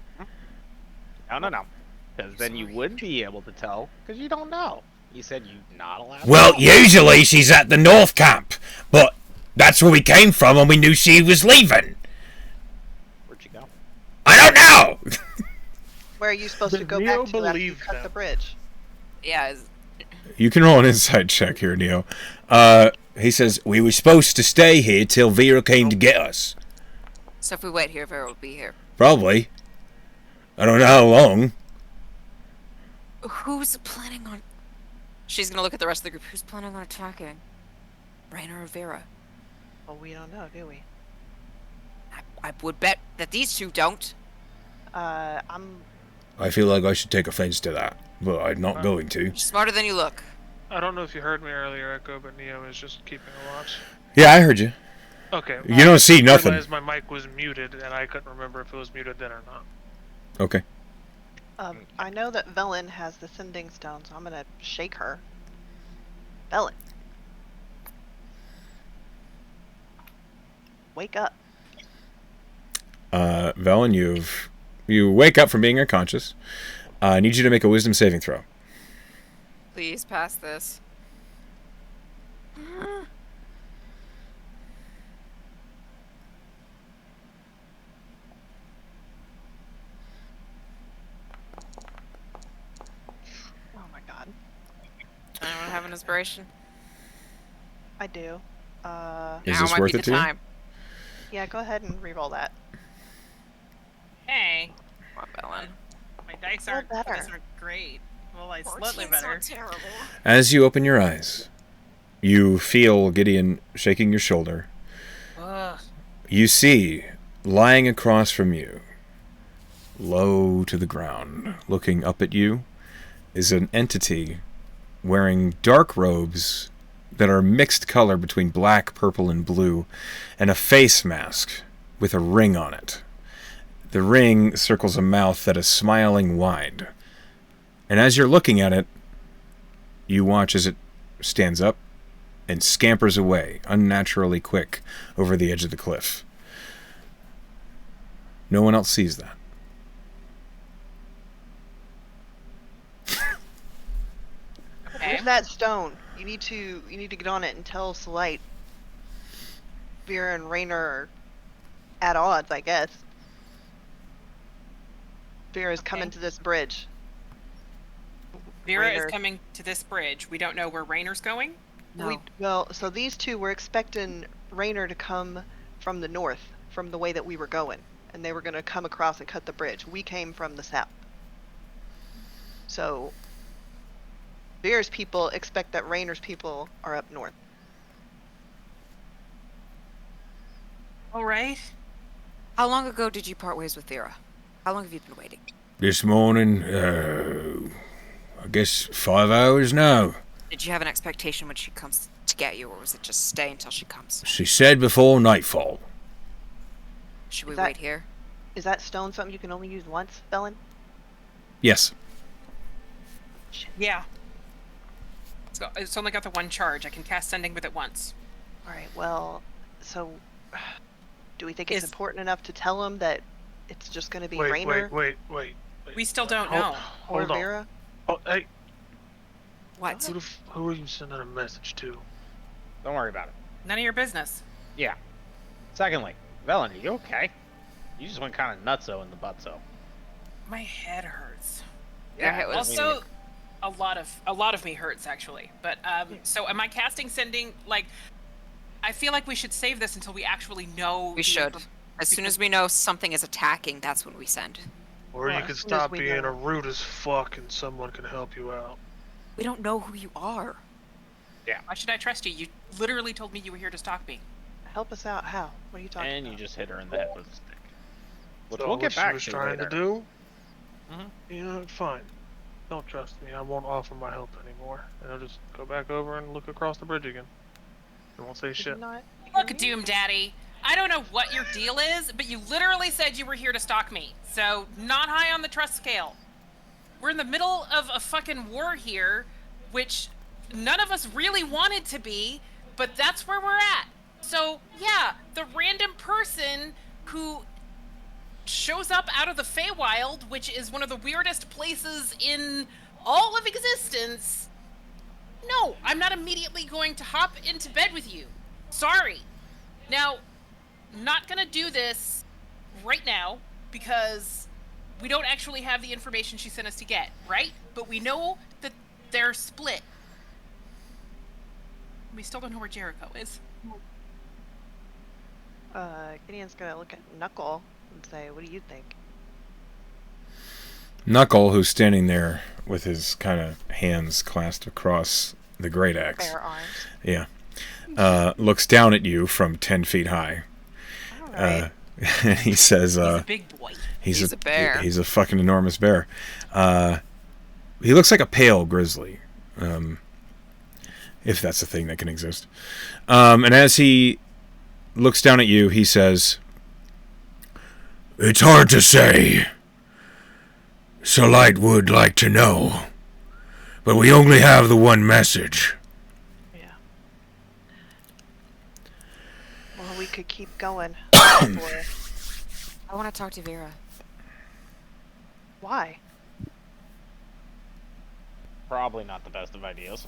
Because then you would be able to tell, because you don't know. You said you're not allowed to Well, know. usually she's at the North Camp, but that's where we came from, and we knew she was leaving. Where'd you go? I don't know. Where are you supposed to Did go Neo back to after you believe cut them? the bridge? Yeah, You can roll an insight check here, Neo. He says, we were supposed to stay here till Vera came to get us. so if we wait here, Vera will be here. Probably. I don't know how long. Who's planning on... She's gonna look at the rest of the group. Who's planning on attacking? Rainer or Vera? Well, we don't know, do we? I would bet that these two don't. I'm. I feel like I should take offense to that, but I'm not going to. You're smarter than you look. I don't know if you heard me earlier, Echo, but Neo is just keeping a watch. Yeah, I heard you. Okay. You don't see I nothing. realized my mic was muted, and I couldn't remember if it was muted then or not. Okay. I know that Velen has the sending stone, so I'm gonna shake her. Velen. Wake up. Velen, you wake up from being unconscious. I need you to make a wisdom saving throw. Please pass this. Oh my god. Anyone have an inspiration? I do. Is Now this might worth be it the to you? time. Yeah, go ahead and reroll that. Hey, Come on, Belen. my dice Roll aren't, better. dice aren't great. Well, I slightly better. terrible. As you open your eyes, you feel Gideon shaking your shoulder. Ugh. You see, lying across from you, low to the ground, looking up at you, is an entity wearing dark robes that are mixed color between black, purple, and blue, and a face mask with a ring on it. The ring circles a mouth that is smiling wide. And as you're looking at it, you watch as it stands up and scampers away, unnaturally quick, over the edge of the cliff. No one else sees that. Okay. Where's that stone? You need to get on it and tell Slight. Vera and Rainer are at odds, I guess. Vera's coming to this bridge. Vera Rainer- is coming to this bridge. We don't know where Rainer's going. No. Well, so these two were expecting Rainer to come from the north, from the way that we were going, and they were going to come across and cut the bridge. We came from the south. So Vera's people expect that Rainer's people are up north. All right. How long ago did you part ways with Vera? How long have you been waiting? This morning, I guess 5 hours now. Did you have an expectation when she comes to get you, or was it just stay until she comes? She said before nightfall. Should we Is that- wait here? Is that stone something you can only use once, Bellin? Yes. Yeah. So it's only got the one charge. I can cast sending with it once. Alright, well, so do we think it's Is- important enough to tell him that it's just going to be Wait, Rainer wait. We still don't Hold- know. or Hold on. Vera? Oh, hey, What? who are you sending a message to? Don't worry about it. None of your business. Yeah. Secondly, Velen, are you okay? You just went kind of nutso in the butso. My head hurts. Yeah, it was- Also, a lot of me hurts actually. But so am I casting sending? Like, I feel like we should save this until we actually know. We should. As soon as we know something is attacking, that's when we send. Or Well, you as could soon as stop we being know. a rude as fuck and someone can help you out. We don't know who you are. Why should I trust you? You literally told me you were here to stalk me. Help us out. How? What are you talking And about? you just hit her in the head with a stick. Which So we'll what get she back was to trying later. to do? Mhm. You know, fine. Don't trust me. I won't offer my help anymore. And I'll just go back over and look across the bridge again. I won't say Did you shit. not Look, hear me? Doom Daddy. I don't know what your deal is, but you literally said you were here to stalk me. So, not high on the trust scale. We're in the middle of a fucking war here, which none of us really wanted to be, but that's where we're at. So, yeah, the random person who shows up out of the Feywild, which is one of the weirdest places in all of existence. No, I'm not immediately going to hop into bed with you. Sorry. Now, not gonna do this right now because we don't actually have the information she sent us to get, right? But we know that they're split. We still don't know where Jericho is. Gideon's gonna look at Knuckle and say, "What do you think?" Knuckle, who's standing there with his kind of hands clasped across the great axe, Bare arms. yeah, looks down at you from 10 feet high. All right. And he says, He's a big boy. He's a bear. He's a fucking enormous bear. He looks like a pale grizzly, if that's a thing that can exist. And as he looks down at you, he says, "It's hard to say. Solite would like to know, but we only have the one message." Yeah. Well, we could keep going. Or I want to talk to Vera. why? Probably not the best of ideas.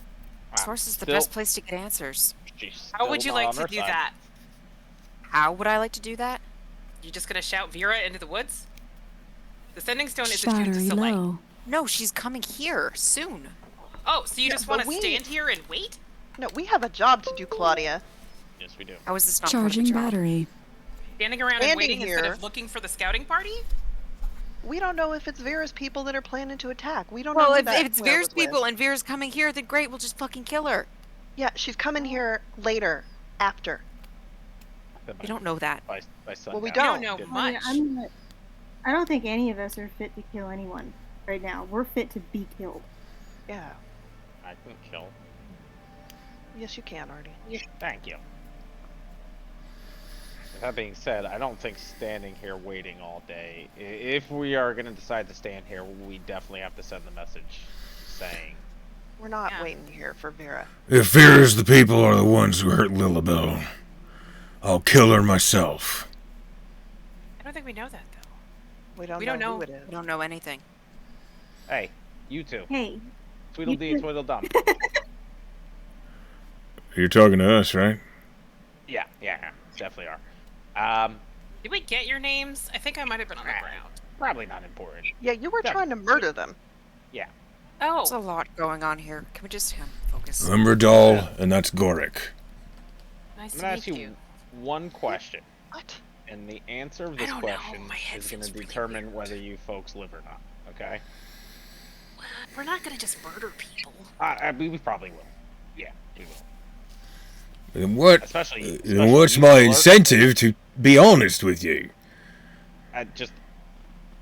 Source is the Still- best place to get answers. she's How would still you not like on to our do side. that? How would I like to do that? You just gonna shout Vera into the woods? The sending stone is attuned to Battery Selite. low. No, she's coming here soon. Oh, so you Yeah, just but want to we- stand here and wait? No, we have a job to do, Claudia. Yes, we do. How is this not Charging part of the job? battery. Standing around and Standing waiting instead here. of looking for the scouting party? We don't know if it's Vera's people that are planning to attack. We don't know Well, who if that it's whoever Vera's was with. people and Vera's coming here, then great, we'll just fucking kill her. Yeah, she's coming here later, after. We don't know that. By Well, we sundown. don't. know I mean, much. I don't think any of us are fit to kill anyone right now. We're fit to be killed. Yeah. I can kill. Yes, you can, Artie. Thank you. With that being said, I don't think standing here waiting all day. If we are going to decide to stand here, we definitely have to send the message saying, We're not Yeah. waiting here for Vera. If Vera's the people are the ones who hurt Lilibel, I'll kill her myself. I don't think we know that, though. We don't We know, don't know. who it is. We don't know anything. "Hey, you two, Hey, Tweedledee, Tweedledum." You're talking to us, right? Yeah, definitely are. Did we get your names? I think I might have been on the Ah. ground. Probably not important. Yeah, you were Yeah. trying to murder them. Oh, There's a lot going on here. Can we just focus? I'm Radal, and that's Gorik. nice I'm to gonna meet ask you one question, What? and the answer of I this don't know, question my head is going to feels really determine weird. whether you folks live or not. Okay? We're not gonna just murder people. We probably will. Yeah, we will. Then what? Especially Then what's you, my Lord. incentive to be honest with you? Just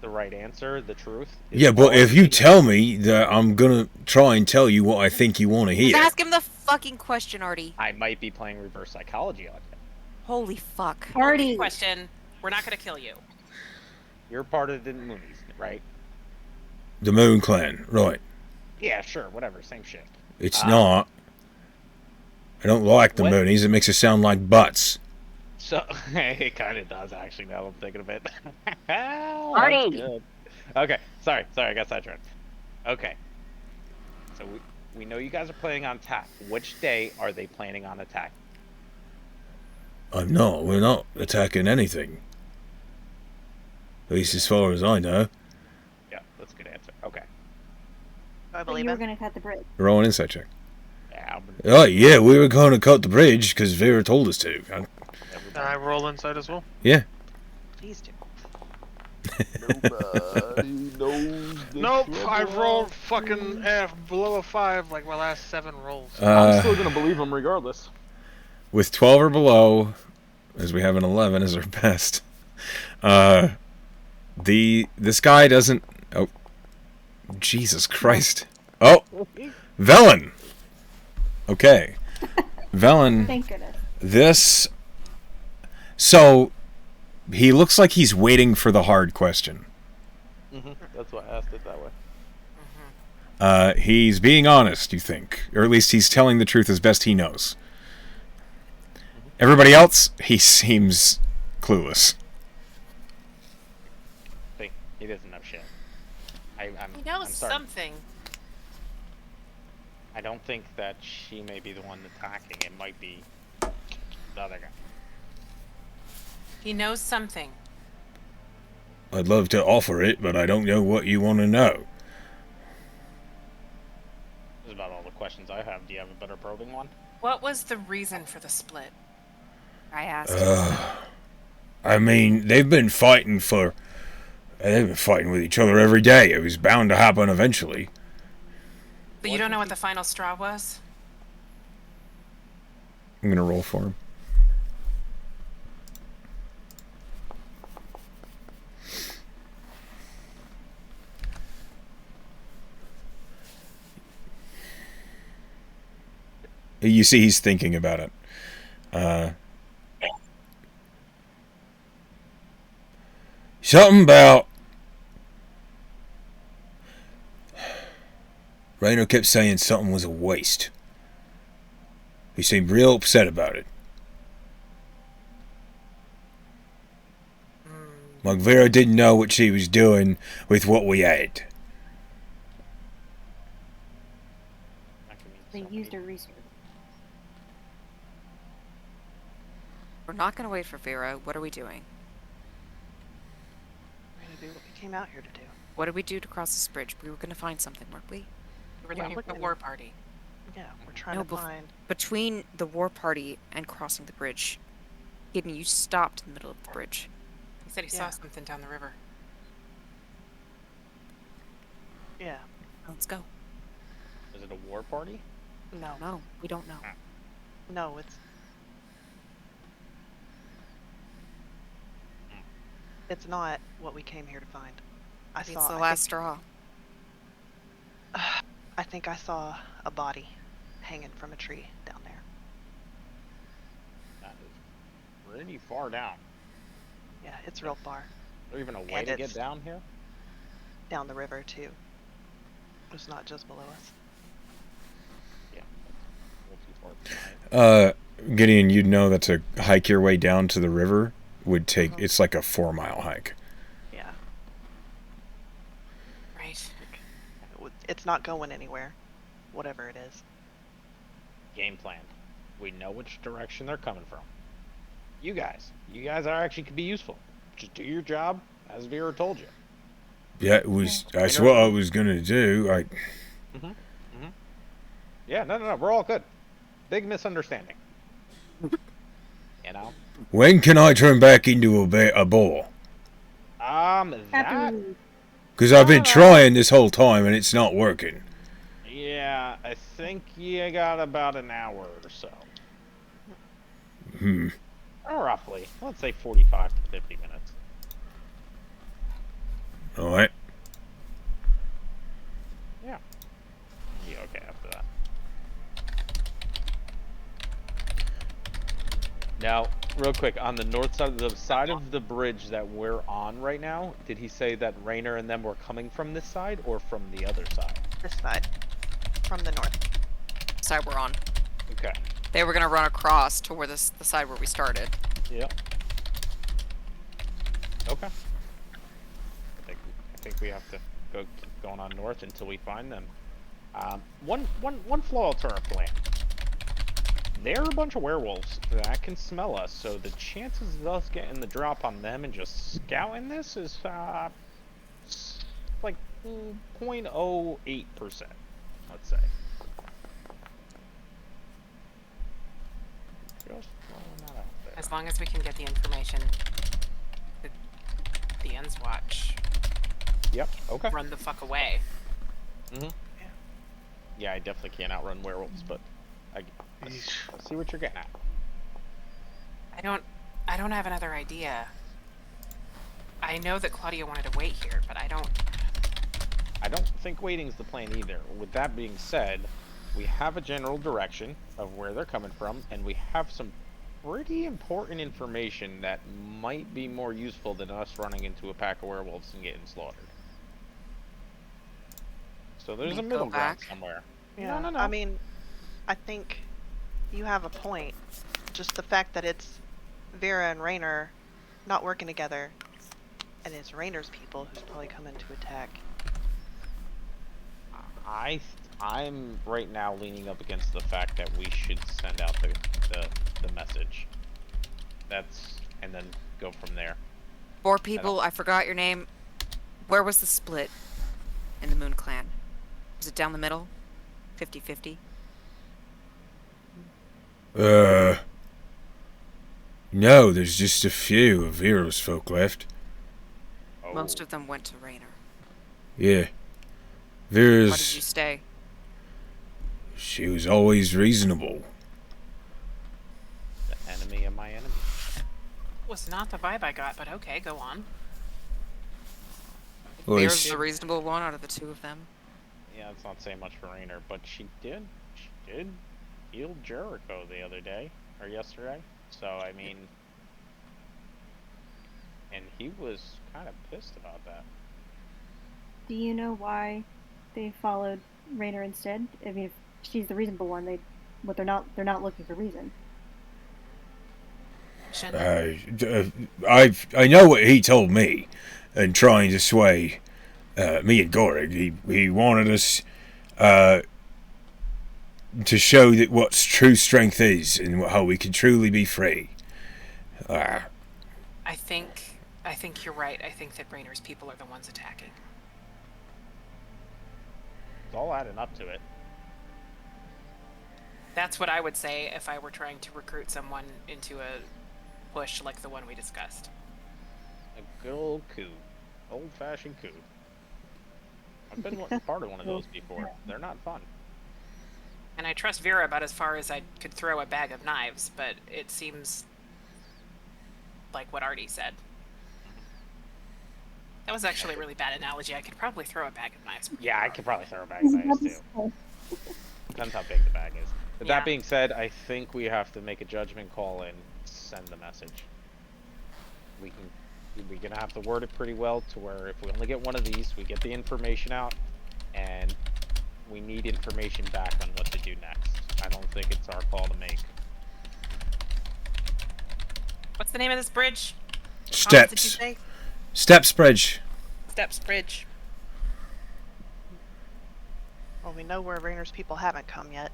the right answer, the truth. Yeah, but if you tell me that I'm gonna try and tell you what I think you want to hear. Just ask him the fucking question, Artie. I might be playing reverse psychology on you. Holy fuck. Artie. Question. We're not gonna kill you. You're part of the Moonies, right? The Moon Clan, right? Yeah, sure, whatever, same shit. It's not. I don't like the what? Moonies. It makes it sound like butts. So it kind of does actually. Now I'm thinking of it. Artie. Okay, sorry, I got sidetracked. Okay, so we know you guys are planning on attack. Which day are they planning on attack? I'm not. We're not attacking anything. At least as far as I know. Yeah, that's a good answer. Okay. I But believe you were it. gonna cut the bridge. Roll an insight check. Yeah. Oh, yeah, we were going to cut the bridge because Vera told us to. I roll inside as well. Yeah. Please do. Nobody knows the Nope, trouble I rolled of fucking below a 5 like my last 7 rolls. I'm still gonna believe him regardless. With 12 or below, as we have an 11 as our best, this guy doesn't... Oh, Jesus Christ. Oh, Velen. Okay. Velen, Thank goodness. this... So, he looks like he's waiting for the hard question. That's why I asked it that way. He's being honest, you think. Or at least he's telling the truth as best he knows. Everybody else, he seems clueless. He doesn't know shit. He I'm knows sorry. something. I don't think that she may be the one attacking. It might be the other guy. He knows something. I'd love to offer it, but I don't know what you want to know. This is about all the questions I have. Do you have a better probing one? What was the reason for the split? I asked. I mean, they've been fighting with each other every day. It was bound to happen eventually. But you don't know what the final straw was? I'm gonna roll for him. You see he's thinking about it. Something about... Rainer kept saying something was a waste. He seemed real upset about it. Like Vera didn't know what she was doing with what we had. That could mean They so used many- her resource. We're not gonna wait for Vera. What are we doing? We're gonna do what we came out here to do. What did we do to cross this bridge? We were gonna find something, weren't we? We're Yeah, looking we're for the gonna- war party. Yeah, we're trying No, to bef- find. Between the war party and crossing the bridge, Hidden, you stopped in the middle of the bridge. He said he Yeah. saw something down the river. Yeah. Let's go. Is it a war party? No. No, we don't know. No, it's. It's not what we came here to find. It's the last straw. I think I saw a body hanging from a tree down there. That is pretty far down. Yeah, it's real far. Is there even a way And to get it's- down here? Down the river, too. It's not just below us. Yeah. A little too far behind. Gideon, you'd know that to hike your way down to the river would take... It's like a 4-mile hike. Yeah. Right. It's not going anywhere. Whatever it is. Game plan. We know which direction they're coming from. You guys are actually could be useful. Just do your job as Vera told you. Yeah, it was... That's what I was gonna do. Yeah, no, we're all good. Big misunderstanding. You know? When can I turn back into a boar? That After we leave. Because I've been I don't know. trying this whole time and it's not working. Yeah, I think you got about an hour or so. Or roughly. Let's say 45 to 50 minutes. Alright. Yeah. Yeah, okay after that. Now, real quick, on the north side, the side of the bridge that we're on right now, did he say that Rainer and them were coming from this side or from the other side? This side. From the north. Side we're on. Okay. They were gonna run across to where the side where we started. Yep. Okay. I think we have to keep going on north until we find them. One flaw to our plan. They're a bunch of werewolves that can smell us, so the chances of us getting the drop on them and just scouting this is like 0.08%, let's say. Just throwing that out there. As long as we can get the information, the ends watch. Yep. Okay. Run the fuck away. Yeah, I definitely can't outrun werewolves, but I see what you're getting at. I don't have another idea. I know that Claudia wanted to wait here, but I don't think waiting's the plan either. With that being said, we have a general direction of where they're coming from, and we have some pretty important information that might be more useful than us running into a pack of werewolves and getting slaughtered. So there's a middle ground somewhere. Yeah. No. I mean, I think you have a point. Just the fact that it's Vera and Rainer not working together, and it's Rainer's people who's probably coming to attack. I'm right now leaning up against the fact that we should send out the message. And then go from there. 4 people, I forgot your name. Where was the split in the Moon Clan? Was it down the middle? 50-50? No, there's just a few of Vera's folk left. Oh. Most of them went to Rainer. Yeah. Why did you Vera's... stay? She was always reasonable. The enemy of my enemy. was not the vibe I got, but okay, go on. Well, Vera's the reasonable one out of the 2 of them. Yeah, it's not saying much for Rainer, but she did heal Jericho the other day, or yesterday. So, I mean, and he was kind of pissed about that. Do you know why they followed Rainer instead? I mean, if she's the reasonable one, they're not looking for reason. I know what he told me, and trying to sway me and Gorig. He wanted us to show that what true strength is and how we can truly be free. I think you're right. I think that Rainer's people are the ones attacking. It's all adding up to it. That's what I would say if I were trying to recruit someone into a push like the one we discussed. A good old coup. Old-fashioned coup. I've been part of one of those before. They're not fun. And I trust Vera about as far as I could throw a bag of knives, but it seems like what Artie said. That was actually a really bad analogy. I could probably throw a bag of knives. Yeah, I could probably throw a bag of knives too. Depends how big the bag is. But that being said, I think we have to make a judgment call and send the message. We're gonna have to word it pretty well to where if we only get one of these, we get the information out, and we need information back on what to do next. I don't think it's our call to make. What's the name of this bridge? Steps. Did you say? Steps Bridge. Steps Bridge. Well, we know where Rainer's people haven't come yet.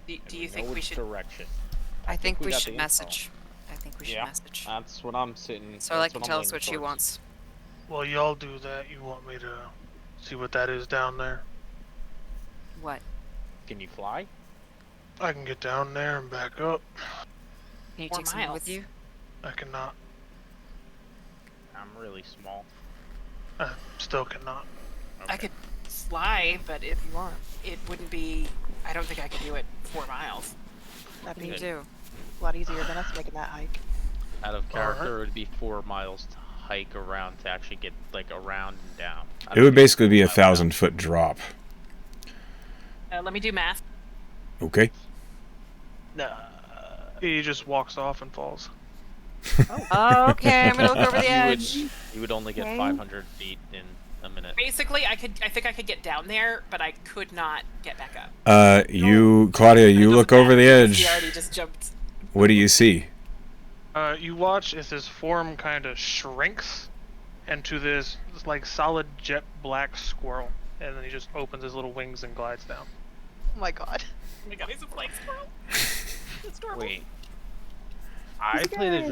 Do you think we should? Direction. I think we got should the message. I think we should message. That's what I'm sitting. Sarlacc can tell us what she wants. Well, y'all do that. You want me to see what that is down there? What? Can you fly? I can get down there and back up. Can you 4 take someone miles. with you? I cannot. I'm really small. Still cannot. I could fly, but If you want. it wouldn't be. I don't think I could do it 4 miles. That'd Me be too. a lot easier than us making that hike. Out of character, Alright. it would be 4 miles to hike around to actually get like around and down. I It don't would think basically be a it's 5 miles. 1,000-foot drop. Let me do math. Okay. He just walks off and falls. Oh, okay, I'm gonna look over the You edge. You would only get Okay. 500 feet in a minute. Basically, I think I could get down there, but I could not get back up. Claudia, you It look doesn't over the matter because edge. He already just jumped. What do you see? You watch as his form kind of shrinks into this like solid jet black squirrel, and then he just opens his little wings and glides down. Oh my god. Oh my god, he's a flying squirrel. It's adorable. Wait. I He's played it.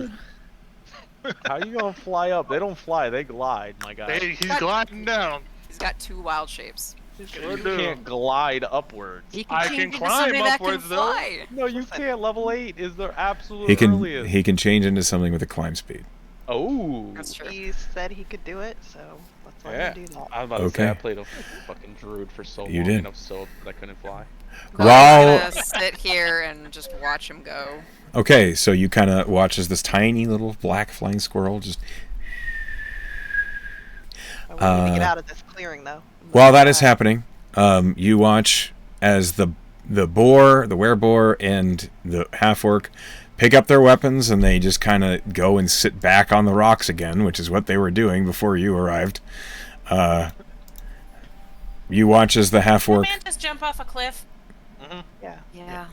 good. How you gonna fly up? They don't fly, they glide. My God. Hey, he's gliding down. He's got 2 wild shapes. You do. can't glide upwards. He can I change can into climb something that can upwards, though. fly. No, you can't. Level 8 is the absolute He can earliest. he can change into something with a climb speed. Oh. That's true. He said he could do it, so let's let Yeah. him do that. I was about to say I Okay. played a fucking druid for so You long did. and I'm so that I couldn't fly. I'm While gonna sit here and just watch him go. okay, so you kind of watch as this tiny little black flying squirrel just. I want him to get out of this clearing, though. While that is happening, you watch as the boar, the wereboar, and the half-orc pick up their weapons, and they just kind of go and sit back on the rocks again, which is what they were doing before you arrived. You watch as the Did half-orc. man just jump off a cliff? Yeah. Yeah.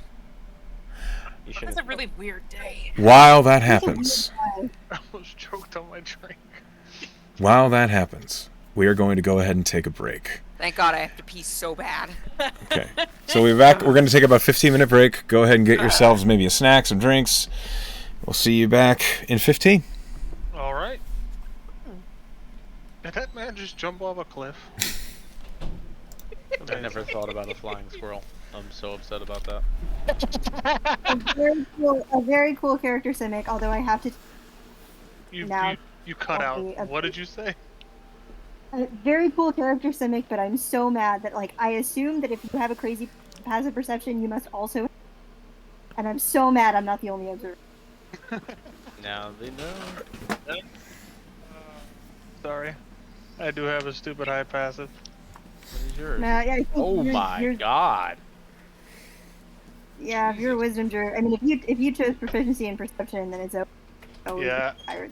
You That should was a really weird day. While that happens, I almost choked on my drink. we are going to go ahead and take a break. Thank God I have to pee so bad. Okay. So we're back. We're going to take about a 15-minute break. Go ahead and get yourselves maybe a snack, some drinks. We'll see you back in 15. All right. Did that man just jump off a cliff? I never thought about a flying squirrel. I'm so upset about that. A very cool character Simic, although I have to. You Now, you cut out. okay, What did you say? A very cool character Simic, but I'm so mad that I assume that if you have a crazy passive perception, you must also. And I'm so mad I'm not the only observer. Now they know. Sorry. I do have a stupid high passive. What is yours? Nah, yeah, I think Oh you're- my you're- god. Yeah, if you're a wisdom druid, I mean, if you chose proficiency in perception, then it's always Yeah. higher.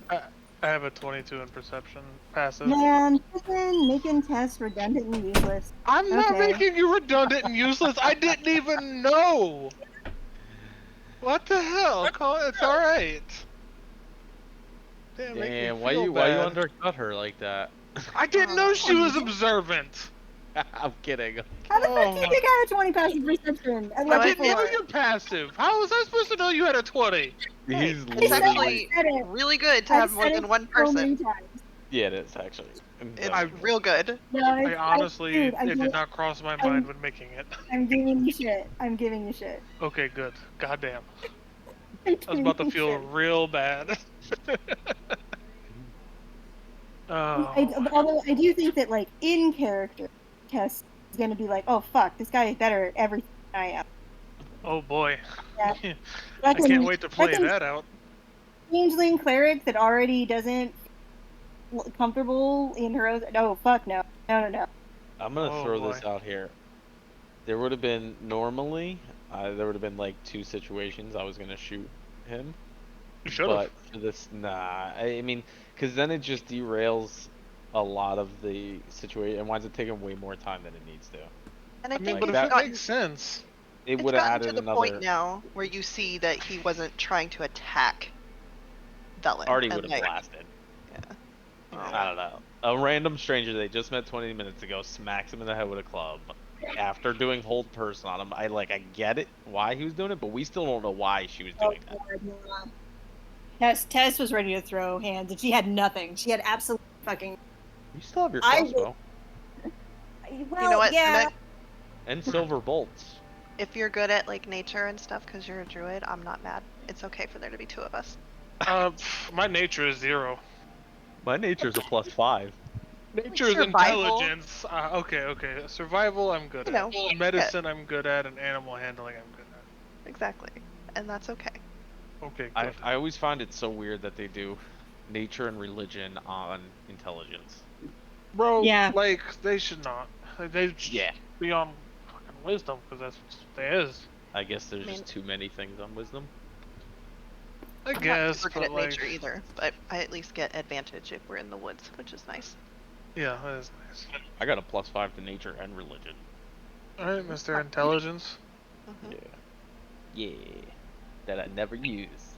I have a 22 in perception passive. Man, freaking making tests redundant and useless. I'm not Okay. making you redundant and useless. I didn't even know. What the hell? It's all right. Damn, make me Damn, why feel you bad. undercut her like that? I didn't know she was observant. I'm kidding. How the fuck Oh do you my- think I have a 20 passive perception? I didn't know you're passive. How was I supposed to know you had a 20? He's It's literally. actually said it. really good to I've have more said than it one so many person. times. Yeah, it is actually. It's I- real good. No, I it's- honestly, dude, it did not cross my mind when making it. I'm giving you shit. I'm giving you shit. Okay, good. Goddamn. I'm I was about to giving you feel shit. real bad. Oh. Although I do think that, in character, Tess is gonna be like, oh fuck, this guy is better at everything than I am. Oh boy. Yeah. I can't wait to play that out. Changeling cleric that already doesn't feel comfortable in her own. No, fuck no. No. I'm gonna Oh, throw this boy. out here. There would have been normally, there would have been like 2 situations I was gonna shoot him. You should have. But for this, nah. I mean, because then it just derails a lot of the situation and winds up taking way more time than it needs to. And I I mean, think but it's if it gotten, makes sense. It it's would have gotten added to the another. point now where you see that he wasn't trying to attack Velen. Already and, would have like, blasted. Yeah. I don't know. A random stranger they just met 20 minutes ago smacks him in the head with a club. After doing hold person on him, I get it why he was doing it, but we still don't know why she was doing that. Tess was ready to throw hands, and she had nothing. She had absolutely fucking. You still have your I crossbow Well, You know what, yeah. Simic? and silver bolts. If you're good at nature and stuff because you're a druid, I'm not mad. It's okay for there to be 2 of us. My nature is 0. My nature's a +5. Nature's survival. intelligence. Okay. Survival, I'm good You at. know, Medicine, I'm good at, and animal handling, I'm good at. Exactly. And that's okay. Okay, I good. I always find it so weird that they do nature and religion on intelligence. Bro, Yeah. like, they should not. They should Yeah. be on fucking wisdom, because that's what it is. I guess there's mean- just too many things on wisdom. I I'm guess, not super but good at like, nature either, but I at least get advantage if we're in the woods, which is nice. yeah, that is nice. I got a +5 to nature and religion. Alright, Mr. Intelligence. Mhm. Yeah. That I never use.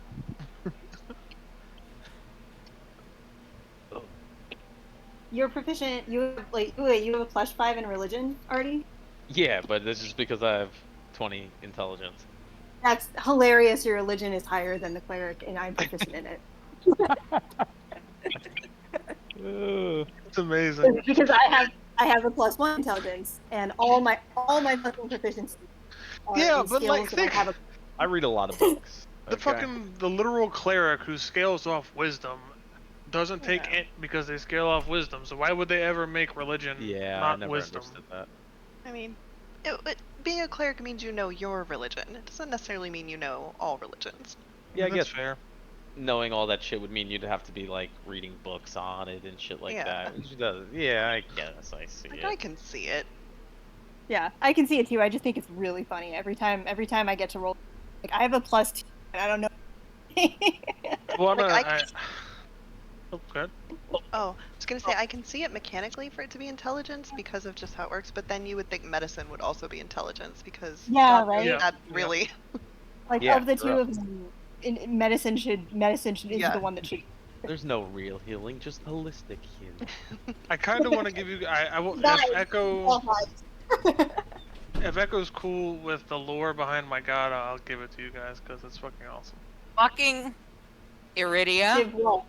You're proficient. You have, like, wait, you have a +5 in religion already? Yeah, but this is because I have 20 intelligence. That's hilarious. Your religion is higher than the cleric, and I'm proficient in it. It's amazing. Because I have a +1 intelligence, and all my fucking proficiencies are Yeah, in but, skills like, that I have a I read a lot of books. The literal cleric who scales off wisdom doesn't take Yeah. it because they scale off wisdom. So why would they ever make religion Yeah, I not never wisdom? understood that. I mean, being a cleric means you know your religion. It doesn't necessarily mean you know all religions. Yeah, I That's guess fair. knowing all that shit would mean you'd have to be like reading books on it and shit like Yeah. that. Which does, yeah, I guess I see Like, it. I can see it. Yeah, I can see it too. I just think it's really funny every time I get to roll. Like, I have a +2, and I don't know. Well, Like, oh, good. Oh, I was gonna say I can see it mechanically for it to be intelligence because of just how it works, but then you would think medicine would also be intelligence because Yeah, God knows right? Yeah. that Yeah. really. Like, Yeah, of the two correct. of them, medicine is Yeah. the one that should. There's no real healing, just holistic healing. I kind of want to give you. I will. Nice. If Echo's cool with the lore behind my god, I'll give it to you guys because it's fucking awesome. Fucking Iridia. Give what?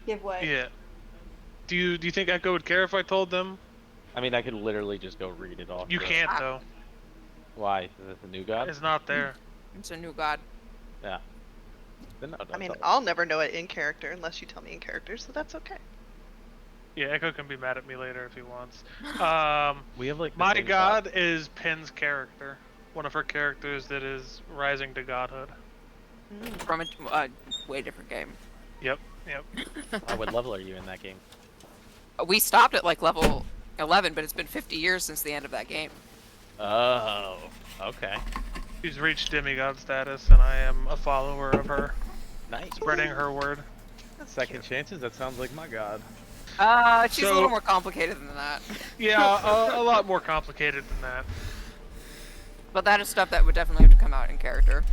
Give what? Yeah. Do you think Echo would care if I told them? I mean, I could literally just go read it off. You the- can't though. Why? Is it the new god? It's not there. It's a new god. Yeah. Then no, I don't mean, tell me. I'll never know it in character unless you tell me in character, so that's okay. Yeah, Echo can be mad at me later if he wants. We have like the My same god is Pin's character. One of her characters that is rising to godhood. From a way different game. Yep. What level are you in that game? We stopped at like level 11, but it's been 50 years since the end of that game. Oh, okay. She's reached demigod status, and I am a follower of her, Nice. spreading her word. Second chances? That sounds like my god. She's a So- little more complicated than that. Yeah, a lot more complicated than that. But that is stuff that would definitely have to come out in character.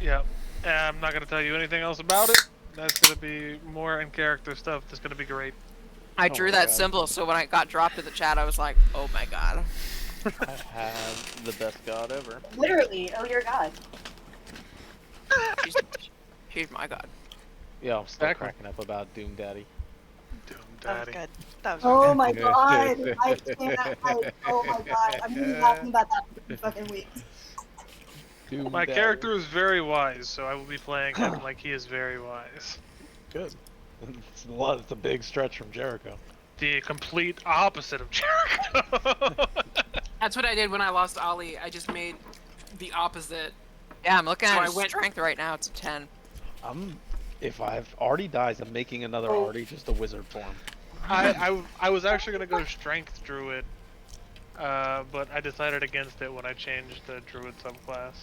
Yep. I'm not gonna tell you anything else about it. That's gonna be more in character stuff. That's gonna be great. I Oh drew my that God. symbol, so when I got dropped in the chat, I was like, oh my god. I have the best god ever. Literally, oh your god. She's my god. Yeah, I'm still Exactly. cracking up about Doom Daddy. Doom That was Daddy. good. That was Oh good. my god! Oh my god! I'm gonna be talking about that for 2 fucking weeks. Doom My Daddy. character is very wise, so I will be playing him like he is very wise. Good. It's a big stretch from Jericho. The complete opposite of Jericho. That's what I did when I lost Ollie. I just made the opposite. Yeah, I'm looking So at I his went- strength right now. It's a 10. If I've Artie dies, I'm making another Artie, just a wizard form. I was actually gonna go strength druid, but I decided against it when I changed the druid subclass.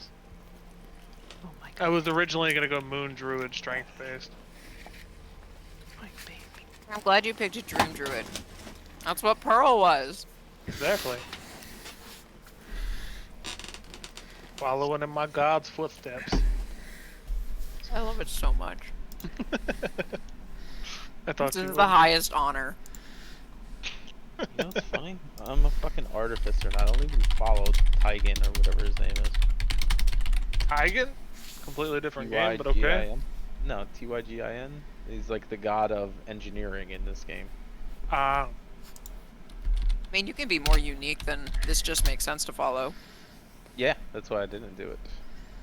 Oh my god, I was originally gonna go moon druid strength based. my baby. I'm glad you picked a Dream Druid. That's what Pearl was. Exactly. Following in my god's footsteps. I love it so much. I thought This you is would. the highest honor. You know what's funny? I'm a fucking artificer and I don't even follow Tygan or whatever his name is. Tygan? Completely different game, but okay. T-Y-G-I-N? No, T-Y-G-I-N. He's like the god of engineering in this game. I mean, you can be more unique than this just makes sense to follow. Yeah, that's why I didn't do it.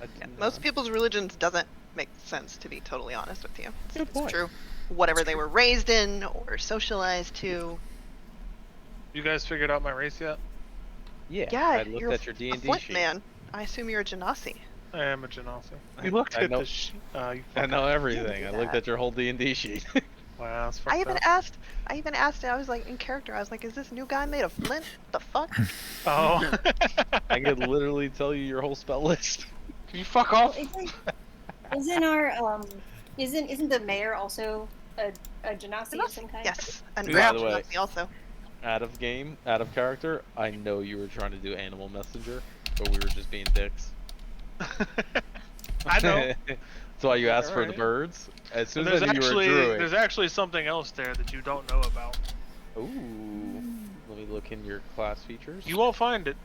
I Yeah, didn't, most people's religions doesn't makes sense, to be totally honest with you. Good It's point. true. Whatever they were raised in or socialized to. You guys figured out my race yet? Yeah, Yeah, I looked you're at your a D&D Flint sheet. man. I assume you're a Genasi. I am a Genasi. I- You looked I at know- the you I fucker. know everything. do I looked that. at your whole D&D sheet. Wow, that's I fucked even up. asked. I even asked. I was like, in character. I was like, "Is this new guy made of flint? The fuck?" Oh. I could literally tell you your whole spell list. Can you fuck Well, off? isn't our isn't the mayor also a genasi of some kind? Yes, and By yeah, the way- Genasi also. Out of game, out of character, I know you were trying to do animal messenger, but we were just being dicks. I know. That's why you asked for the Alright. birds. As soon And as I knew you were a druid. there's actually something else there that you don't know about. Ooh. Let me look in your class features. You won't find it.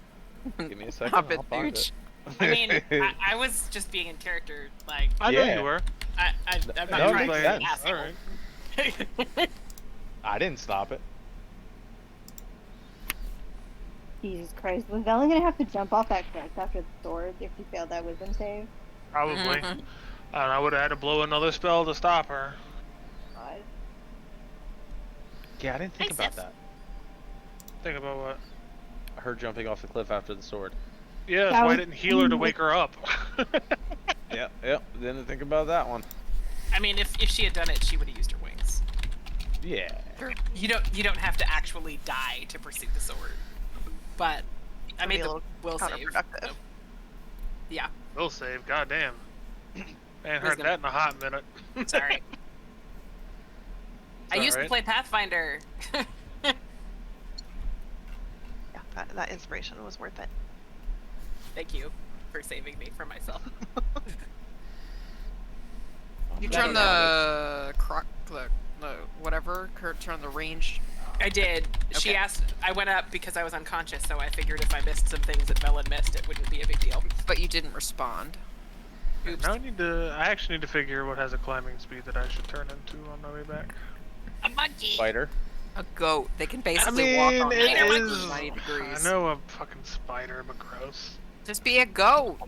Give me a second. Stop it, I'll find Nooch. it. I mean, I was just being in character. Like, I know Yeah. you were. I'm not That trying makes to sense. be an asshole. Alright. I didn't stop it. Jesus Christ, was Velen gonna have to jump off that cliff after the sword if he failed that wisdom save? Probably. Mhm. And I would have had to blow another spell to stop her. God. Yeah, I didn't think Hey, about Seth. that. Think about what? Her jumping off the cliff after the sword. Yeah, that's That why I was- didn't heal her to wake her up. Yep. Didn't think about that one. I mean, if she had done it, she would have used her wings. Yeah. You don't have to actually die to pursue the sword. But I It'll be made a the little will save. counterproductive. Yeah, Will save, goddamn. Man, heard Wisdom. that in a hot minute. sorry. I It's used to alright. play Pathfinder. Yeah, that inspiration was worth it. Thank you for saving me from myself. You That turn is the whatever, turn the range. I did. She Okay. asked. I went up because I was unconscious, so I figured if I missed some things that Velen missed, it wouldn't be a big deal. But you didn't respond. Oops. Now I actually need to figure what has a climbing speed that I should turn into on my way back. A monkey. Spider. A goat. They can I basically mean, walk on it air is. 90 degrees. I know a fucking spider, but gross. Just be a goat.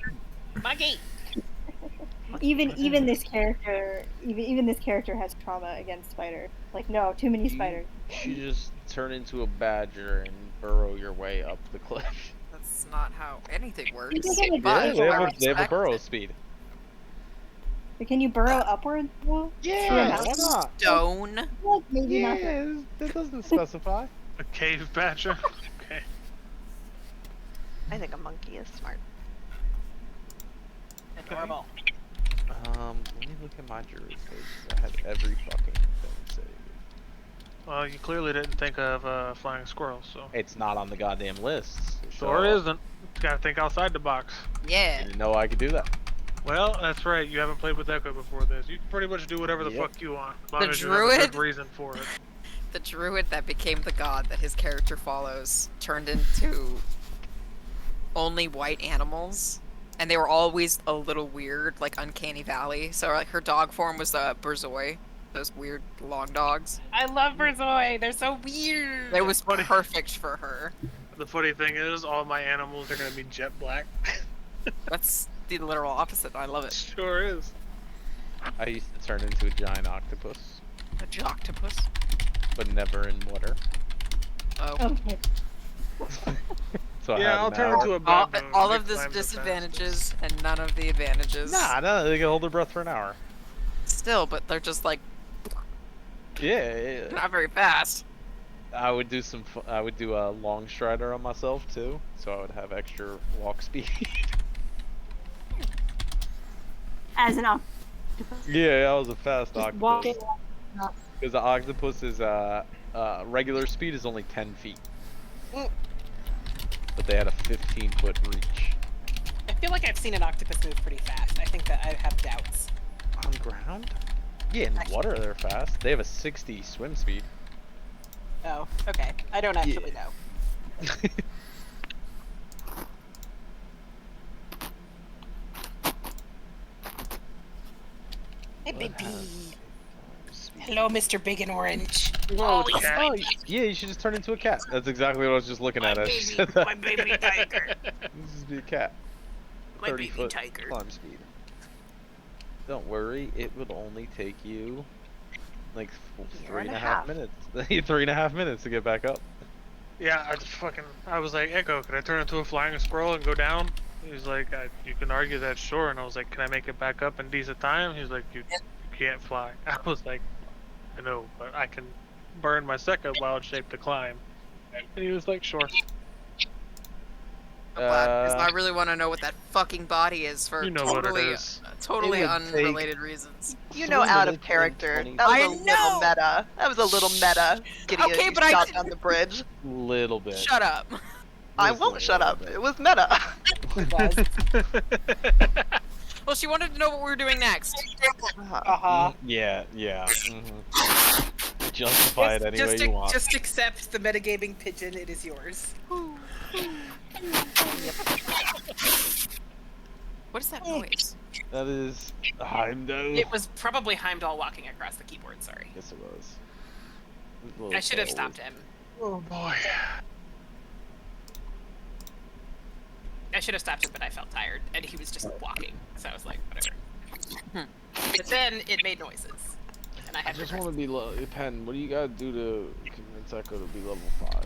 Monkey. Even this character, even this character has trauma against spider. Like, no, too many spiders. You just turn into a badger and burrow your way up the cliff. That's not how anything works. You can get a But Yeah, they have I a, they have a respect burrow it. speed. But can you burrow upward? Though? Yeah, mountain? why not? Stone. Like, maybe not. It doesn't specify. A cave badger. Okay. I think a monkey is smart. Adorable. Let me look at my druid page. I had every fucking thing saved. Well, you clearly didn't think of flying squirrels, so. It's not on the goddamn lists. Sure isn't. Gotta think outside the box. Yeah. Didn't know I could do that. Well, that's right. You haven't played with Echo before this. You can pretty much do whatever the Yep. fuck you want, as long The as you have a druid? good reason for it. The druid that became the god that his character follows turned into only white animals. And they were always a little weird, like Uncanny Valley. So like her dog form was a Burzoi, those weird long dogs. I love Burzoi. They're so weird. It was funny. perfect for her. The funny thing is, all my animals are gonna be jet black. That's the literal opposite. I love it. Sure is. I used to turn into a giant octopus, A joctopus. but never in water. Oh. Okay. So I Yeah, have I'll an turn hour. into a All, baboon. all It of the climbs the disadvantages and none of the advantages. Nah, no, they can hold their breath for an hour. Still, but they're just like Yeah. not very fast. I would do I would do a long strider on myself too, so I would have extra walk speed. As an op. Yeah, I was a fast Just octopus. walking. Because the octopus is regular speed is only 10 feet. But they had a 15-foot reach. I feel like I've seen an octopus move pretty fast. I think that I have doubts. On ground? Yeah, in the water they're fast. They have a 60 swim speed. Oh, okay. I don't actually know. Hey, baby. Hello, Mr. Big and Orange. Whoa, he's cat. my Yeah, you should just turn into a cat. That's exactly what I was just looking at. as you baby, said that. my baby tiger. This is be a cat. My 30 baby foot tiger. climb speed. Don't worry, it would only take you like Year and a 3.5 half. minutes. 3.5 minutes to get back up. Yeah, I was like, Echo, can I turn into a flying squirrel and go down? He's like, you can argue that, sure. And I was like, can I make it back up in decent time? He's like, you can't fly. I was like, I know, but I can burn my second wild shape to climb. And he was like, sure. I'm glad, because I really want to know what that fucking body is for You know what it totally, is. totally It would take unrelated reasons. You know, 3 out of minutes and character. 20 That was I a little know! meta. That was a little meta. Gideon, Okay, you but I shot didn't- down the bridge. Little bit. Shut up. I Just a won't shut little up. bit. It was meta. It was. Well, she wanted to know what we were doing next. Uh-huh. Yeah. Justify it any way you want. Just accept the metagaming pigeon. It is yours. What is that noise? That is Heimdall. It was probably Heimdall walking across the keyboard. Sorry. Yes, it was. I should have stopped him. Oh boy. I should have stopped him, but I felt tired, and he was just walking. So I was like, whatever. But then it made noises, and I I had to just press want to be Pen. What do you gotta do to convince Echo to be level 5?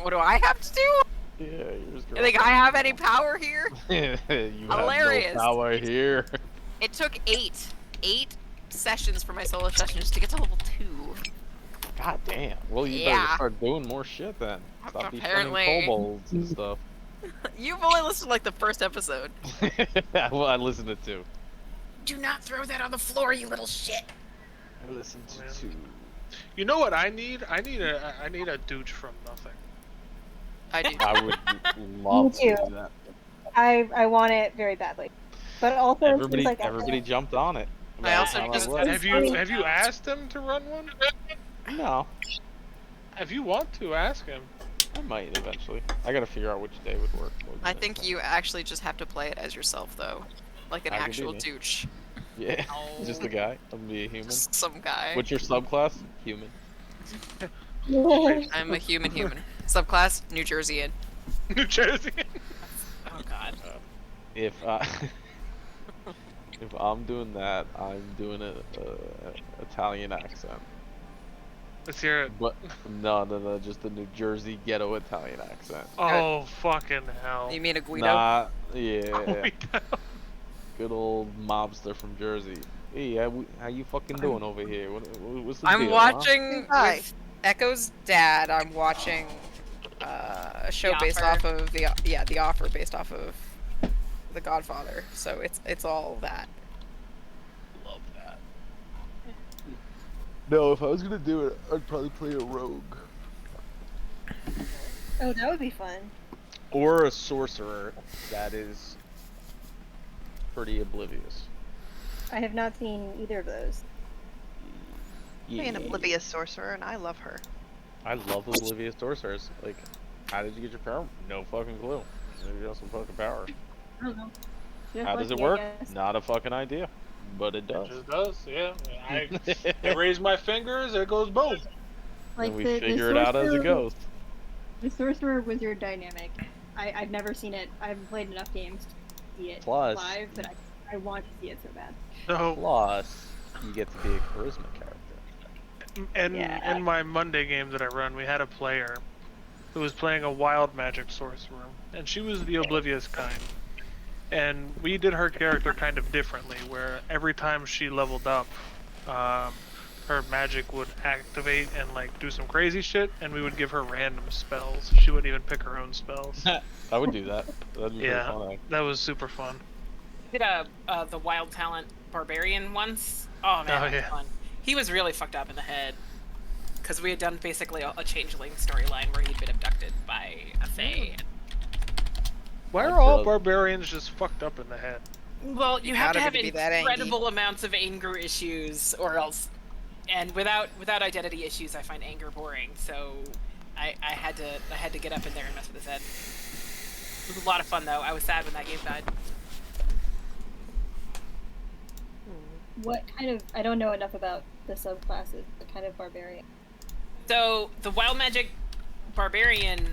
What do I have to do? Yeah, you're just. You think I have any power here? You Hilarious. have no power here. It took eight sessions for my solo sessions to get to level 2. God damn. Well, you Yeah. better start doing more shit then. Stop Apparently. befriending kobolds and stuff. You've only listened to like the first episode. Well, I listened to 2. Do not throw that on the floor, you little shit. I listened to Man. 2. You know what I need? I need a douche from nothing. I do. I would love to Me too. do that. I want it very badly, but also it Everybody, seems like everybody jumped on it. I also How just- it was. Have you asked him to run one? No, If you want to, ask him. I might eventually. I gotta figure out which day would work. I think you actually just have to play it as yourself though, like an That could be actual me. douche, Yeah, just a guy. I'm gonna be a human. just some guy. What's your subclass? Human. I'm a human. Subclass New Jerseyan. New Jersey. Oh God. If if I'm doing that, I'm doing a Italian accent. Let's hear it. But no, just the New Jersey ghetto Italian accent. Oh fucking hell. You mean a Guido? Nah, yeah, Guido. good old mobster from Jersey. Hey, how you fucking doing over here? What's the I'm deal, watching Hi. with Echo's dad. I'm watching a show The based Offer. off of the Offer, based off of The Godfather. So it's all that. Love that. No, if I was gonna do it, I'd probably play a rogue. Oh, that would be fun. Or a sorcerer that is pretty oblivious. I have not seen either of those. I'm an oblivious sorcerer, and I love her. I love oblivious sorcerers. Like, how did you get your power? No fucking clue. Maybe you have some fucking power. I don't know. Just How does it lucky, I work? guess. Not a fucking idea. But it It does. just does, yeah. I raise my fingers, there goes boom. Like and we the figure it out as it sorcerer- goes. The sorcerer wizard dynamic. I've never seen it. I haven't played enough games to see it Plus- live, but I want to see it so bad. So, Plus, you get to be a charisma character. and Yeah. in my Monday game that I run, we had a player who was playing a wild magic sorcerer, and she was the oblivious kind. And we did her character kind of differently, where every time she leveled up, her magic would activate and like do some crazy shit, and we would give her random spells. She wouldn't even pick her own spells. I would do that. That'd be Yeah. pretty fun. Actually. That was super fun. Did the Wild Talent Barbarian once. Oh man, Oh, that was yeah. fun. He was really fucked up in the head because we had done basically a changeling storyline where he'd been abducted by a fae. Why I'd are all love- barbarians just fucked up in the head? Well, you have to gotta have be that angry. incredible amounts of anger issues, or else. And without identity issues, I find anger boring. So I had to get up in there and mess with his head. It was a lot of fun though. I was sad when that game died. What kind of? I don't know enough about the subclasses. What kind of barbarian? So the Wild Magic Barbarian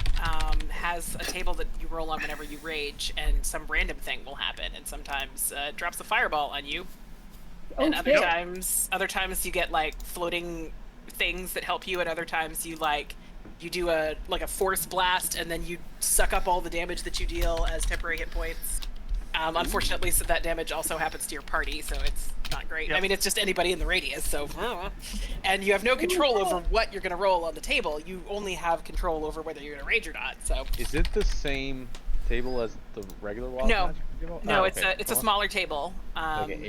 has a table that you roll on whenever you rage, and some random thing will happen. And sometimes it drops a fireball on you, and Oh, other shit. times you get like floating things that help you, and other times you do a force blast, and then you suck up all the damage that you deal as temporary hit points. Unfortunately, so that damage also happens to your party, so it's not great. Yep. I mean, it's just anybody in the radius, so... And you have no control over what you're going to roll on the table. You only have control over whether you're going to rage or not, so... Is it the same table as the regular wild No. magic table? No, Oh, it's okay. a smaller table. Like an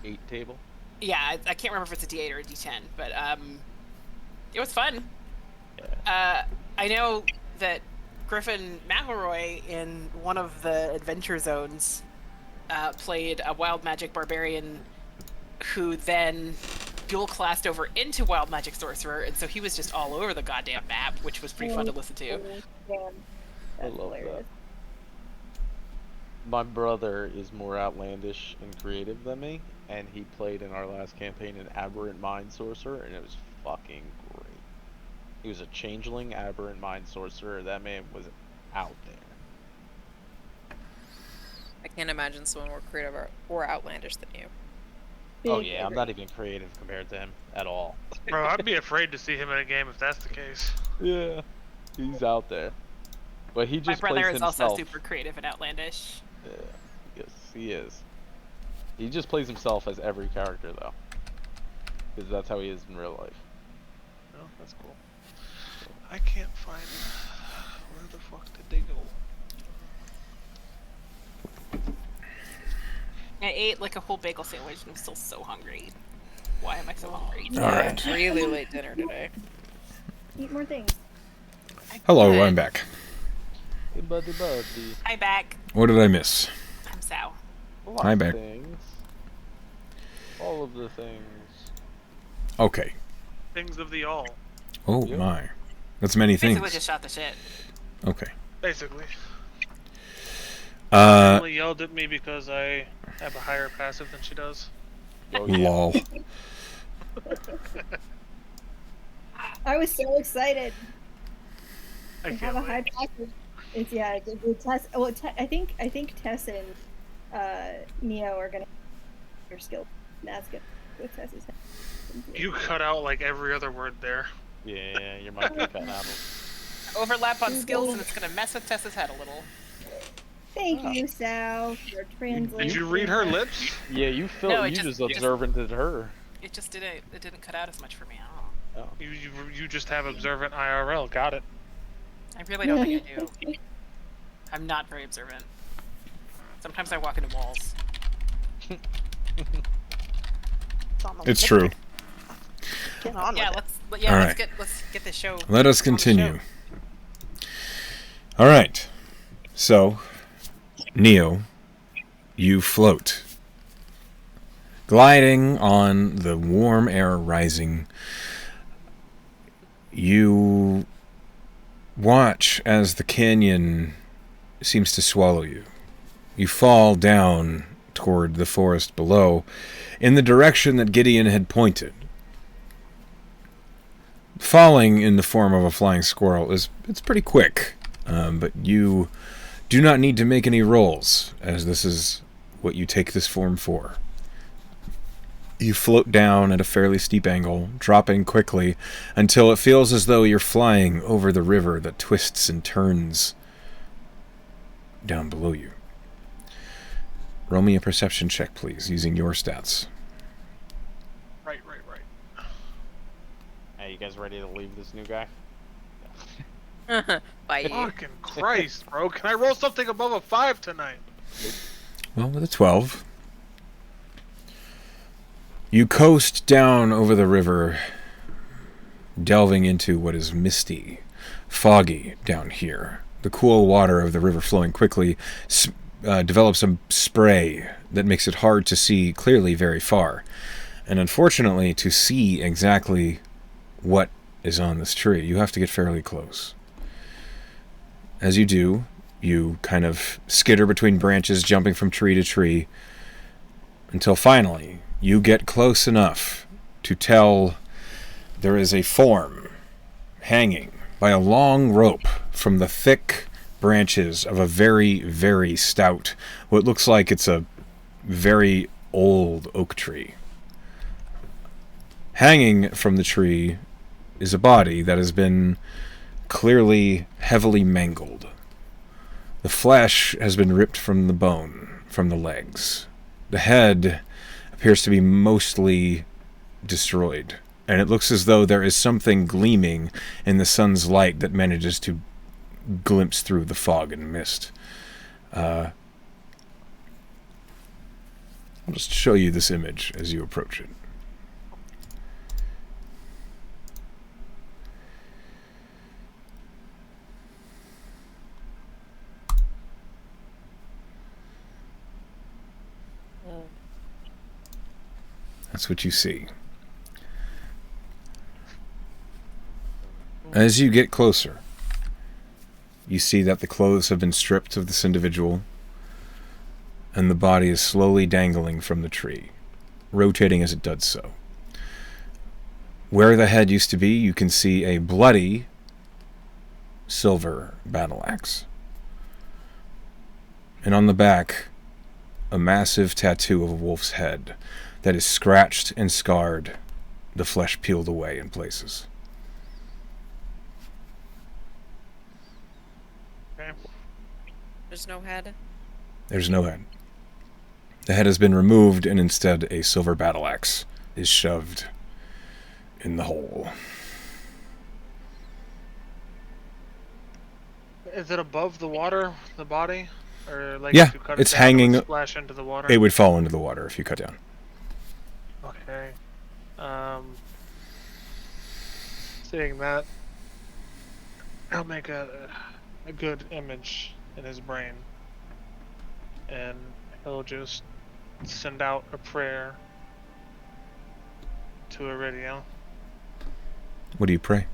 eight table? Yeah, I can't remember if it's a D8 or a D10, but it was fun. Yeah. I know that Griffin McElroy in one of the adventure zones played a wild magic barbarian who then dual classed over into wild magic sorcerer, and so he was just all over the goddamn map, which was pretty fun to listen to. Yeah. I That's love hilarious. that. My brother is more outlandish and creative than me, and he played in our last campaign an aberrant mind sorcerer, and it was fucking great. He was a changeling aberrant mind sorcerer. That man was out there. I can't imagine someone more creative or outlandish than you. Oh Big yeah, I'm agree. not even creative compared to him at all. Bro, I'd be afraid to see him in a game if that's the case. Yeah, he's out there. But he My just brother plays is himself. also super creative and outlandish. Yeah, yes, he is. He just plays himself as every character though, because that's how he is in real life. Oh, that's cool. I can't find where the fuck did they go? I ate like a whole bagel sandwich and I'm still so hungry. Why am I so hungry? All right. Really late dinner today. Eat more things. Hello, Good. I'm back. Hey, buddy. Hi, back. What did I miss? I'm Sal. Hi, back. Things. All of the things. Okay. Things of the all, Oh Yeah. my. That's many Basically things. just shot the shit. Okay. basically. Uh, Emily yelled at me because I have a higher passive than she does. Oh, yeah. lol. I was so excited I to have can't a wait. high passive. It's Tess. Well, I think Tess and Neo are gonna your skill. That's good with Tess's head. You cut out like every other word there. Yeah, your mic is cutting out. Overlap on skills and it's gonna mess with Tessa's head a little. Thank you, Sal, for translating. Did you read her lips? Yeah, you felt No, it you just- just observanted her. It just didn't cut out as much for me. I don't know. Oh. You just have observant IRL. Got it. I really don't think I do. I'm not very observant. Sometimes I walk into walls. It's true. Get on Yeah, with it. All right. let's get this show. Let us on the continue. show. All right. So, Neo, you float. Gliding on the warm air rising, you watch as the canyon seems to swallow you. You fall down toward the forest below in the direction that Gideon had pointed. Falling in the form of a flying squirrel it's pretty quick, but you do not need to make any rolls, as this is what you take this form for. You float down at a fairly steep angle, dropping quickly until it feels as though you're flying over the river that twists and turns down below you. Roll me a perception check, please, using your stats. Right. Hey, you guys ready to leave this new guy? Bye. Fucking Christ, bro. Can I roll something above a 5 tonight? Well, with a 12, you coast down over the river, delving into what is misty, foggy down here. The cool water of the river flowing quickly develops a spray that makes it hard to see clearly very far. And unfortunately, to see exactly what is on this tree, you have to get fairly close. As you do, you kind of skitter between branches, jumping from tree to tree, until finally you get close enough to tell there is a form hanging by a long rope from the thick branches of a very, very stout, what looks like it's a very old oak tree. Hanging from the tree is a body that has been clearly heavily mangled. The flesh has been ripped from the bone, from the legs. The head appears to be mostly destroyed, and it looks as though there is something gleaming in the sun's light that manages to glimpse through the fog and mist. I'll just show you this image as you approach it. That's what you see. As you get closer, you see that the clothes have been stripped of this individual, and the body is slowly dangling from the tree, rotating as it does so. Where the head used to be, you can see a bloody silver battle axe. And on the back, a massive tattoo of a wolf's head that is scratched and scarred, the flesh peeled away in places. Okay. There's no head. There's no head. The head has been removed, and instead a silver battle axe is shoved in the hole. Is it above the water, the body? Or like Yeah, if you cut it's it down, it would hanging. splash into the water? It would fall into the water if you cut down. Okay. Seeing that, I'll make a good image in his brain. And he'll just send out a prayer to Iridia. What do you pray?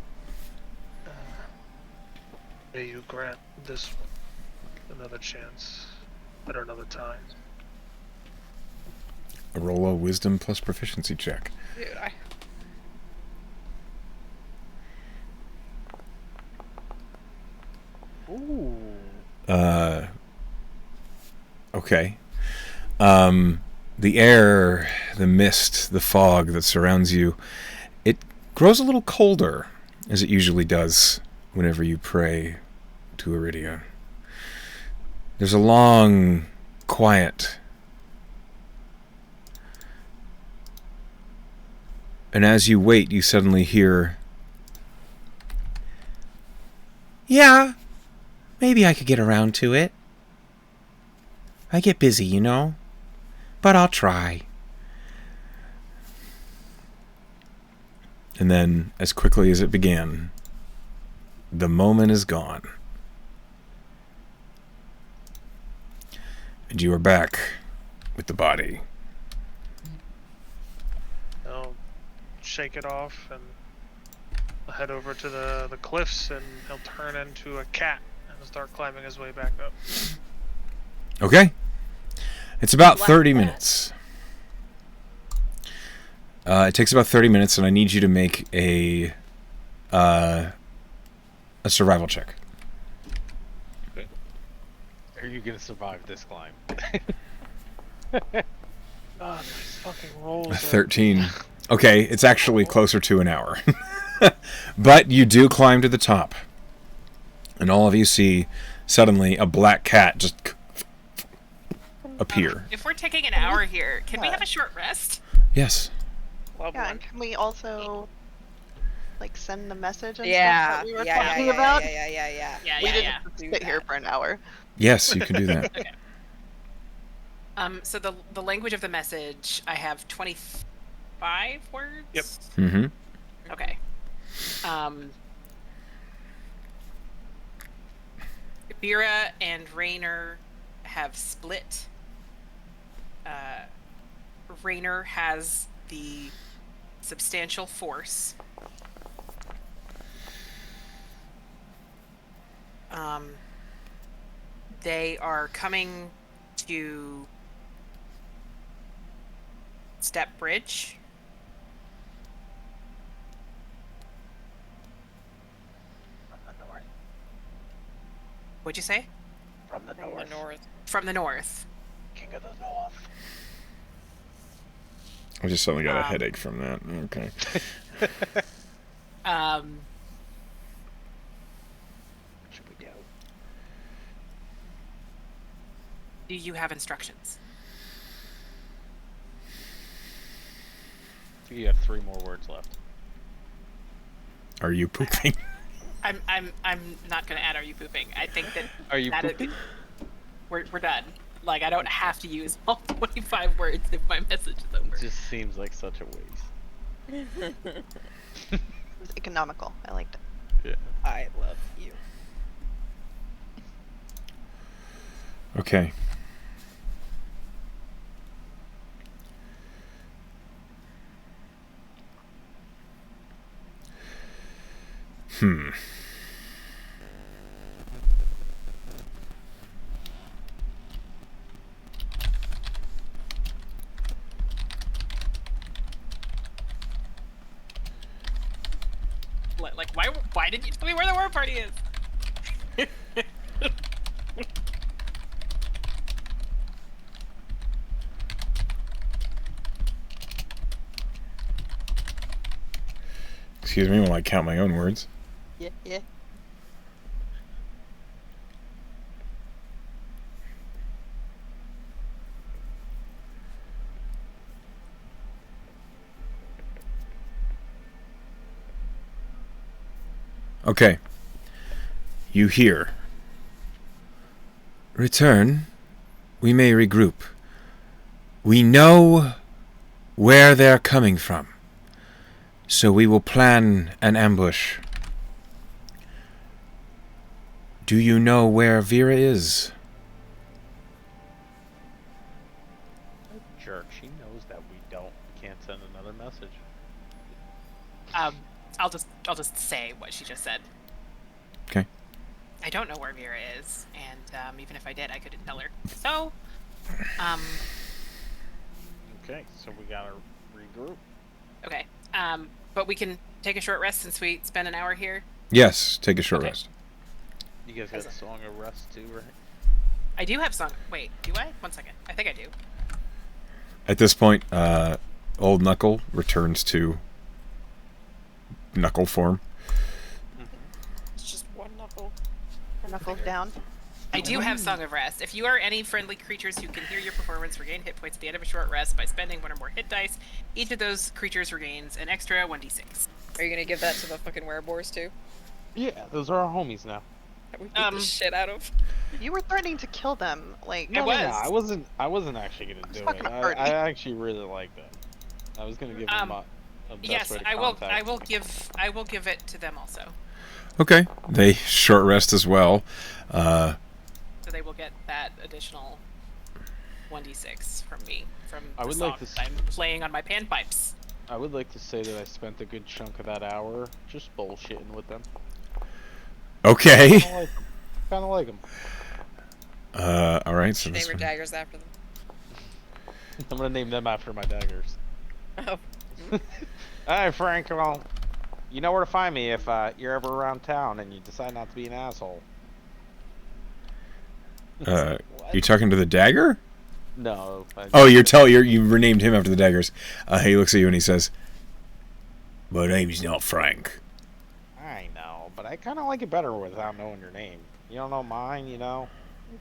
May you grant this one another chance at another time. Roll a wisdom plus proficiency check. Dude, Ooh. Okay. The air, the mist, the fog that surrounds you, it grows a little colder, as it usually does whenever you pray to Iridia. There's a long, quiet. And as you wait, you suddenly hear, "Yeah, maybe I could get around to it. I get busy, you know, but I'll try." And then, as quickly as it began, the moment is gone. And you are back with the body. I'll shake it off and I'll head over to the cliffs, and he'll turn into a cat and start climbing his way back up. Okay. It's about 30 minutes. It takes about 30 minutes, and I need you to make a survival check. Are you gonna survive this climb? Oh, these fucking rolls. A 13. Okay, it's actually closer to an hour. But you do climb to the top. And all of you see suddenly a black cat just appear. If we're taking an hour here, can we have a short rest? Yes. Yeah, and can we also like send a message and yeah, stuff that we were yeah, talking yeah, about? Yeah, We yeah, didn't yeah. just sit here for an hour. Yes, you can do that. Okay. So the language of the message, I have 25 words. Yep. Mm-hmm. Okay. Bira and Raynor have split. Raynor has the substantial force. They are coming to Step Bridge. What'd you say? From the From north. the north. From the north. King of the north. I just suddenly got a Um, headache from that. Okay. Um, What should we do? do you have instructions? You have 3 more words left. Are you pooping? I'm not gonna add. Are you pooping? I think that. Are you that pooping? We're done. Like I don't have to use all 25 words if my message is over. It just seems like such a waste. It was economical. I liked it. Yeah. I love you. Okay. Like why did you tell me where the war party is? Excuse me while I count my own words. Yeah, yeah. Okay. You hear. Return. We may regroup. We know where they're coming from, so we will plan an ambush. Do you know where Vera is? Jerk. She knows that we can't send another message. I'll just say what she just said. Okay. I don't know where Vera is, and even if I did, I couldn't tell her. So, Okay, so we gotta regroup. okay. But we can take a short rest since we spent an hour here. Yes, take a short Okay. rest. You guys got a Song of Rest too, right? I do have song. Wait, do I? 1 second. I think I do. At this point, old Knuckle returns to knuckle form. It's just one knuckle. Knuckles down. I do have Song of Rest. If you are any friendly creatures who can hear your performance, regain hit points at the end of a short rest by spending 1 or more hit dice. Each of those creatures regains an extra 1d6. Are you gonna give that to the fucking werewolves too? Yeah, those are our homies now. That we beat the shit out of. You were threatening to kill them. Like, No, I wasn't actually gonna do fucking it. hurting. I actually really like that. I was gonna give them a best Yes, way to I will. contact. I will give it to them also. Okay. They short rest as well. So they will get that additional 1d6 from me from I the would song like to that I'm playing on my panpipes. I would like to say that I spent a good chunk of that hour just bullshitting with them. Okay. Kind of like them. All right. So Name this your one. daggers after them. I'm gonna name them after my daggers. Oh. Hey, Frank. Well, you know where to find me if you're ever around town and you decide not to be an asshole. You talking to the dagger? No. Oh, you renamed him after the daggers. He looks at you and he says, "My name's not Frank." I know, but I kind of like it better without knowing your name. You don't know mine, you know?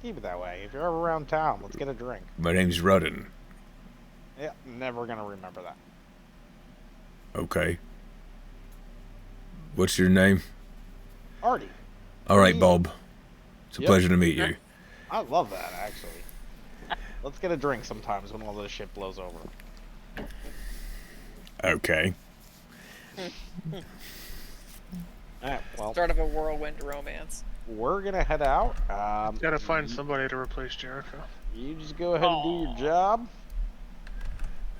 Keep it that way. If you're ever around town, let's get a drink. My name's Rudden. Yeah, never gonna remember that. Okay. What's your name? Artie. All right, Bob. It's a Yep. pleasure to meet you. I love that, actually. Let's get a drink sometimes when all this shit blows over. Okay. Alright, well, Start of a whirlwind romance. we're gonna head out. Gotta find somebody to replace Jericho. You just go ahead and do your job.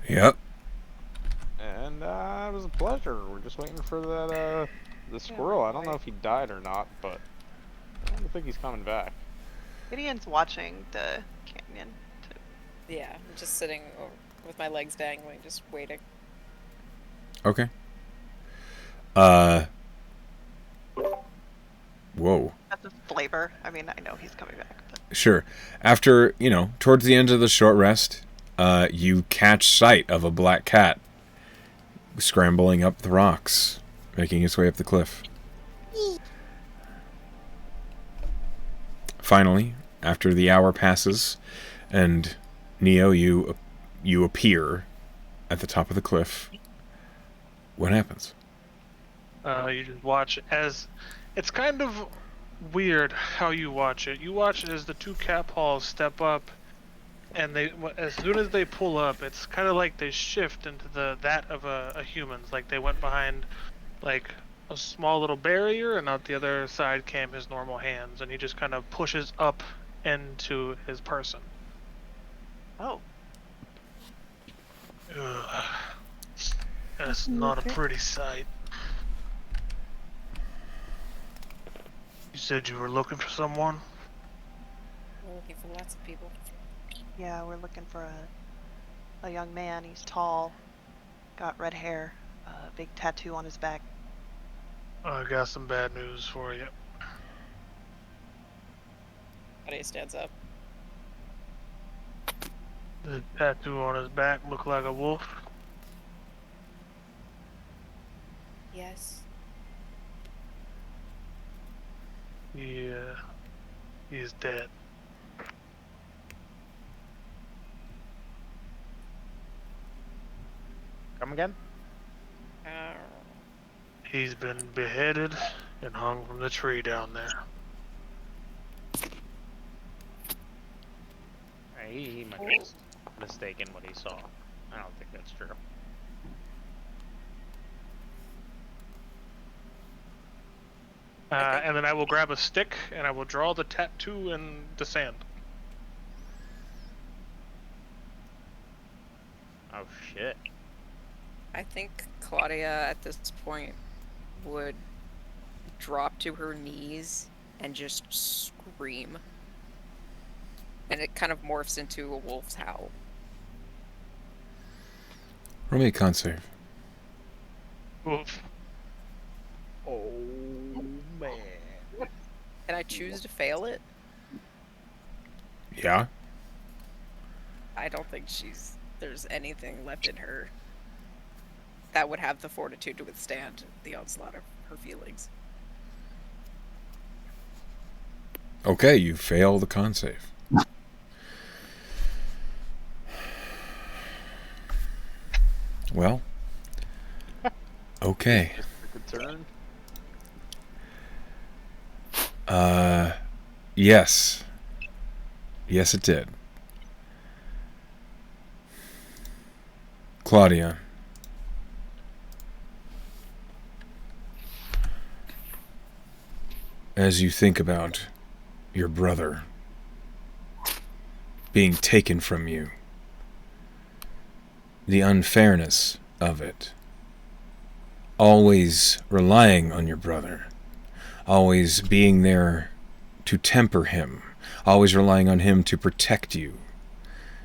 Yep. And it was a pleasure. We're just waiting for that the squirrel. I don't know if he died or not, but I don't think he's coming back. Gideon's watching the canyon. Yeah, I'm just sitting with my legs dangling, just waiting. Okay. Whoa. That's the flavor. I mean, I know he's coming back. But... Sure. After, towards the end of the short rest, you catch sight of a black cat scrambling up the rocks, making its way up the cliff. Finally, after the hour passes, and Neo, you appear at the top of the cliff. What happens? You just watch as it's kind of weird how you watch it. You watch as the two cat paws step up, and as soon as they pull up, it's kind of like they shift into that of a human's. Like they went behind like a small little barrier, and out the other side came his normal hands, and he just kind of pushes up into his person. Oh. Ugh. That's not a pretty sight. You said you were looking for someone? We're looking for lots of people. Yeah, we're looking for a young man. He's tall, got red hair, big tattoo on his back. I got some bad news for you. Claudia stands up. The tattoo on his back looked like a wolf. Yes. Yeah, he's dead. Come again? He's been beheaded and hung from the tree down there. He might be just mistaken what he saw. I don't think that's true. And then I will grab a stick and I will draw the tattoo in the sand. Oh shit. I think Claudia at this point would drop to her knees and just scream. And it kind of morphs into a wolf's howl. Roll me a con save. Oof. Oh man. Can I choose to fail it? Yeah? I don't think there's anything left in her that would have the fortitude to withstand the onslaught of her feelings. Okay, you fail the con save. Well, okay. Good turn. Yes. Yes, it did. Claudia. As you think about your brother being taken from you, the unfairness of it, always relying on your brother, always being there to temper him, always relying on him to protect you.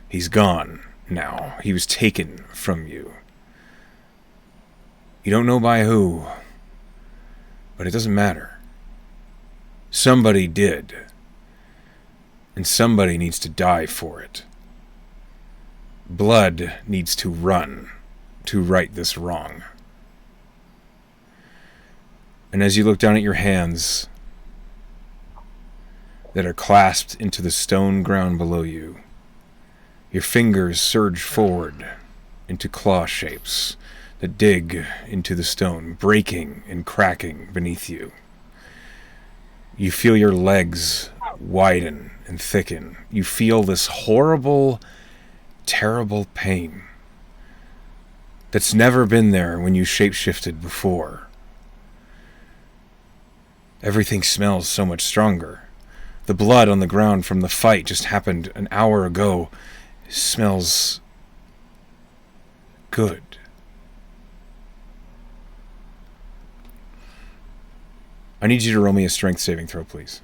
He's gone now. He was taken from you. You don't know by who, but it doesn't matter. Somebody did, and somebody needs to die for it. Blood needs to run to right this wrong. And as you look down at your hands that are clasped into the stone ground below you, your fingers surge forward into claw shapes that dig into the stone, breaking and cracking beneath you. You feel your legs widen and thicken. You feel this horrible, terrible pain that's never been there when you shapeshifted before. Everything smells so much stronger. The blood on the ground from the fight just happened an hour ago smells good. I need you to roll me a strength saving throw, please.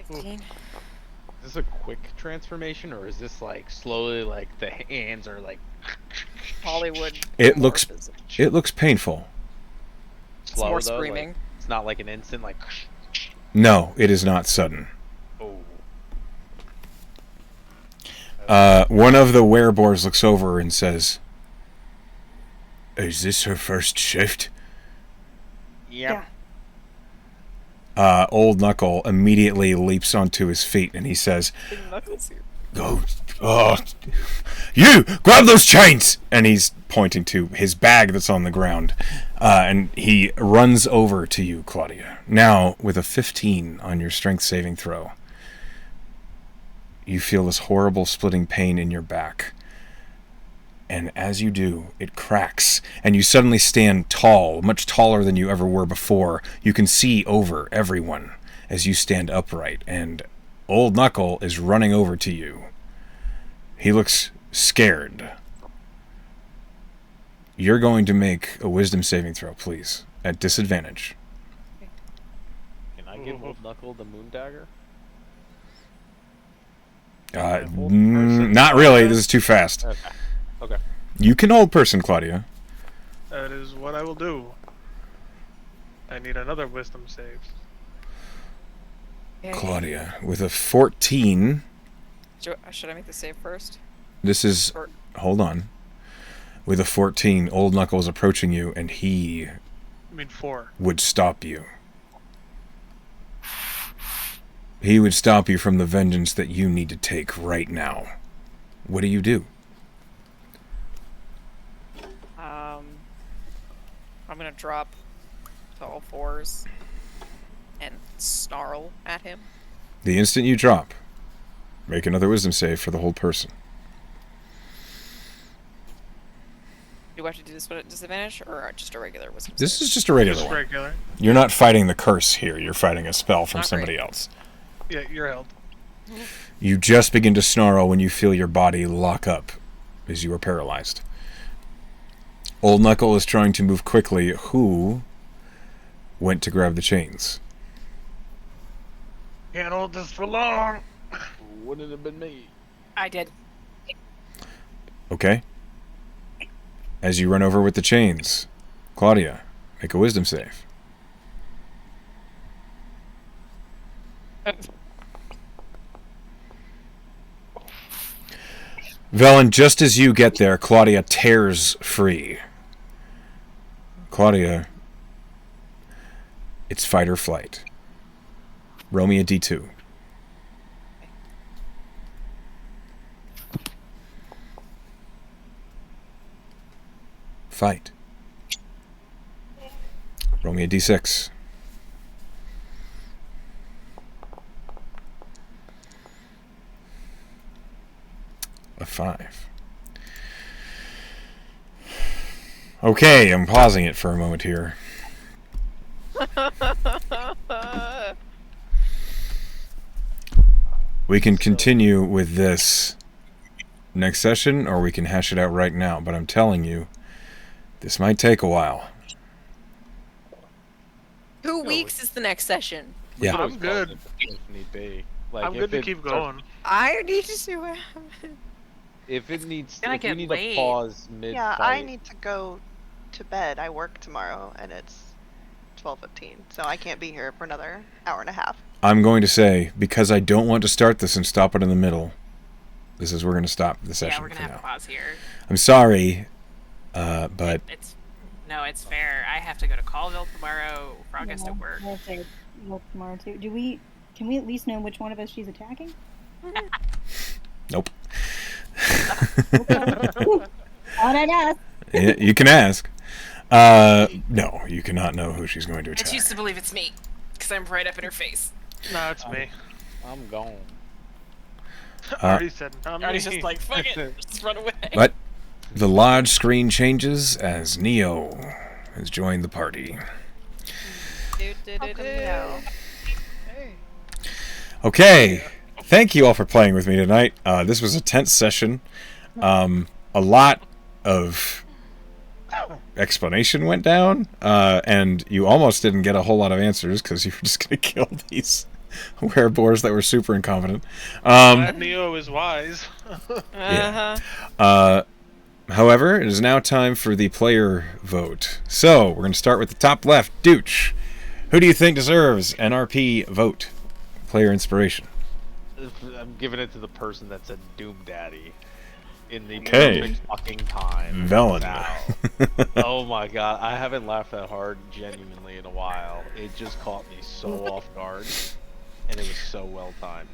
15. Is this a quick transformation, or is this like slowly, like the hands are like... Hollywood. It looks painful. slow more though. screaming. Like, it's not like an instant like. No, it is not sudden. Oh. One of the werebores looks over and says, "Is this her first shift?" Yep. Yeah. Old Knuckle immediately leaps onto his feet and he says, "Go, you grab those chains!" And he's pointing to his bag that's on the ground. And he runs over to you, Claudia. Now, with a 15 on your strength saving throw, you feel this horrible splitting pain in your back. And as you do, it cracks, and you suddenly stand tall, much taller than you ever were before. You can see over everyone as you stand upright, and Old Knuckle is running over to you. He looks scared. You're going to make a wisdom saving throw, please, at disadvantage. Can I give Old Knuckle the moon dagger? Not really. This is too fast. Okay. You can hold person, Claudia. That is what I will do. I need another wisdom save. Claudia, with a 14, Should I make the save first? this is... Or- Hold on. With a 14, Old Knuckle is approaching you, and he I mean 4. would stop you. He would stop you from the vengeance that you need to take right now. What do you do? I'm gonna drop to all fours and snarl at him. The instant you drop, make another wisdom save for the whole person. Do I have to do this one at disadvantage or just a regular wisdom This save? is just a regular Just one. regular. You're not fighting the curse here. You're fighting a spell from Not somebody great. else. Yeah, you're held. You just begin to snarl when you feel your body lock up as you are paralyzed. Old Knuckle is trying to move quickly. Who went to grab the chains? Can't hold this for long. Wouldn't it have been me? I did. Okay. As you run over with the chains, Claudia, make a wisdom save. Velen, just as you get there, Claudia tears free. Claudia, it's fight or flight. Roll me a d2. Fight. Roll me a d6. A 5. Okay, I'm pausing it for a moment here. We can continue with this next session, or we can hash it out right now, but I'm telling you, this might take a while. 2 weeks is the next session. We Yeah. could always I'm pause good. it if need be. Like, I'm if good to it keep starts- going. I need to see what happens. If it needs, gonna if we get need late. to pause mid Yeah, fight, I need to go to bed. I work tomorrow, and it's 12:15, so I can't be here for another hour and a half. I'm going to say, because I don't want to start this and stop it in the middle, this is we're going to stop the session Yeah, we're gonna for have to now. pause here. I'm sorry, but It's fair. I have to go to Colville tomorrow. Frog has to work. I'll say work tomorrow too. Can we at least know which one of us she's attacking? nope. Thought I'd ask. You can ask. No, you cannot know who she's going to I attack. choose to believe it's me, because I'm right up in her face. Nah, it's me. I'm gone. Already said not me. Artie's just like, fuck it, just run away. But the large screen changes as Neo has joined the party. Okay, thank you all for playing with me tonight. This was a tense session. A lot of explanation went down, and you almost didn't get a whole lot of answers because you were just going to kill these werebores that were super incompetent. Glad Neo is wise. Yeah. However, it is now time for the player vote. So, we're going to start with the top left. Dooch, who do you think deserves NRP vote? Player inspiration. I'm giving it to the person that said Doom Daddy in the Okay. perfect fucking time. Velen. Now. Oh my god, I haven't laughed that hard genuinely in a while. It just caught me so off guard, and it was so well timed.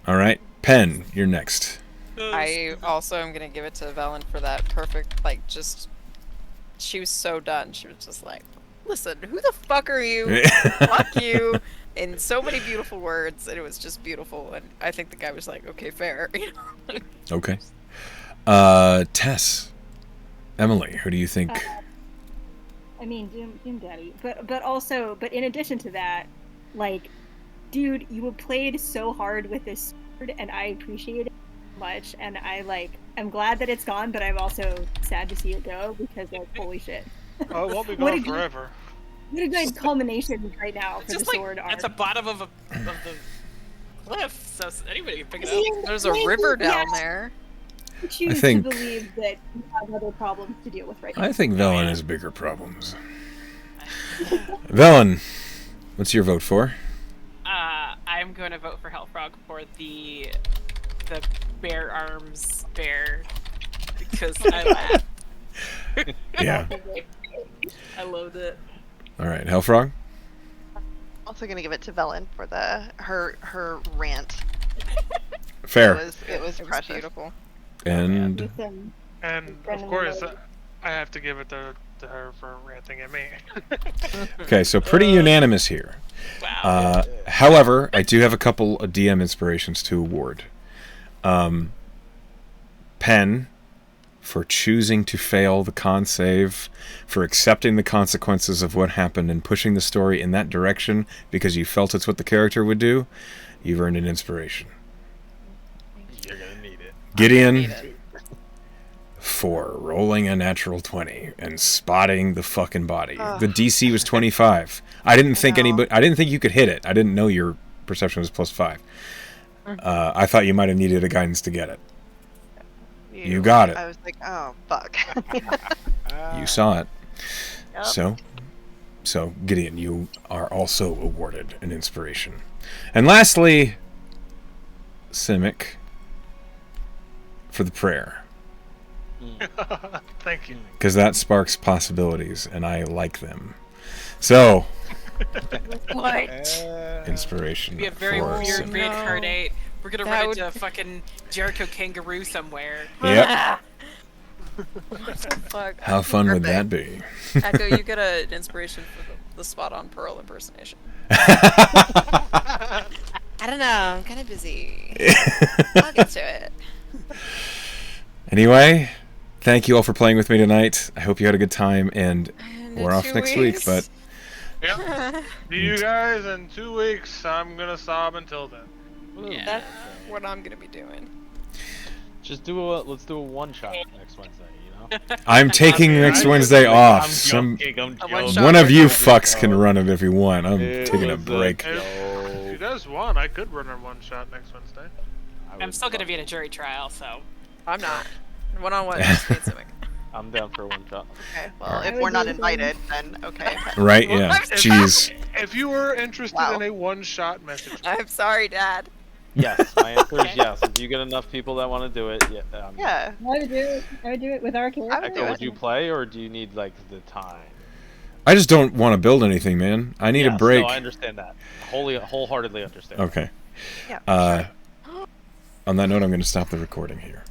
All right. Pen, you're next. I also am gonna give it to Velen for that perfect, like, just. She was so done. She was just like, listen, who the fuck are you? Fuck you. In so many beautiful words, and it was just beautiful. And I think the guy was like, okay, fair. Okay. Tess. Emily, who do you think? I mean, Doom Daddy, but in addition to that, like, dude, you have played so hard with this sword, and I appreciate it so much, and I'm glad that it's gone, but I'm also sad to see it go because, like, holy shit. Oh, it won't be What a gone good- forever. What a good culmination right now for Just the like sword at arc. the bottom of the cliff, so anybody can pick it Yeah. up. There's a river down there. I choose think- to believe that you have other problems to deal with right now. I think Velen has bigger problems. Velen, what's your vote for? I'm going to vote for Hellfrog for the bear arms bear because I laughed. Yeah. I loved it. All right. Hellfrog? Also gonna give it to Velen for her rant. Fair. It was It was precious. beautiful. And Listen, And of Brendan course, Miller. I have to give it to her for ranting at me. okay, so pretty unanimous here. Wow. However, I do have a couple of DM inspirations to award. Pen, for choosing to fail the con save, for accepting the consequences of what happened and pushing the story in that direction because you felt it's what the character would do. You've earned an inspiration. You're gonna need it. Gideon, for rolling a natural 20 and spotting the fucking body. The DC was 25. I didn't think you could hit it. I didn't know your perception was +5. I thought you might have needed a guidance to get it. You got it. I was like, oh fuck. You saw it. Yep. So Gideon, you are also awarded an inspiration. And lastly, Simic, for the prayer. Thank you. Because that sparks possibilities, and I like them. So, What? inspiration Be a very for weird Simic. reincarnate. We're gonna That run would into a fucking Jericho kangaroo somewhere. Yep. What the fuck? How fun would that be? Echo, you get an inspiration for the spot on Pearl impersonation. I don't know. I'm kind of busy. I'll get to it. Anyway, thank you all for playing with me tonight. I hope you had a good time, and we're off 2 next weeks. week. But Yep. See you guys in 2 weeks. I'm gonna sob until then. Yeah. That's what I'm gonna be doing. Just let's do a one shot next Wednesday. You know. I'm taking next Wednesday off. I'm joking. One of you fucks can run it if you want. I'm It taking a was a break. If you guys want, I could run a one shot next Wednesday. I'm still gonna be in a jury trial, so. I'm not. One-on-one. Just me and Simic. I'm down for a one shot. Okay, well, if we're not invited, then okay. Right? Yeah. Jeez. If you were interested Wow. in a one shot message, I'm sorry, Dad. Yes, my answer is yes. If you get enough people that want to do it, yeah. Yeah. I would do it. I would do it with our character. I would do Echo, it. would you play, or do you need like the time? I just don't want to build anything, man. I need a Yes, break. No, I understand that. Wholeheartedly understand. Okay. Yeah. On that note, I'm going to stop the recording here.